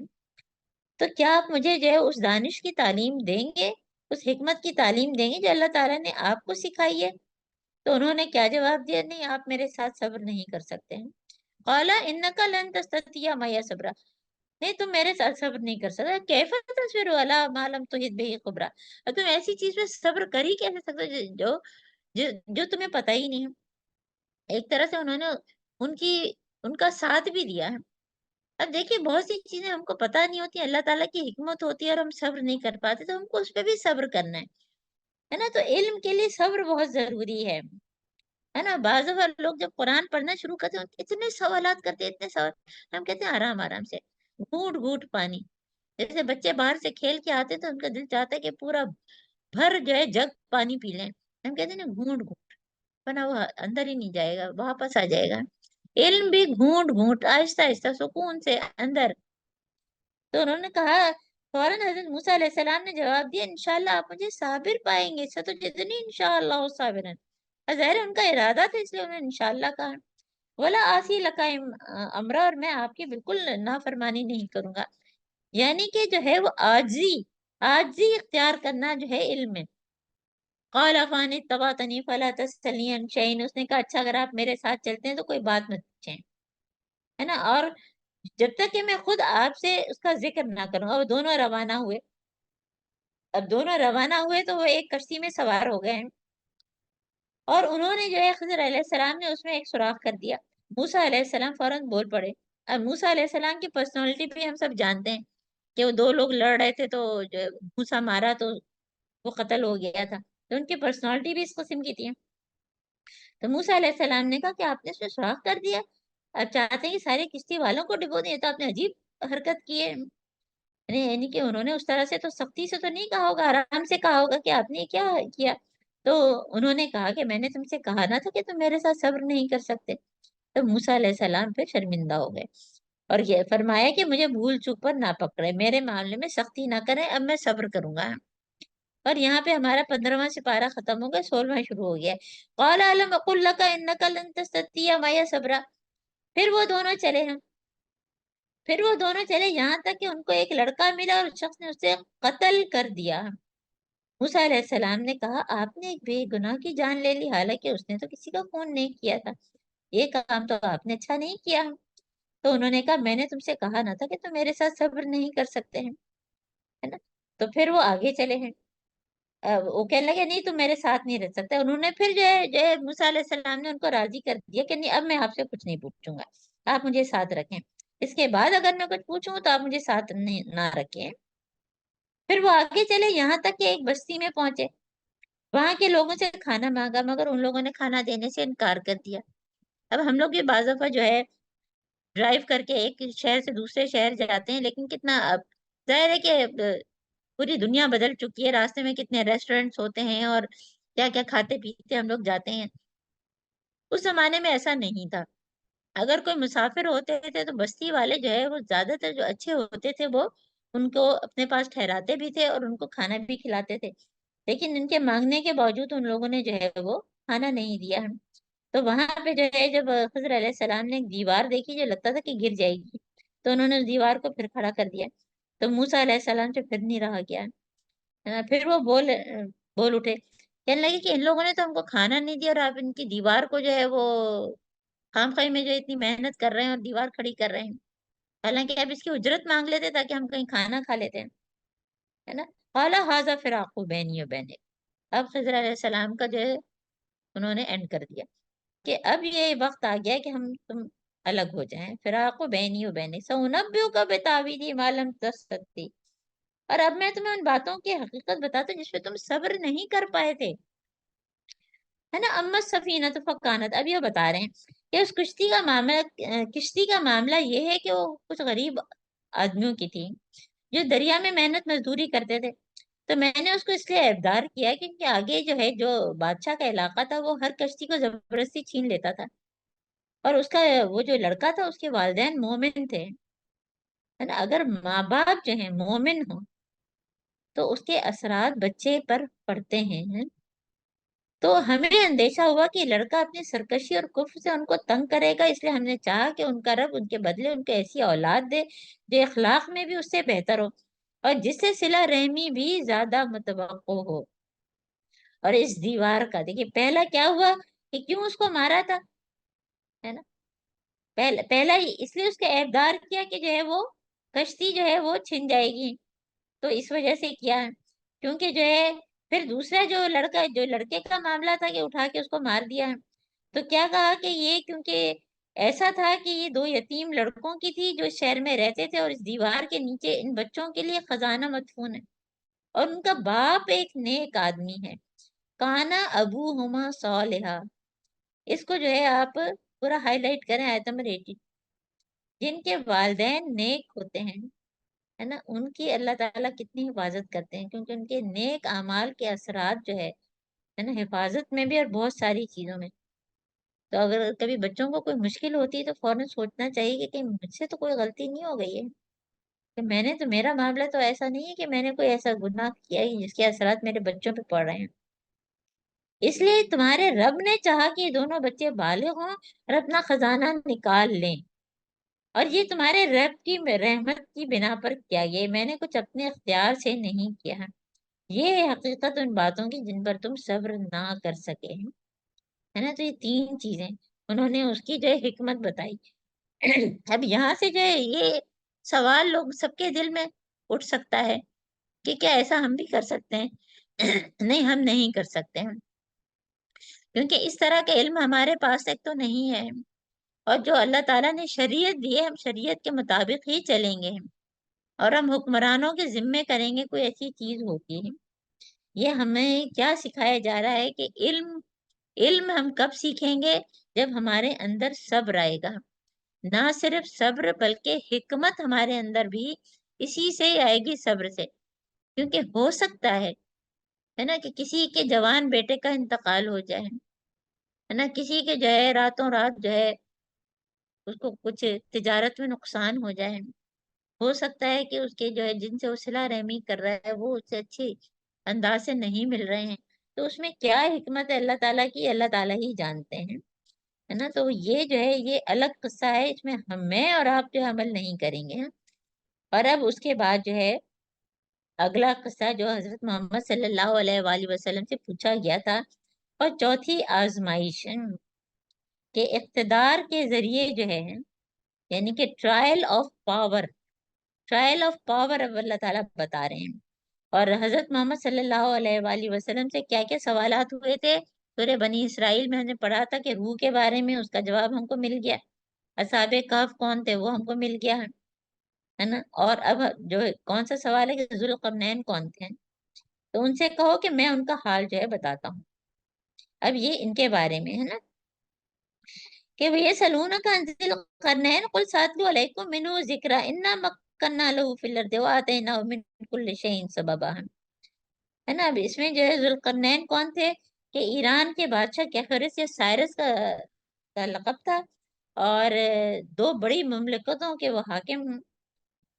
تو کیا آپ مجھے جو ہے اس دانش کی تعلیم دیں گے، اس حکمت کی تعلیم دیں گے جو اللہ تعالیٰ نے آپ کو سکھائی ہے؟ تو انہوں نے کیا جواب دیا؟ نہیں، آپ میرے ساتھ صبر نہیں کر سکتے ہیں. قال انک لن تستطیع معی صبرا، نہیں تم میرے ساتھ صبر نہیں کر سکتا. کیف تصبر علی ما لم تحط به خبرا، اور تم ایسی چیز پہ صبر کر ہی کیسے سکتے ہو جو تمہیں پتہ ہی نہیں ہے. ایک طرح سے انہوں نے ان کی ان کا ساتھ بھی دیا ہے. اب دیکھیے بہت سی چیزیں ہم کو پتہ نہیں ہوتی، اللہ تعالیٰ کی حکمت ہوتی ہے اور ہم صبر نہیں کر پاتے، تو ہم کو اس پہ بھی صبر کرنا ہے نا. تو علم کے لیے صبر بہت ضروری ہے نا. بعض دفعہ لوگ جب قرآن پڑھنا شروع کرتے ہیں اتنے سوالات کرتے ہیں، اتنے سوال. ہم کہتے ہیں آرام آرام سے، گھونٹ گھونٹ پانی. جیسے بچے باہر سے کھیل کے آتے تو ان کا دل چاہتا ہے کہ پورا بھر جو ہے جگ پانی پی لیں. ہم کہتے ہیں نا گھونٹ گھونٹ، ورنہ وہ اندر ہی نہیں جائے گا، واپس آ جائے گا. علم بھی گھونٹ گھونٹ، آہستہ آہستہ، سکون سے اندر. تو انہوں نے کہا، فوراً حضرت موسیٰ علیہ السلام نے جواب دیا، انشاءاللہ آپ مجھے صابر پائیں گے، ستجدنی انشاءاللہ صابرا. ظاہر ہے ان کا ارادہ تھا اس لیے انہوں نے انشاءاللہ کہا. ولا آسی لکا امرا، اور میں آپ کی بالکل نافرمانی نہیں کروں گا. یعنی کہ جو ہے وہ عاجزی اختیار کرنا جو ہے علم میں. قال فان اتبعتنی فلا تسألنی عن شیء، اس نے کہا اچھا اگر آپ میرے ساتھ چلتے ہیں تو کوئی بات مت پوچھیں، ہے نا. اور جب تک کہ میں خود آپ سے اس کا ذکر نہ کروں. اب دونوں روانہ ہوئے. تو وہ ایک کشتی میں سوار ہو گئے ہیں، اور انہوں نے جو ہے خضر علیہ السلام نے اس میں ایک سوراخ کر دیا. موسیٰ علیہ السلام فوراً بول پڑے. اب موسیٰ علیہ السلام کی پرسنالٹی بھی ہم سب جانتے ہیں کہ وہ دو لوگ لڑ رہے تھے تو جو موسیٰ مارا تو وہ قتل ہو گیا تھا. تو ان کی پرسنالٹی بھی اس قسم کی تھی. تو موسیٰ علیہ السلام نے کہا کہ آپ نے اس میں سوراخ کر دیا، اب چاہتے ہیں کہ سارے کشتی والوں کو ڈبو دیں، تو آپ نے عجیب حرکت کی ہے. یعنی کہ انہوں نے اس طرح سے تو سختی سے تو نہیں کہا ہوگا، آرام سے کہا ہوگا کہ آپ نے کیا کیا. تو انہوں نے کہا کہ میں نے تم سے کہا نہ تھا کہ تم میرے ساتھ صبر نہیں کر سکتے. تو موسیٰ علیہ السلام پھر شرمندہ ہو گئے اور یہ فرمایا کہ مجھے بھول چوک پر نہ پکڑے، میرے معاملے میں سختی نہ کریں، اب میں صبر کروں گا. اور یہاں پہ ہمارا 15واں سپارہ ختم ہو گیا، 16واں شروع ہو گیا ہے. قال الم اقل لك انك لن تستطيع معي صبرا. پھر وہ دونوں چلے یہاں تک کہ ان کو ایک لڑکا ملا اور شخص نے اسے قتل کر دیا. موسیٰ علیہ السلام نے کہا آپ نے ایک بے گناہ کی جان لے لی، حالانکہ اس نے تو کسی کا خون نہیں کیا تھا، یہ کام تو آپ نے اچھا نہیں کیا. تو انہوں نے کہا میں نے تم سے کہا نہ تھا کہ تم میرے ساتھ صبر نہیں کر سکتے ہیں، ہے نا. تو پھر وہ آگے چلے ہیں. وہ کہنے لگے نہیں تم میرے ساتھ نہیں رہ سکتے. انہوں نے پھر جو ہے موسیٰ علیہ السلام نے ان کو راضی کر دیا کہ نہیں اب میں آپ سے کچھ نہیں پوچھوں گا، آپ مجھے ساتھ رکھیں، اس کے بعد اگر میں کچھ پوچھوں تو آپ مجھے ساتھ نہ رکھیں. پھر وہ آگے چلے یہاں تک کہ ایک بستی میں پہنچے. وہاں کے لوگوں سے کھانا مانگا مگر ان لوگوں نے کھانا دینے سے انکار کر دیا. اب ہم لوگ یہ بعض دفعہ جو ہے ڈرائیو کر کے ایک شہر سے دوسرے شہر جاتے ہیں، لیکن کتنا اب ظاہر ہے کہ پوری دنیا بدل چکی ہے، راستے میں کتنے ریسٹورینٹس ہوتے ہیں اور کیا کیا کھاتے پیتے ہم لوگ جاتے ہیں. اس زمانے میں ایسا نہیں تھا. اگر کوئی مسافر ہوتے تھے تو بستی والے جو ہے وہ زیادہ تر جو اچھے ہوتے تھے وہ ان کو اپنے پاس ٹھہراتے بھی تھے اور ان کو کھانا بھی کھلاتے تھے. لیکن ان کے مانگنے کے باوجود ان لوگوں نے جو ہے وہ کھانا نہیں دیا. تو وہاں پہ جو ہے جب خضر علیہ السلام نے ایک دیوار دیکھی جو لگتا تھا کہ گر جائے گی، تو انہوں نے اس دیوار کو پھر کھڑا کر دیا. تو موسیٰ علیہ السلام سے پھر نہیں رہا گیا. پھر وہ بول اٹھے، کہنے لگے کہ ان لوگوں نے تو ہم کو کھانا نہیں دیا اور آپ ان کی دیوار کو جو ہے وہ خام خواہی میں جو اتنی محنت کر رہے ہیں اور دیوار کھڑی کر رہے ہیں، حالانکہ آپ اس کی اجرت مانگ لیتے تاکہ ہم کہیں کھانا کھا لیتے ہیں، ہے نا. قال ھذا فراق بینی و بینک. اب خضر علیہ السلام کا جو ہے انہوں نے اینڈ کر دیا کہ اب یہ وقت آ گیا کہ تم الگ ہو جائیں. فراق بینی و بینک سأنبئک بتاویل ما لم تستطع. اور اب میں تمہیں ان باتوں کی حقیقت بتاتا ہوں جس پہ تم صبر نہیں کر پائے تھے، ہے نا. اما سفینہ تو فکانت، اب یہ بتا رہے ہیں کہ اس کشتی کا معاملہ یہ ہے کہ وہ کچھ غریب آدمیوں کی تھی جو دریا میں محنت مزدوری کرتے تھے. تو میں نے اس کو اس لیے ابدار کیا کیونکہ آگے جو ہے جو بادشاہ کا علاقہ تھا وہ ہر کشتی کو زبردستی چھین لیتا تھا، اور اس کا وہ جو لڑکا تھا اس کے والدین مومن تھے، ہے نا. اگر ماں باپ جو ہیں مومن ہوں تو اس کے اثرات بچے پر پڑتے ہیں. تو ہمیں اندیشہ ہوا کہ لڑکا اپنی سرکشی اور کفر سے ان کو تنگ کرے گا، اس لیے ہم نے چاہا کہ ان کا رب ان کے بدلے ان کو ایسی اولاد دے جو اخلاق میں بھی اس سے بہتر ہو اور جس سے صلہ رحمی بھی زیادہ متوقع ہو. اور اس دیوار کا دیکھیے پہلا کیا ہوا کہ کیوں اس کو مارا تھا، ہے نا. پہلا ہی اس لیے اس کا اعتبار کیا کہ جو ہے وہ کشتی جو ہے وہ چھن جائے گی، تو اس وجہ سے کیا ہے. کیونکہ جو ہے پھر دوسرا جو لڑکا جو لڑکے کا معاملہ تھا کہ اٹھا کے اس کو مار دیا ہے. تو کیا کہا کہ یہ کیونکہ ایسا تھا کہ یہ 2 یتیم لڑکوں کی تھی جو اس شہر میں رہتے تھے، اور اس دیوار کے نیچے ان بچوں کے لیے خزانہ مدفون ہے، اور ان کا باپ ایک نیک آدمی ہے. کانا ابوہما صالحا، اس کو جو ہے آپ پورا ہائی لائٹ کریں آیت نمبر 80. جن کے والدین نیک ہوتے ہیں، ہے نا، ان کی اللہ تعالیٰ کتنی حفاظت کرتے ہیں، کیونکہ ان کے نیک اعمال کے اثرات جو ہے نا حفاظت میں بھی اور بہت ساری چیزوں میں. تو اگر کبھی بچوں کو کوئی مشکل ہوتی ہے تو فوراً سوچنا چاہیے کہ کہیں مجھ سے تو کوئی غلطی نہیں ہو گئی ہے، کہ میں نے تو میرا معاملہ تو ایسا نہیں ہے کہ میں نے کوئی ایسا گناہ کیا ہے جس کے اثرات میرے بچوں پہ پڑ رہے ہیں. اس لیے تمہارے رب نے چاہا کہ یہ دونوں بچے بالغ ہوں اور اپنا خزانہ نکال لیں، اور یہ تمہارے رب کی رحمت کی بنا پر کیا، یہ میں نے کچھ اپنے اختیار سے نہیں کیا ہے. یہ ہے حقیقت ان باتوں کی جن پر تم صبر نہ کر سکے ہیں، ہے نا. تو یہ 3 چیزیں انہوں نے اس کی جو ہے حکمت بتائی. اب یہاں سے جو ہے یہ سوال لوگ سب کے دل میں اٹھ سکتا ہے کہ کیا ایسا ہم بھی کر سکتے ہیں؟ نہیں، ہم نہیں کر سکتے ہیں، کیونکہ اس طرح کا علم ہمارے پاس ایک تو نہیں ہے، اور جو اللہ تعالیٰ نے شریعت دی ہے ہم شریعت کے مطابق ہی چلیں گے، اور ہم حکمرانوں کے ذمے کریں گے کوئی ایسی چیز ہوتی ہے. یہ ہمیں کیا سکھایا جا رہا ہے کہ علم ہم کب سیکھیں گے؟ جب ہمارے اندر صبر آئے گا. نہ صرف صبر بلکہ حکمت ہمارے اندر بھی اسی سے ہی آئے گی، صبر سے. کیونکہ ہو سکتا ہے نا کہ کسی کے جوان بیٹے کا انتقال ہو جائے، ہے نا، کسی کے جو ہے راتوں رات جو ہے اس کو کچھ تجارت میں نقصان ہو جائے. ہو سکتا ہے کہ اس کے جو ہے جن سے وہ صلہ رحمی کر رہا ہے وہ اس سے اچھی انداز سے نہیں مل رہے ہیں. تو اس میں کیا حکمت ہے اللہ تعالیٰ کی، اللہ تعالیٰ ہی جانتے ہیں، ہے نا. تو یہ جو ہے یہ الگ قصہ ہے، اس میں میں اور آپ جو عمل نہیں کریں گے. اور اب اس کے بعد جو ہے اگلا قصہ جو حضرت محمد صلی اللہ علیہ وآلہ وسلم سے پوچھا گیا تھا، اور چوتھی آزمائش کے اقتدار کے ذریعے جو ہے یعنی کہ ٹرائل آف پاور اب اللہ تعالیٰ بتا رہے ہیں. اور حضرت محمد صلی اللہ علیہ وآلہ وسلم سے کیا کیا سوالات ہوئے تھے سورہ بنی اسرائیل میں ہم نے پڑھا تھا کہ روح کے بارے میں اس کا جواب ہم کو مل گیا، اصحاب کہف کون تھے وہ ہم کو مل گیا ہے نا. اور اب جو کون سا سوال ہے کہ ذوالقرنین کون تھے، تو ان سے کہو کہ میں ان کا حال جو ہے بتاتا ہوں. اب یہ ان کے بارے میں ہے نا کہ وہ یہ سلون کا انزل قرنین قل ساتلو علیکم منو ذکر انا مکننا لہو فی الارض وآتیناہ من کل شیء سببا، ہے نا. اب اس میں جو ہے ذوالقرنین کون تھے کہ ایران کے بادشاہ کیخرس یا سائرس کا لقب تھا، اور 2 بڑی مملکتوں کے وہ حاکم ہوں،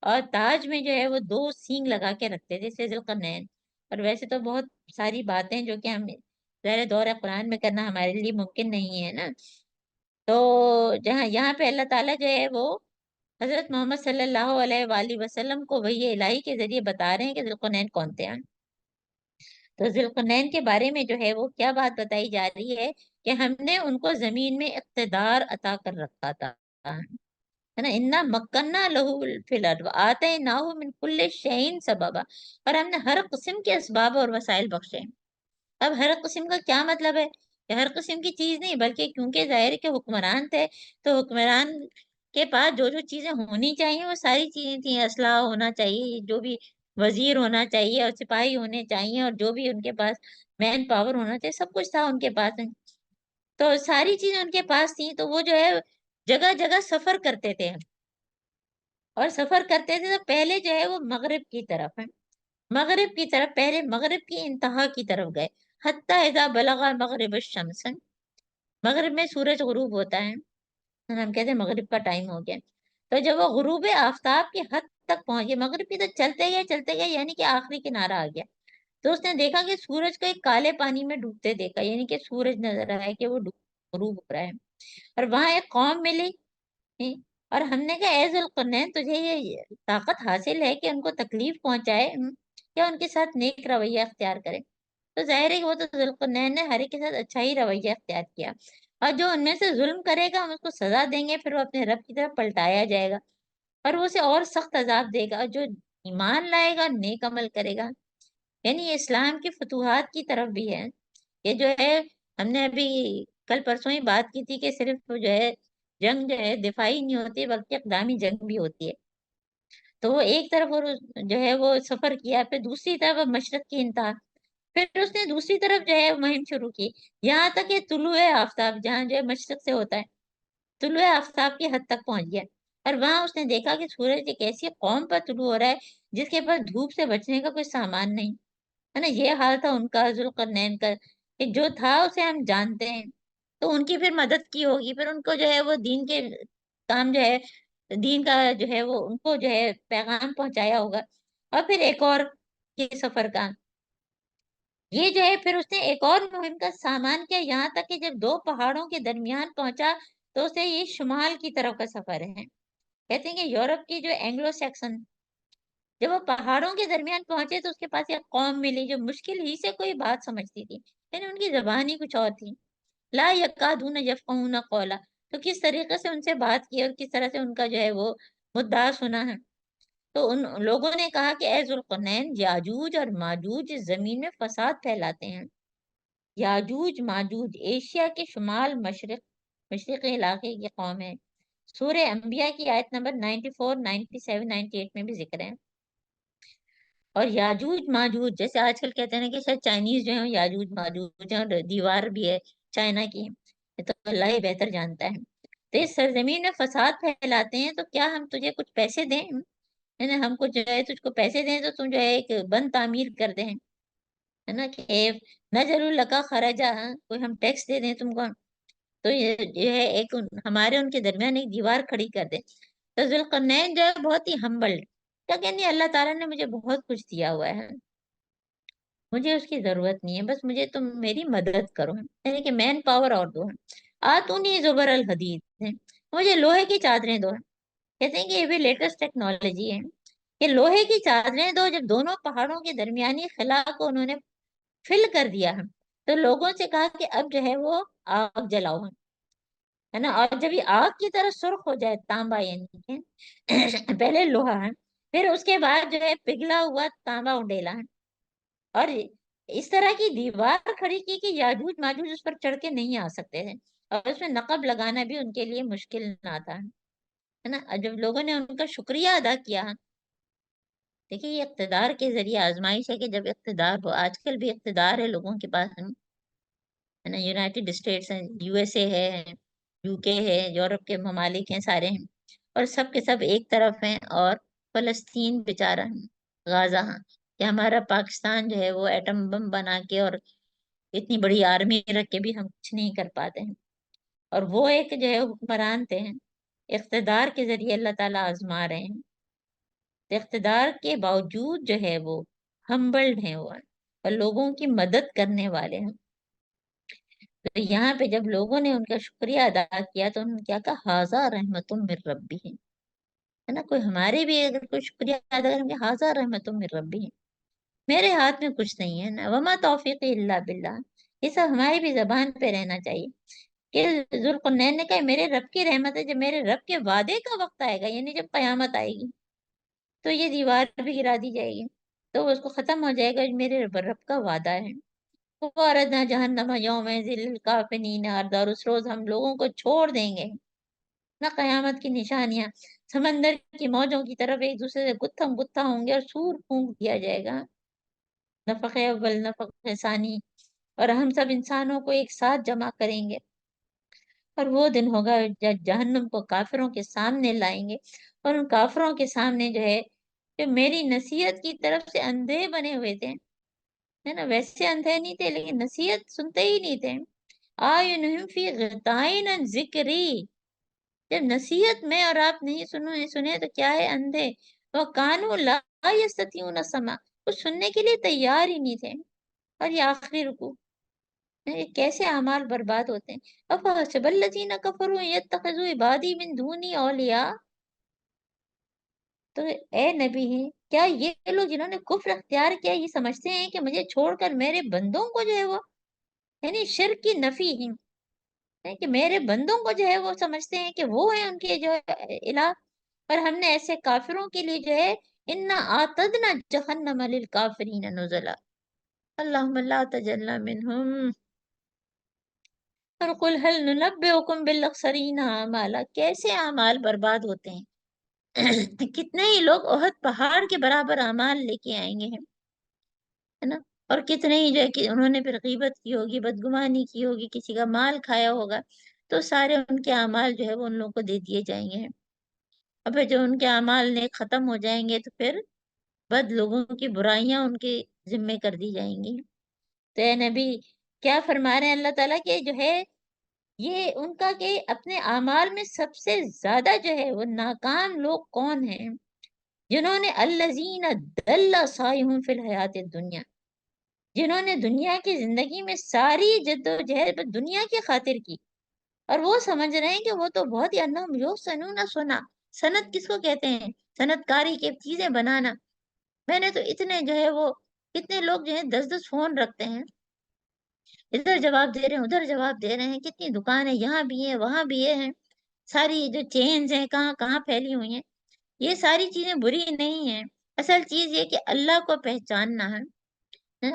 اور تاج میں جو ہے وہ 2 سینگ لگا کے رکھتے تھے سے ذوالقرنین. اور ویسے تو بہت ساری باتیں جو کہ ہم ظاہر دور قرآن میں کرنا ہمارے لیے ممکن نہیں ہے نا. تو جہاں یہاں پہ اللہ تعالیٰ جو ہے وہ حضرت محمد صلی اللہ علیہ وآلہ وسلم کو وحی الہی کے ذریعے بتا رہے ہیں کہ ذوالقرنین کون تھے. تو ذوالقرنین کے بارے میں جو ہے وہ کیا بات بتائی جا رہی ہے کہ ہم نے ان کو زمین میں اقتدار عطا کر رکھا تھا، ہے نا. انا مکننا لہو فی الارض وآتیناہ من کل شیء سببا، اور ہم نے ہر قسم کے اسباب اور وسائل بخشے. اب ہر قسم کا کیا مطلب ہے کہ ہر قسم کی چیز نہیں، بلکہ کیونکہ ظاہر کے حکمران تھے تو حکمران کے پاس جو جو چیزیں ہونی چاہیے وہ ساری چیزیں تھیں. اسلحہ ہونا چاہیے، جو بھی وزیر ہونا چاہیے، اور سپاہی ہونے چاہیے، اور جو بھی ان کے پاس مین پاور ہونا چاہیے، سب کچھ تھا ان کے پاس. تو ساری چیزیں ان کے پاس تھیں، تو وہ جو ہے جگہ جگہ سفر کرتے تھے، اور سفر کرتے تھے تو پہلے جو ہے وہ مغرب کی طرف ہے، مغرب کی طرف، پہلے مغرب کی انتہا کی طرف گئے، حتی اذا بلغ مغرب الشمس، مغرب میں سورج غروب ہوتا ہے، ہم کہتے ہیں مغرب کا ٹائم ہو گیا، تو جب وہ غروب آفتاب کی حد تک پہنچ گئے، مغرب کی تو چلتے گئے یعنی کہ آخری کنارہ آ گیا، تو اس نے دیکھا کہ سورج کو ایک کالے پانی میں ڈوبتے دیکھا، یعنی کہ سورج نظر آیا کہ وہ غروب ہو رہا ہے، اور وہاں ایک قوم ملی، اور ہم نے کہا اے ذوالقرنین تجھے یہ طاقت حاصل ہے کہ ان کو تکلیف پہنچائے، یا ان کے ساتھ نیک رویہ اختیار کرے، تو ظاہر ہے کہ وہ تو ذوالقرنین نے ہر ایک کے ساتھ اچھا ہی رویہ اختیار کیا، اور جو ان میں سے ظلم کرے گا ہم اس کو سزا دیں گے، پھر وہ اپنے رب کی طرف پلٹایا جائے گا، اور وہ اسے اور سخت عذاب دے گا، اور جو ایمان لائے گا نیک عمل کرے گا، یعنی یہ اسلام کی فتوحات کی طرف بھی ہے، یہ جو ہے ہم نے ابھی کل پرسوں ہی بات کی تھی کہ صرف جو ہے جنگ جو ہے دفاعی نہیں ہوتی بلکہ اقدامی جنگ بھی ہوتی ہے، تو وہ ایک طرف وہ جو ہے وہ سفر کیا، پھر دوسری طرف مشرق کی انتہا، پھر اس نے دوسری طرف جو ہے مہم شروع کی، یہاں تک کہ طلوع آفتاب جہاں جو ہے مشرق سے ہوتا ہے، طلوع آفتاب کی حد تک پہنچ گیا، اور وہاں اس نے دیکھا کہ سورج ایک ایسی قوم پر طلوع ہو رہا ہے جس کے پاس دھوپ سے بچنے کا کوئی سامان نہیں ہے نا، یہ حال تھا ان کا ذوالقرنین کا، کہ جو تھا اسے ہم جانتے ہیں، تو ان کی پھر مدد کی ہوگی، پھر ان کو جو ہے وہ دین کے کام جو ہے، دین کا جو ہے وہ ان کو جو ہے پیغام پہنچایا ہوگا، اور پھر ایک اور یہ سفر کا یہ جو ہے پھر اس نے ایک اور مہم کا سامان کیا، یہاں تک کہ جب دو پہاڑوں کے درمیان پہنچا تو اسے یہ شمال کی طرف کا سفر ہے، کہتے ہیں کہ یورپ کی جو اینگلو سیکسن، جب وہ پہاڑوں کے درمیان پہنچے تو اس کے پاس ایک قوم ملی جو مشکل ہی سے کوئی بات سمجھتی تھی، یعنی ان کی زبان ہی کچھ اور تھی، لا یکادون یفقہون قولا، تو کس طریقے سے ان سے بات کی اور کس طرح سے ان کا جو ہے وہ مدعا سنا ہے، تو ان لوگوں نے کہا کہ اے ذوالقرنین، یاجوج اور ماجوج زمین میں فساد پھیلاتے ہیں، یاجوج ماجوج ایشیا کے شمال مشرقی علاقے کی قوم ہے، سورہ انبیاء کی آیت نمبر 94 97 98 میں بھی ذکر ہے، اور یاجوج ماجوج جیسے آج کل کہتے ہیں نا کہ شاید چائنیز جو ہیں یاجوج ماجوج ہیں، اور دیوار بھی ہے چائنا کی، یہ تو اللہ ہی بہتر جانتا ہے، تو اس سرزمین میں فساد پھیلاتے ہیں، تو کیا ہم تجھے کچھ پیسے دیں، یعنی ہم کو جو ہے تجھ کو پیسے دیں تو تم جو ہے ایک بند تعمیر کر دیں، ہے نا، کہ نجر القا خراجہ، کوئی ہم ٹیکس دے دیں تم کو، تو یہ ہے ایک ہمارے ان کے درمیان ایک دیوار کھڑی کر دیں، تو ذوالقرنین جو ہے بہت ہی ہمبل، کیا کہنی اللہ تعالیٰ نے مجھے بہت کچھ دیا ہوا ہے، مجھے اس کی ضرورت نہیں ہے، بس مجھے تم میری مدد کرو، یعنی کہ مین پاور اور دو ہے، آتونی زبر الحدید ہے، مجھے لوہے کی چادریں دو، کہتے ہیں کہ یہ بھی لیٹسٹ ٹیکنالوجی ہے کہ لوہے کی چادریں دو، جب دونوں پہاڑوں کے درمیانی خلا کو انہوں نے فل کر دیا ہے، تو لوگوں سے کہا کہ اب جو ہے وہ آگ جلاؤ، ہے نا، اور جب یہ آگ کی طرح سرخ ہو جائے، تانبا یعنی کہ پہلے لوہا ہے، پھر اس کے بعد جو ہے پگھلا ہوا تانبا انڈیلا ہے، اور اس طرح کی دیوار کھڑی کی کہ یاجوج ماجوج اس پر چڑھ کے نہیں آ سکتے تھے، اور اس میں نقب لگانا بھی ان کے لیے مشکل نہ تھا، ہے نا، اور جب لوگوں نے ان کا شکریہ ادا کیا، دیکھیے یہ اقتدار کے ذریعے آزمائش ہے کہ جب اقتدار ہو، آج کل بھی اقتدار ہے لوگوں کے پاس، ہے نا، یونائٹڈ اسٹیٹس ہیں، یو ایس اے ہے، یو کے ہے، یورپ کے ممالک ہیں سارے ہیں، اور سب کے سب ایک طرف ہیں، اور فلسطین بیچارہ ہے، غازہ ہاں، کہ ہمارا پاکستان جو ہے وہ ایٹم بم بنا کے اور اتنی بڑی آرمی رکھ کے بھی ہم کچھ نہیں کر پاتے ہیں، اور وہ ایک جو ہے حکمران تھے ہیں، اقتدار کے ذریعے اللہ تعالیٰ آزما رہے ہیں، اقتدار کے باوجود جو ہے وہ ہمبلڈ ہیں، وہ اور لوگوں کی مدد کرنے والے ہیں، تو یہاں پہ جب لوگوں نے ان کا شکریہ ادا کیا تو انہوں نے کیا کہا، ہاذا رحمت من ربی ہے نا، کوئی ہمارے بھی اگر کوئی شکریہ ادا کریں گے، ہاذا رحمت من ربی، میرے ہاتھ میں کچھ نہیں ہے نا، وما توفیق الا باللہ، یہ سب ہماری بھی زبان پہ رہنا چاہیے، کہ ذوالقرنین نے کہا میرے رب کی رحمت ہے، جب میرے رب کے وعدے کا وقت آئے گا، یعنی جب قیامت آئے گی تو یہ دیوار بھی گرا دی جائے گی، تو اس کو ختم ہو جائے گا، میرے رب کا وعدہ ہے، وَأَرَدْنَا جَهَنَّمَ يَوْمَئِذٍ لِّلْكَافِرِينَ عَرْضًا، اور اس روز ہم لوگوں کو چھوڑ دیں گے نہ، قیامت کی نشانیاں سمندر کی موجوں کی طرف ایک دوسرے سے گتھم گتھا ہوں گے، اور سور پھونک دیا جائے گا، نفخ اول نفخ ثانی، اور ہم سب انسانوں کو ایک ساتھ جمع کریں گے، اور وہ دن ہوگا جب جہنم کو کافروں کے سامنے لائیں گے، اور ان کافروں کے سامنے جو ہے کہ میری نصیحت کی طرف سے اندھے بنے ہوئے تھے، ہے نا، ویسے اندھے نہیں تھے لیکن نصیحت سنتے ہی نہیں تھے. آئینہم فی غطائن عن ذکری، جب نصیحت میں اور آپ نہیں سنے تو کیا ہے، اندھے. وَقَانُوا لَا يَسْتَطِيعُونَ السَّمْعَ، کچھ سننے کے لیے تیار ہی نہیں تھے. اور یہ آخری رکوع، یہ کیسے اعمال برباد ہوتے ہیں. أَفَحَسِبَ الَّذِينَ كَفَرُوا أَن يَتَّخِذُوا عِبَادِي مِن دُونِي أَوْلِيَاءَ، تو اے نبی ہیں، کیا یہ لوگ جنہوں نے کفر اختیار کیا یہ سمجھتے ہیں کہ مجھے چھوڑ کر میرے بندوں کو جو ہے وہ، یعنی شرک کی نفی ہے کہ میرے بندوں کو جو ہے وہ سمجھتے ہیں کہ وہ ہیں ان کے جو ہے الہ. اور ہم نے ایسے کافروں کے لیے جو ہے انا اعتدنا جہنم للکافرین نزلا، اللہم لا تجعلنا منہم. اور قل هل ننبئکم بالاخسرین اعمالا، کیسے اعمال برباد ہوتے ہیں. کتنے ہی لوگ احد پہاڑ کے برابر اعمال لے کے آئیں گے، ہے نا، اور کتنے ہی جو ہے کہ انہوں نے پھر غیبت کی ہوگی، بدگمانی کی ہوگی، کسی کا مال کھایا ہوگا، تو سارے ان کے اعمال جو ہے وہ ان لوگوں کو دے دیے جائیں گے. اور پھر جب ان کے اعمال نیک ختم ہو جائیں گے تو پھر بد لوگوں کی برائیاں ان کے ذمے کر دی جائیں گی. تو اے نبی کیا فرما رہے ہیں اللہ تعالیٰ کہ جو ہے یہ ان کا کہ اپنے اعمال میں سب سے زیادہ جو ہے وہ ناکام لوگ کون ہیں، جنہوں نے الذین ضل سعیہم فی الحیات الدنیا، جنہوں نے دنیا کی زندگی میں ساری جد و جہد دنیا کی خاطر کی، اور وہ سمجھ رہے ہیں کہ وہ تو بہت ہی انہم یحسنون سنا. صنعت کس کو کہتے ہیں؟ صنعت کاری کی چیزیں بنانا. میں نے تو اتنے جو ہے وہ کتنے لوگ جو ہے 10 10 فون رکھتے ہیں، ادھر جواب دے رہے ہیں ادھر جواب دے رہے ہیں، کتنی دکانیں یہاں بھی ہیں وہاں بھی یہ ہیں، ساری جو چینز ہیں کہاں کہاں پھیلی ہوئی ہیں. یہ ساری چیزیں بری نہیں ہیں، اصل چیز یہ کہ اللہ کو پہچاننا ہے،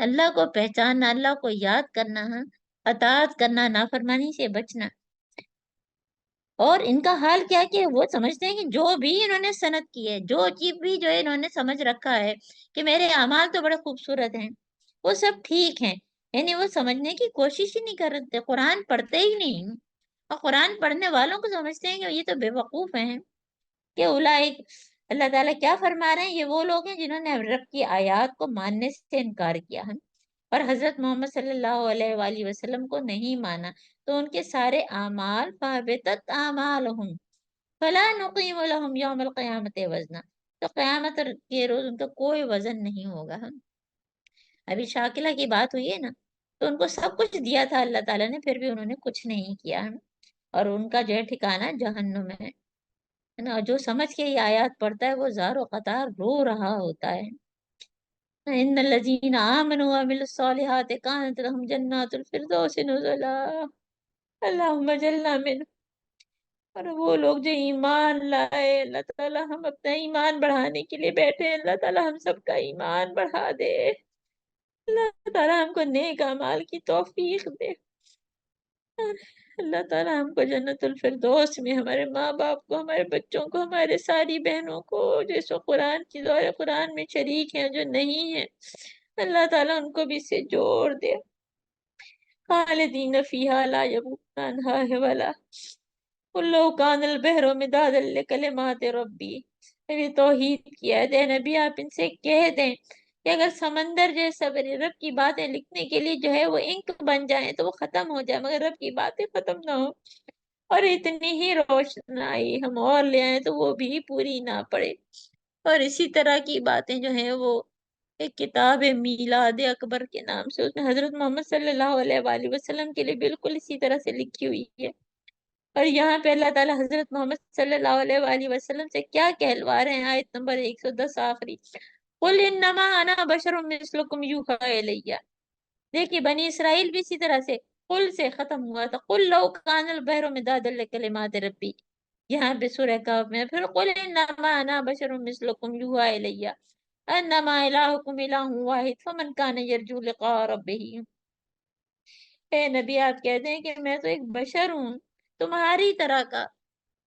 اللہ کو پہچاننا، اللہ کو یاد کرنا ہے، اطاعت کرنا، نافرمانی سے بچنا. اور ان کا حال کیا کہ وہ سمجھتے ہیں کہ جو بھی انہوں نے صنعت کی ہے، جو چیز بھی جو ہے انہوں نے سمجھ رکھا ہے کہ میرے اعمال تو بڑے خوبصورت ہیں، وہ سب ٹھیک ہیں. یعنی وہ سمجھنے کی کوشش ہی نہیں کرتے، قرآن پڑھتے ہی نہیں، اور قرآن پڑھنے والوں کو سمجھتے ہیں کہ یہ تو بے وقوف ہیں. کہ اولئک، اللہ تعالیٰ کیا فرما رہے ہیں، یہ وہ لوگ ہیں جنہوں نے رب کی آیات کو ماننے سے انکار کیا ہے اور حضرت محمد صلی اللہ علیہ وآلہ وسلم کو نہیں مانا، تو ان کے سارے اعمال فَحَبِطَتْ أَعْمَالُهُمْ فَلَا نُقِيمُ لَهُمْ يَوْمَ الْقِيَامَةِ وَزْنًا، تو قیامت کے روز ان کا کوئی وزن نہیں ہوگا. ابھی شاکلہ کی بات ہوئی ہے نا، تو ان کو سب کچھ دیا تھا اللہ تعالیٰ نے، پھر بھی انہوں نے کچھ نہیں کیا، اور ان کا جو ہے ٹھکانہ جہنم ہے نا. اور جو سمجھ کے یہ آیات پڑھتا ہے وہ زار و قطار رو رہا ہوتا ہے. ان الذین آمنوا وعملوا الصالحات کانت لهم جنات الفردوس نزلا، اللہم اجعلنا منهم. اور وہ لوگ جو ایمان لائے، اللہ تعالیٰ ہم اپنا ایمان بڑھانے کے لیے بیٹھے ہیں، اللہ تعالیٰ ہم سب کا ایمان بڑھا دے، اللہ تعالیٰ ہم کو نیک اعمال کی توفیق دے، اللہ تعالیٰ ہم کو جنت الفردوس میں، ہمارے ماں باپ کو، ہمارے بچوں کو، ہمارے ساری بہنوں کو جو اس وقت قرآن کی دور قرآن میں شریک ہیں، جو نہیں ہیں، اللہ تعالیٰ ان کو بھی اس سے جوڑ دے. خالدین فیہا لا یبغون عنہا حولا قل لو کان البحر مدادا لکلمات ربی. میری توحید کی ہے اے نبی، آپ ان سے کہہ دیں کہ اگر سمندر جیسا میرے رب کی باتیں لکھنے کے لیے جو ہے وہ انک بن جائیں تو وہ ختم ہو جائے، مگر رب کی باتیں ختم نہ ہو، اور اتنی ہی روشنائی ہم اور لے آئیں تو وہ بھی پوری نہ پڑے. اور اسی طرح کی باتیں جو ہیں وہ ایک کتاب ہے میلاد اکبر کے نام سے، اس میں حضرت محمد صلی اللہ علیہ وآلہ وسلم کے لیے بالکل اسی طرح سے لکھی ہوئی ہے. اور یہاں پہ اللہ تعالیٰ حضرت محمد صلی اللہ علیہ وآلہ وسلم سے کیا کہلوا رہے ہیں، آیت نمبر 110 آخری، قُلْ إِنَّمَا أَنَا بَشَرٌ مِثْلُكُمْ يُوحَىٰ إِلَيَّ. دیکھیے بنی اسرائیل بھی اسی طرح سے قل سے ختم ہوا تھا، قُلْ لَوْ كَانَ الْبَحْرُ مِدَادًا لِكَلِمَاتِ رَبِّي. یہاں پہ سورہ کہف میں پھر قُلْ إِنَّمَا أَنَا بَشَرٌ مِثْلُكُمْ يُوحَىٰ إِلَيَّ أَنَّمَا إِلَٰهُكُمْ إِلَٰهٌ وَاحِدٌ فَمَنْ كَانَ يَرْجُو لِقَاءَ رَبِّهِ. اے نبی آپ کہتے ہیں کہ میں تو ایک بشر ہوں تمہاری طرح کا،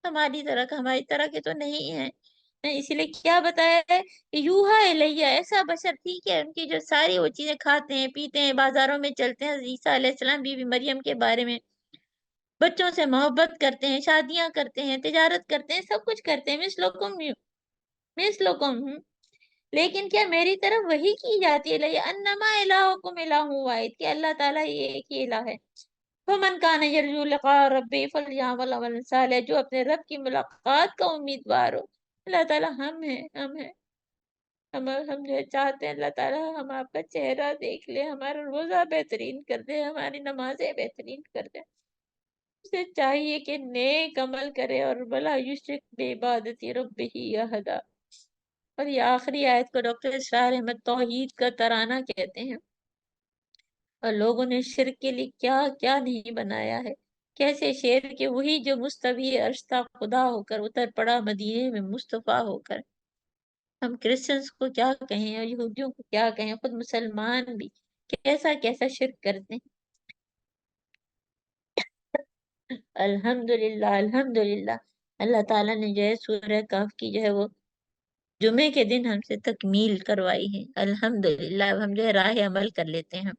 ہماری طرح کا، ہماری طرح کے تو نہیں ہیں. اسی لیے کیا بتایا ہے کہ یوحا الیہ، ایسا بشر ٹھیک ہے، ان کی جو ساری وہ چیزیں کھاتے ہیں پیتے ہیں، بازاروں میں چلتے ہیں، عیسیٰ علیہ السلام بی بی مریم کے بارے میں، بچوں سے محبت کرتے ہیں، شادیاں کرتے ہیں، تجارت کرتے ہیں، سب کچھ کرتے ہیں، مثلکم، لیکن کیا میری طرف وہی کی جاتی ہے انما الہکم الہ واحد کہ اللہ تعالیٰ یہ ایک ہی الہ ہے. فمن کان یرجو لقاء ربی فلیعمل عملا صالحا جو اپنے رب کی ملاقات کا امیدوار ہو. اللہ تعالیٰ ہم ہیں ہم جو چاہتے ہیں اللہ تعالیٰ ہم آپ کا چہرہ دیکھ لے, ہمارا روزہ بہترین کر دے, ہماری نمازیں بہترین کر دے. اسے چاہیے کہ نیک عمل کرے اور بلا یشرک بعبادت ربہ احدا. اور یہ آخری آیت کو ڈاکٹر اسرار احمد توحید کا ترانہ کہتے ہیں. اور لوگوں نے شرک کے لیے کیا کیا نہیں بنایا ہے. کیسے شعر کہ وہی جو مستوی عرش تھا خدا ہو کر اتر پڑا مدینے میں مصطفیٰ ہو کر. ہم کرسچنس کو کیا کہیں اور یہودیوں کو کیا کہیں, خود مسلمان بھی کیسا کیسا شرک کرتے ہیں. الحمدللہ الحمدللہ اللہ تعالیٰ نے جو ہے سورہ کہف کی جو ہے وہ جمعے کے دن ہم سے تکمیل کروائی ہے. الحمدللہ اب ہم جو ہے راہ عمل کر لیتے ہیں.